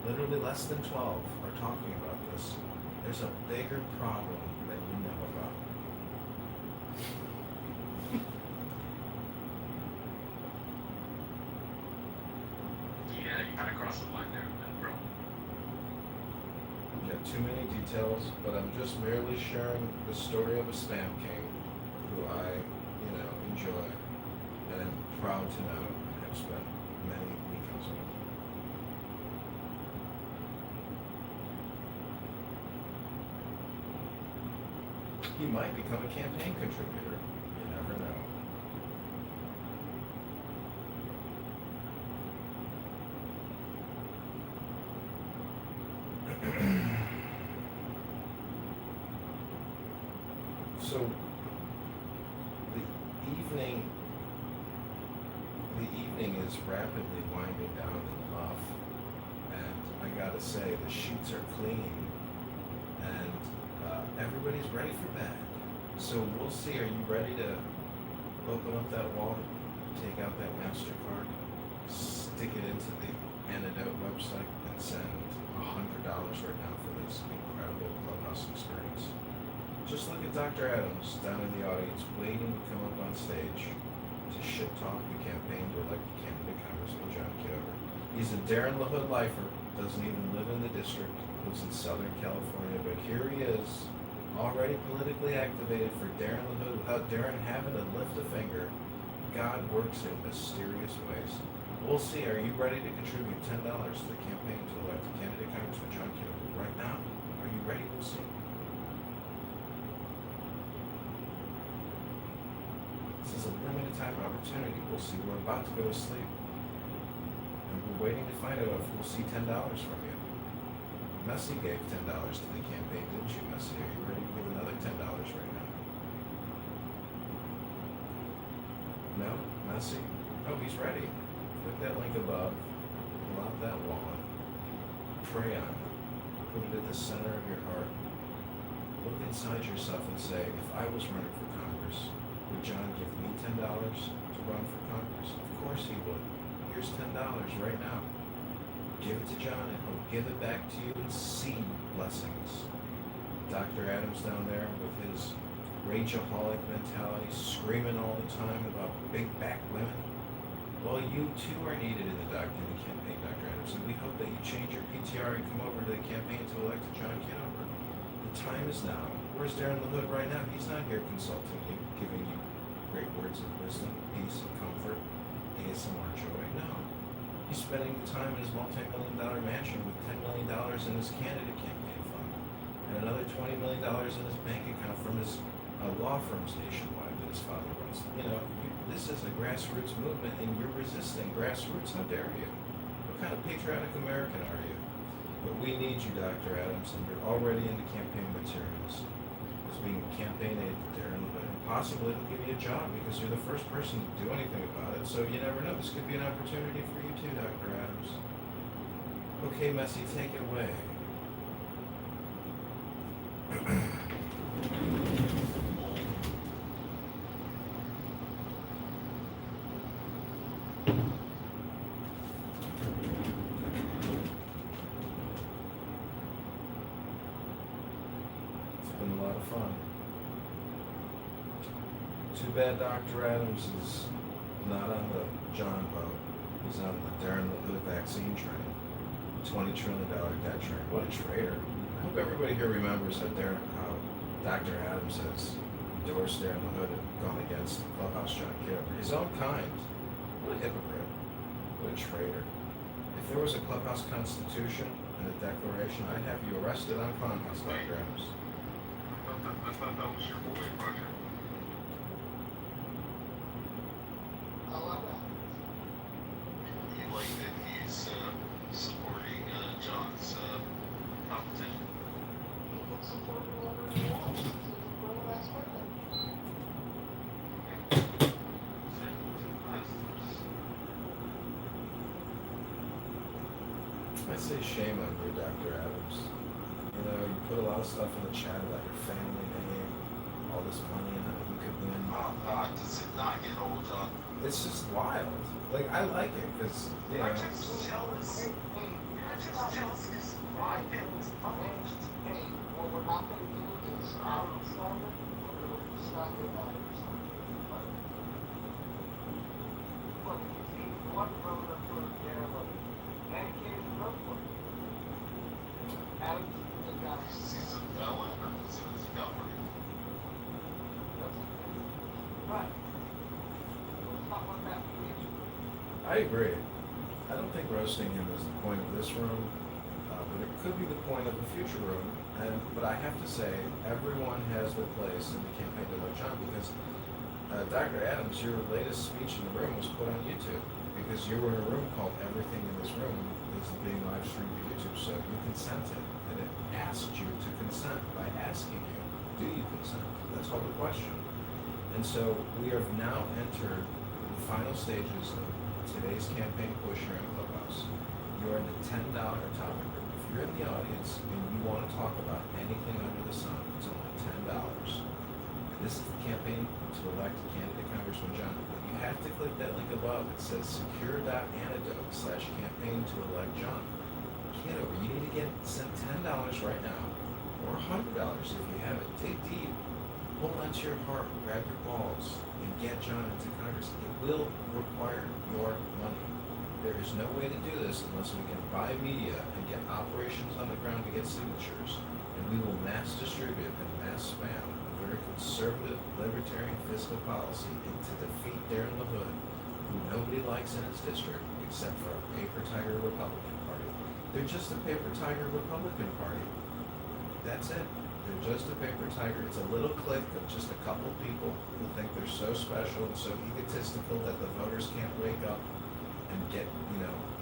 literally less than 12, are talking about this, there's a bigger problem than you know about. Yeah, you kind of crossed the line there, bro. too many details, but I'm just merely sharing the story of a spam king who I, enjoy and am proud to know and have spent many weekends with. He might become a campaign contributor. You never know. So the evening is rapidly winding down in the muff, and I gotta say the sheets are clean, and everybody's ready for bed. So we'll see. Are you ready to open up that wallet, take out that MasterCard, stick it into the Antidote website, and send $100 right now for this incredible clubhouse experience? Just look at Dr. Adams down in the audience, waiting to come up on stage to shit talk the campaign to elect the candidate Congressman John Kitover. He's a Darren LaHood lifer, doesn't even live in the district, lives in Southern California, but here he is, already politically activated for Darren LaHood without Darren having to lift a finger. God works in mysterious ways. We'll see. Are you ready to contribute $10 to the campaign to elect the candidate Congressman John Kitover right now? Are you ready? We'll see. This is a limited time opportunity. We'll see. We're about to go to sleep. And we're waiting to find out if we'll see $10 from you. Messi gave $10 to the campaign, didn't you, Messi? Are you ready to give another $10 right now? No? Messi? Oh, he's ready. Click that link above. Pull out that wallet. Pray on it. Put it at the center of your heart. Look inside yourself and say, if I was running for Congress, would John give me $10 to run for Congress? Of course he would. Here's $10 right now. Give it to John and he'll give it back to you in seed blessings. Dr. Adams down there with his rageaholic mentality, screaming all the time about big back women. Well, you too are needed in the campaign, Dr. Adams, and we hope that you change your PTR and come over to the campaign to elect John Kitover. The time is now. Where's Darren LaHood right now? He's not here consulting you, giving you great words of wisdom, peace, and comfort, ASMR joy. No. He's spending the time in his multi-million-dollar mansion with $10 million in his candidate campaign fund and another $20 million in his bank account from his law firms nationwide that his father runs. This is a grassroots movement, and you're resisting grassroots. How dare you? What kind of patriotic American are you? But we need you, Dr. Adams, and you're already in the campaign materials. As being a campaign aide to Darren LaHood, and possibly he'll give you a job because you're the first person to do anything about it. So you never know. This could be an opportunity for you too, Dr. Adams. Okay, Messi, take it away. Been a lot of fun. Too bad Dr. Adams is not on the John boat. He's on the Darren LaHood vaccine train. $20 trillion debt train. What a traitor. I hope everybody here remembers how Dr. Adams has endorsed Darren LaHood and gone against Clubhouse John Kitover. His own kind. What a hypocrite. What a traitor. If there was a Clubhouse Constitution and a declaration, I'd have you arrested on Clubhouse, Dr. Adams. I thought that was your boy, Roger. You like that he's supporting John's competition? I say shame on you, Dr. Adams. You put a lot of stuff in the chat about your family name, all this money, and how you could win. Oh God, does it not get old, John? It's just wild. Like, I like it, because, I'm just jealous. I'm just jealous because my family's punished. Hey, what we're not gonna do is, stop your values. Look, if you want to vote for Darren LaHood, dedicated to vote for him. Adams is a guy I agree. I don't think roasting him is the point of this room, but it could be the point of a future room. But I have to say, everyone has their place in the campaign to elect John because Dr. Adams, your latest speech in the room was put on YouTube because you were in a room called Everything in This Room is being live streamed to YouTube. So you consented, and it asked you to consent by asking you, do you consent? That's all the question. And so we have now entered the final stages of today's campaign push here in Clubhouse. You are in the $10 topic group. If you're in the audience and you want to talk about anything under the sun, it's only $10. And this is the campaign to elect candidate Congressman John. But you have to click that link above. It says secure.antidote/campaign to elect John. Kitover, you need to get sent $10 right now, or $100 if you have it. Dig deep. Hold onto your heart, grab your balls, and get John into Congress. It will require your money. There is no way to do this unless we can buy media and get operations on the ground to get signatures, and we will mass distribute and mass spam a very conservative, libertarian fiscal policy to defeat Darren LaHood, who nobody likes in his district except for a paper tiger Republican Party. They're just a paper tiger Republican Party. That's it. They're just a paper tiger. It's a little clique of just a couple people who think they're so special and so egotistical that the voters can't wake up and get,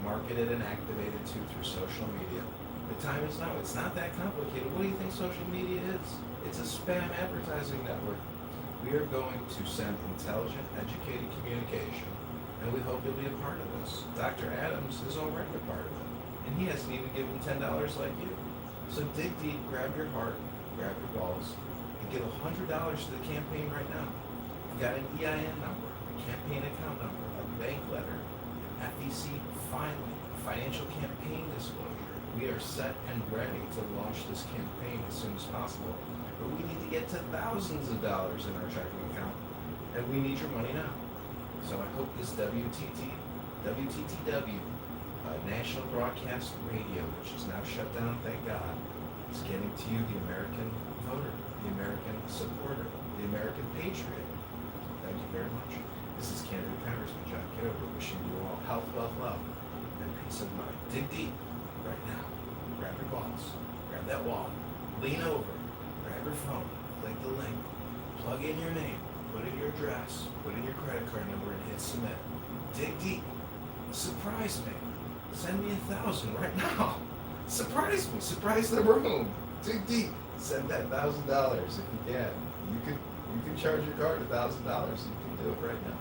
marketed and activated to through social media. The time is now. It's not that complicated. What do you think social media is? It's a spam advertising network. We are going to send intelligent, educated communication, and we hope you'll be a part of this. Dr. Adams is already a part of it, and he hasn't even given $10 like you. So dig deep, grab your heart, grab your balls, and give $100 to the campaign right now. You've got an EIN number, a campaign account number, a bank letter, an FEC filing, financial campaign disclosure. We are set and ready to launch this campaign as soon as possible. But we need to get to thousands of dollars in our checking account, and we need your money now. So I hope this WTTW, National Broadcast Radio, which is now shut down, thank God, is getting to you, the American voter, the American supporter, the American patriot. Thank you very much. This is candidate Congressman John Kitover wishing you all health, wealth, love, and peace of mind. Dig deep right now. Grab your balls. Grab that wall. Lean over. Grab your phone. Click the link. Plug in your name. Put in your address. Put in your credit card number and hit submit. Dig deep. Surprise me. Send me 1,000 right now. Surprise me. Surprise the room. Dig deep. Send that $1,000 if you can. You can charge your card $1,000. You can do it right now.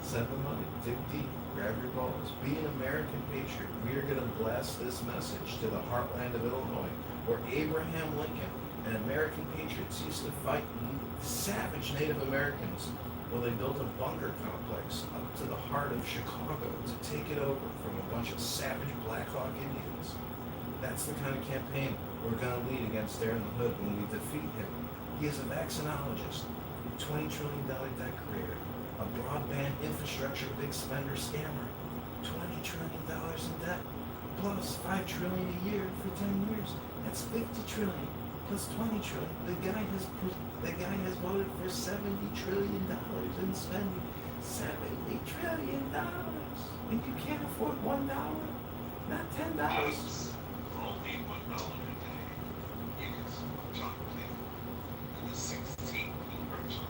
Send the money. Dig deep. Grab your balls. Be an American patriot. We are going to blast this message to the heartland of Illinois, where Abraham Lincoln and American patriots used to fight savage Native Americans. Well, they built a bunker complex up to the heart of Chicago to take it over from a bunch of savage Black Hawk Indians. That's the kind of campaign we're going to lead against Darren LaHood when we defeat him. He is a vaccinologist, $20 trillion debt creator, a broadband infrastructure big spender scammer, $20 trillion in debt, plus $5 trillion a year for 10 years. That's $50 trillion plus $20 trillion. The guy has voted for $70 trillion in spending. $70 trillion, and you can't afford $1, not $10. Only $1 a day. You can support John Clinton and the 16 version of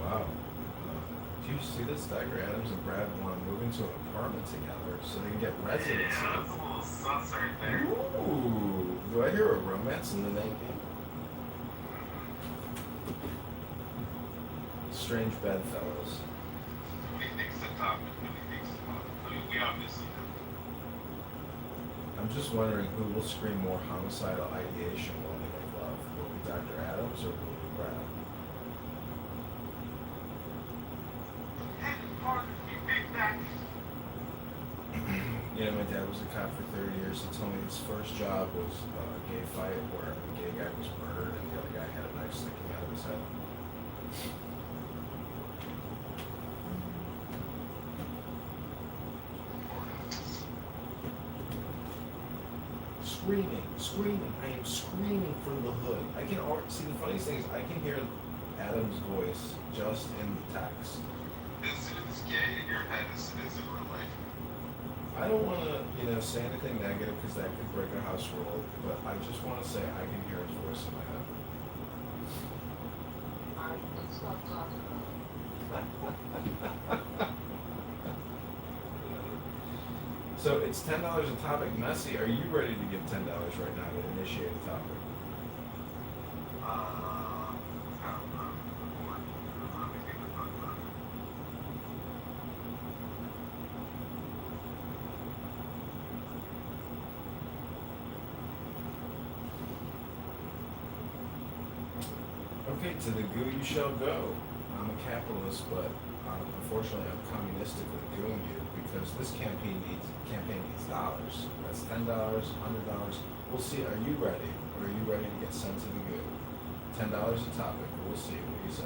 Wow. Do you see this? Dr. Adams and Brad want to move into an apartment together so they can get residency. Yeah, that's a little sus right there. Ooh. Do I hear a romance in the making? Strange bedfellows. What do you think's the topic? What do you think's the topic? I mean, we obviously know. I'm just wondering who will scream more homicidal ideation while they make love. Will it be Dr. Adams or will it be Brad? My dad was a cop for 30 years. He told me his first job was a gay fight where a gay guy was murdered and the other guy had a knife sticking out of his head. screaming. I am screaming from the hood. I can see, the funniest thing is I can hear Adam's voice just in the text. It's as gay in your head as it is in real life. I don't want to, say anything negative because that could break a house rule, but I just want to say I can hear his voice in my head. Alright, let's stop talking about it. So it's $10 a topic. Messi, are you ready to give $10 right now to initiate a topic? Okay, to the goo you shall go. I'm a capitalist, but unfortunately I'm communistically gooing you because this campaign needs dollars. That's $10, $100. We'll see. Are you ready? Or are you ready to get sent to the goo? $10 a topic. We'll see. What do you say?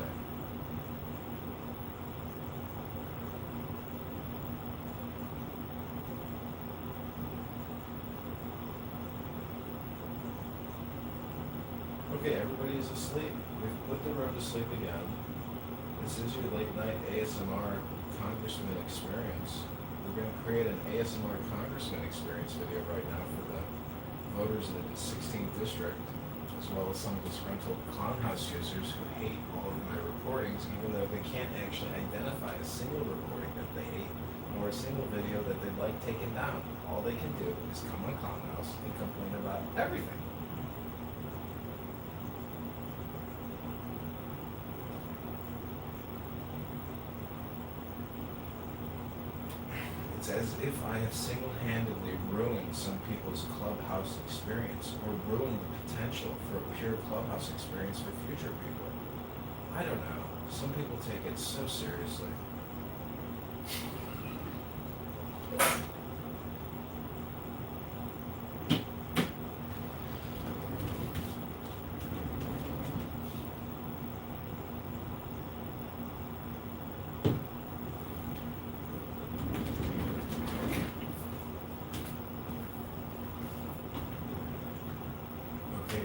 Okay, everybody is asleep. We've put the room to sleep again. This is your late night ASMR Congressman experience. We're going to create an ASMR Congressman experience video right now for the voters in the 16th district, as well as some disgruntled clownhouse users who hate all of my recordings, even though they can't actually identify a single recording that they hate or a single video that they'd like taken down. All they can do is come on Clownhouse and complain about everything. It's as if I have single-handedly ruined some people's Clubhouse experience or ruined the potential for a pure Clubhouse experience for future people. I don't know. Some people take it so seriously.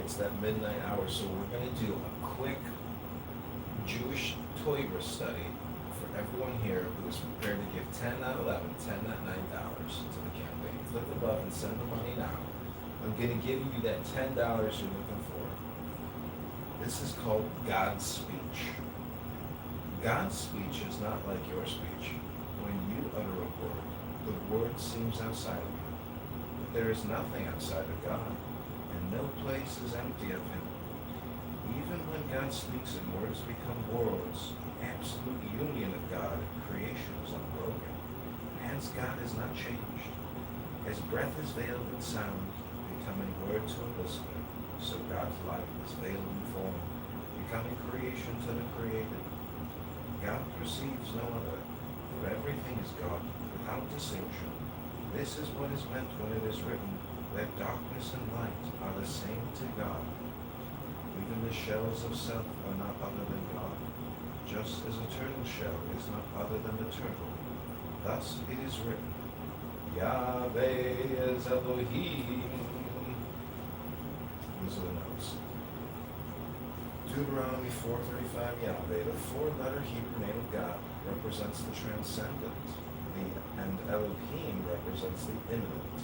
It's that midnight hour, so we're going to do a quick Jewish Kitover study for everyone here who is prepared to give 10 not 11, 10 not $9 to the campaign. Click above and send the money now. I'm going to give you that $10 you're looking for. This is called God's speech. God's speech is not like your speech. When you utter a word, the word seems outside of you. But there is nothing outside of God. And no place is empty of him. Even when God speaks and words become worlds, the absolute union of God and creation is unbroken. Hence God is not changed. As breath is veiled in sound, becoming word to a listener, so God's life is veiled in form, becoming creation to the created. God perceives no other, for everything is God, without distinction. This is what is meant when it is written, that darkness and light are the same to God. Even the shells of self are not other than God, just as a turtle shell is not other than the turtle. Thus it is written, Yahweh is Elohim. Those are the notes. Deuteronomy 4:35, Yahweh, the four-letter Hebrew name of God, represents the transcendent, and Elohim represents the immanent.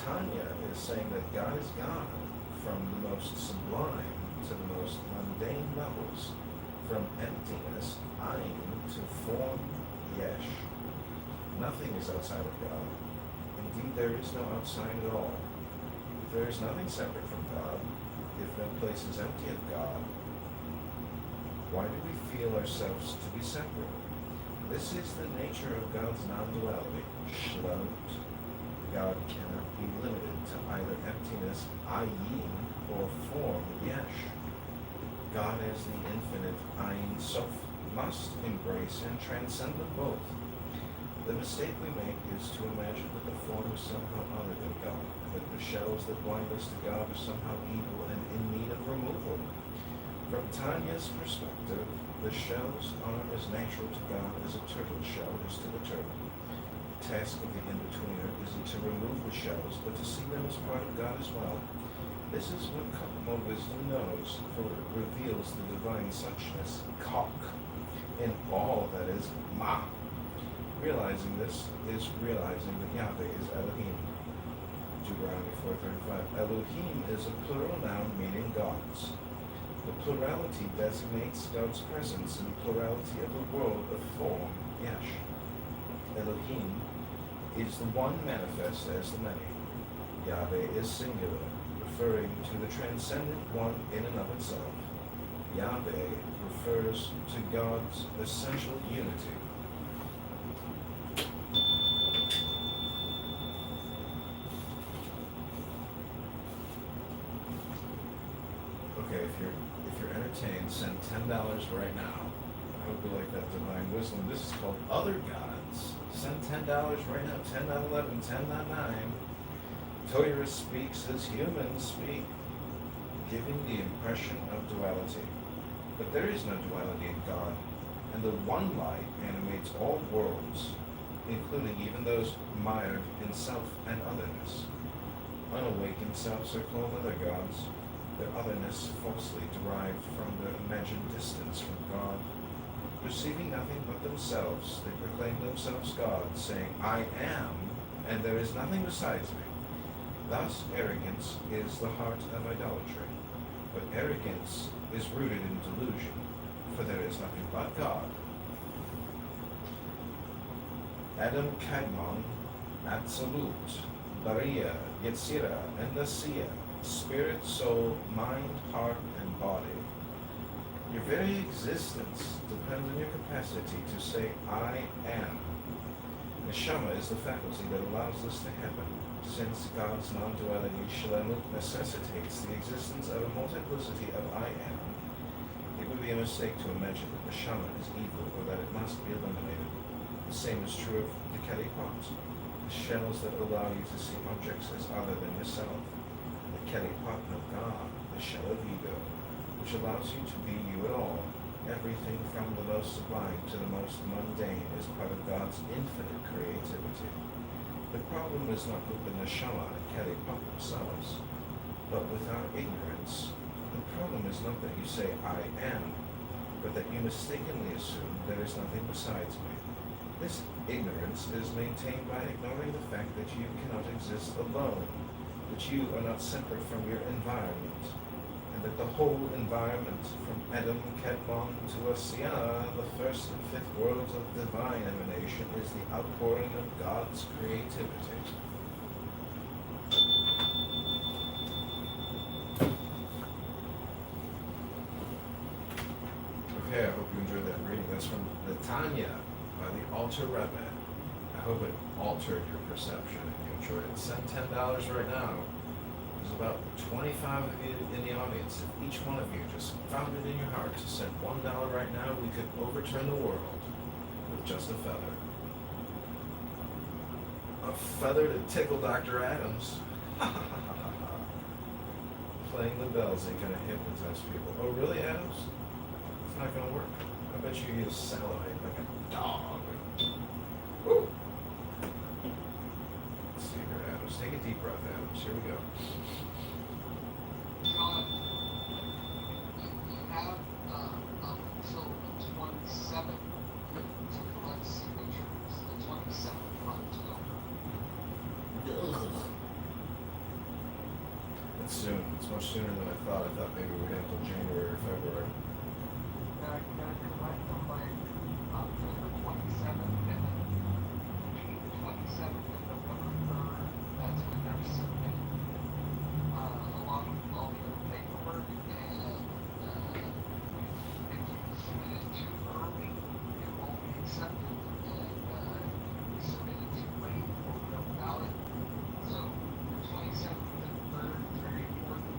Tanya is saying that God is God from the most sublime to the most mundane levels, from emptiness, ayin, to form, yesh. Nothing is outside of God. Indeed, there is no outside at all. If there is nothing separate from God, if no place is empty of God, why do we feel ourselves to be separate? This is the nature of God's non-duality, shlomut. God cannot be limited to either emptiness, ayin, or form, yesh. God as the infinite, ayin sof, must embrace and transcend them both. The mistake we make is to imagine that the form is somehow other than God, that the shells that blind us to God are somehow evil and in need of removal. From Tanya's perspective, the shells are as natural to God as a turtle shell is to the turtle. task of the in-betweener isn't to remove the shells, but to see them as part of God as well. This is what more wisdom knows, for it reveals the divine suchness, kak, in all that is ma. Realizing this is realizing that Yahweh is Elohim. Deuteronomy 4:35. Elohim is a plural noun meaning gods. The plurality designates God's presence in the plurality of the world of form, Yesh. Elohim is the one manifest as the many. Yahweh is singular, referring to the transcendent one in and of itself. Yahweh refers to God's essential unity. Okay, if you're entertained, send $10 right now. I hope you like that divine wisdom. This is called Other Gods. Send $10 right now. 10.11, 10.9. Torah speaks as humans speak, giving the impression of duality. But there is no duality in God, and the one light animates all worlds, including even those mired in self and otherness. Unawakened selves are called other gods, their otherness falsely derived from their imagined distance from God. Perceiving nothing but themselves, they proclaim themselves God, saying, I am, and there is nothing besides me. Thus, arrogance is the heart of idolatry. But arrogance is rooted in delusion, for there is nothing but God. Adam Kadmon, Absolute, Bariya, Yetzira, and Asiya, spirit, soul, mind, heart, and body. Your very existence depends on your capacity to say, I am. Neshama is the faculty that allows this to happen, since God's non-duality, Shlemut, necessitates the existence of a multiplicity of I am. It would be a mistake to imagine that Neshama is evil or that it must be eliminated. The same is true of the Keli Pot, the shells that allow you to see objects as other than yourself. The Keli Pot of God, the shell of ego, which allows you to be you at all. Everything from the most sublime to the most mundane is part of God's infinite creativity. The problem is not with the Neshama and Keli Pot themselves, but with our ignorance. The problem is not that you say, I am, but that you mistakenly assume there is nothing besides me. This ignorance is maintained by ignoring the fact that you cannot exist alone, that you are not separate from your environment, and that the whole environment, from Adam, Kadmon to Asiya, the first and fifth worlds of divine emanation, is the outpouring of God's creativity. Okay, I hope you enjoyed that reading. That's from the Tanya by the Alter Rebbe. I hope it altered your perception and you enjoyed it. Send $10 right now. There's about 25 of you in the audience. If each one of you just found it in your heart to send $1 right now, we could overturn the world with just a feather. A feather to tickle Dr. Adams. Playing the bells ain't gonna hypnotize people. Oh, really, Adams? It's not gonna work. I bet you just salivate like a dog. Woo! Let's see here, Adams. Take a deep breath, Adams. Here we go. John, you have until the 27th to collect signatures, the 27th of October. That's soon. It's much sooner than I thought. I thought maybe we'd have till January or February. You gotta collect them by October 27th, and then between the 27th and November 3rd, that's when they're submitted. Along with all the other paperwork, and if you submit it too early, it won't be accepted, and if you submit it too late, it won't go valid. So the 27th and the 3rd is very important.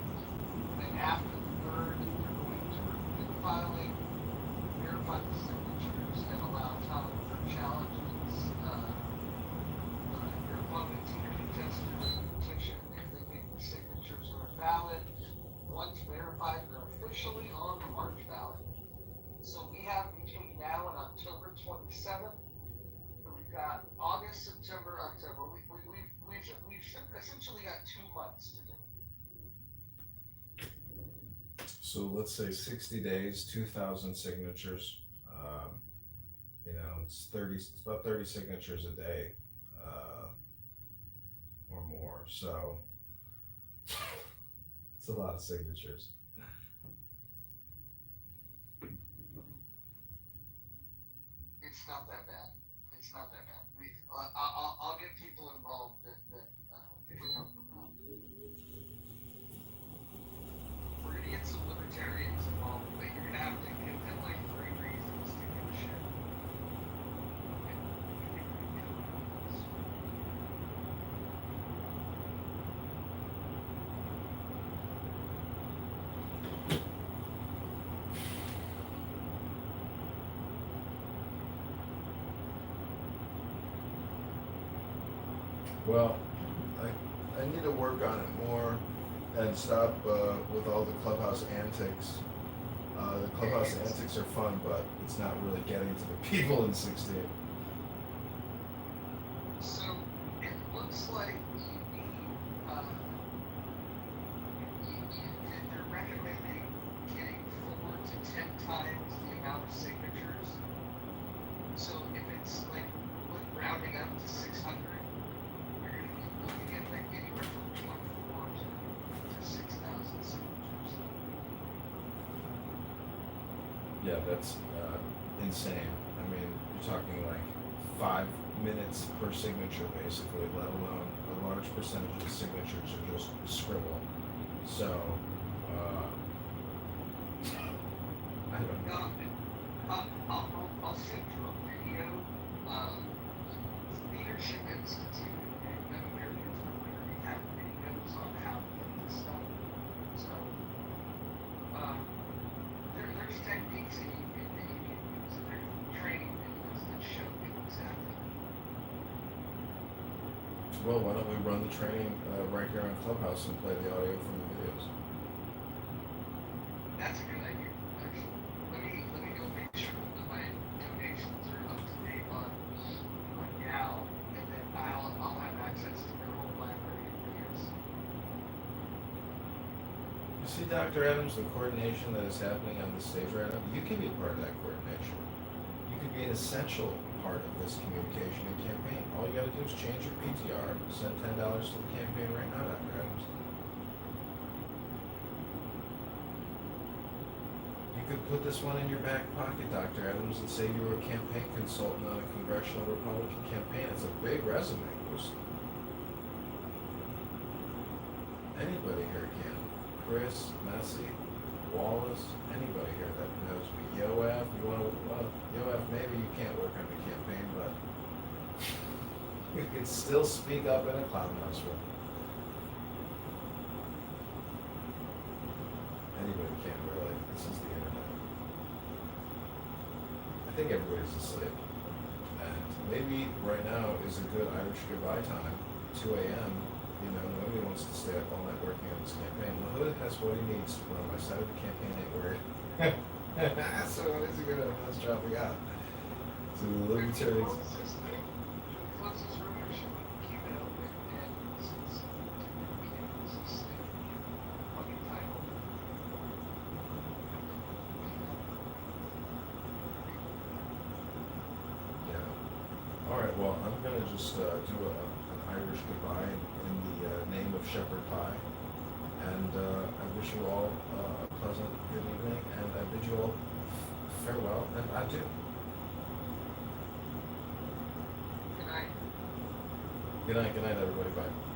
Then after the 3rd, you're going to review the filing, verify the signature, we've got August, September, October. We've essentially got 2 months to do it. So let's say 60 days, 2,000 signatures. You know, it's about 30 signatures a day, or more. So it's a lot of signatures. It's not that bad. It's not that bad. I'll get people involved that can help them out. We're gonna get some libertarians involved, but you're gonna have to give them like 3 reasons to give a shit. Well, I need to work on it more and stop with all the clubhouse antics. The clubhouse antics are fun, but it's not really getting to the people in 16. So it looks like you need, they're recommending getting 4 to 10 times the amount of signatures. So if it's like rounding up to 600, you're gonna be looking at like anywhere from 24 to 6,000 signatures. Yeah, that's insane. I mean, you're talking like 5 minutes per signature, basically, let alone a large percentage of the signatures are just scribble. So, I don't know. I'll send you a video. Leadership Institute and Americans for Liberty have videos on how to get this stuff. So, there's techniques that you can use, and there's training videos that show you exactly. Well, why don't we run the training right here on Clubhouse and play the audio from the videos? That's a good idea, actually. Let me go make sure that my donations are up to date on now, and then I'll have access to their whole library of videos. You see, Dr. Adams, the coordination that is happening on the stage right now, you can be part of that coordination. You can be an essential part of this communication and campaign. All you gotta do is change your PTR, send $10 to the campaign right now, Dr. Adams. You could put this one in your back pocket, Dr. Adams, and say you were a campaign consultant on a congressional Republican campaign. It's a big resume boost. Anybody here can. Chris, Massey, Wallace, anybody here that knows me. Yoav, Yoav, maybe you can't work on the campaign, but you can still speak up in a clownhouse room. Anybody can, really. This is the internet. I think everybody's asleep. And maybe right now is a good Irish goodbye time, 2 a.m. You know, nobody wants to stay up all night working on this campaign. The hood has what he needs to put on my side of the campaign ain't worried. So what is he gonna have this dropping out? To the libertarians. Yeah. Alright, well, I'm gonna just do an Irish goodbye in the name of Shepherd Pie. And I wish you all a pleasant good evening, and I bid you all farewell and adieu. Good night. Good night, everybody. Bye.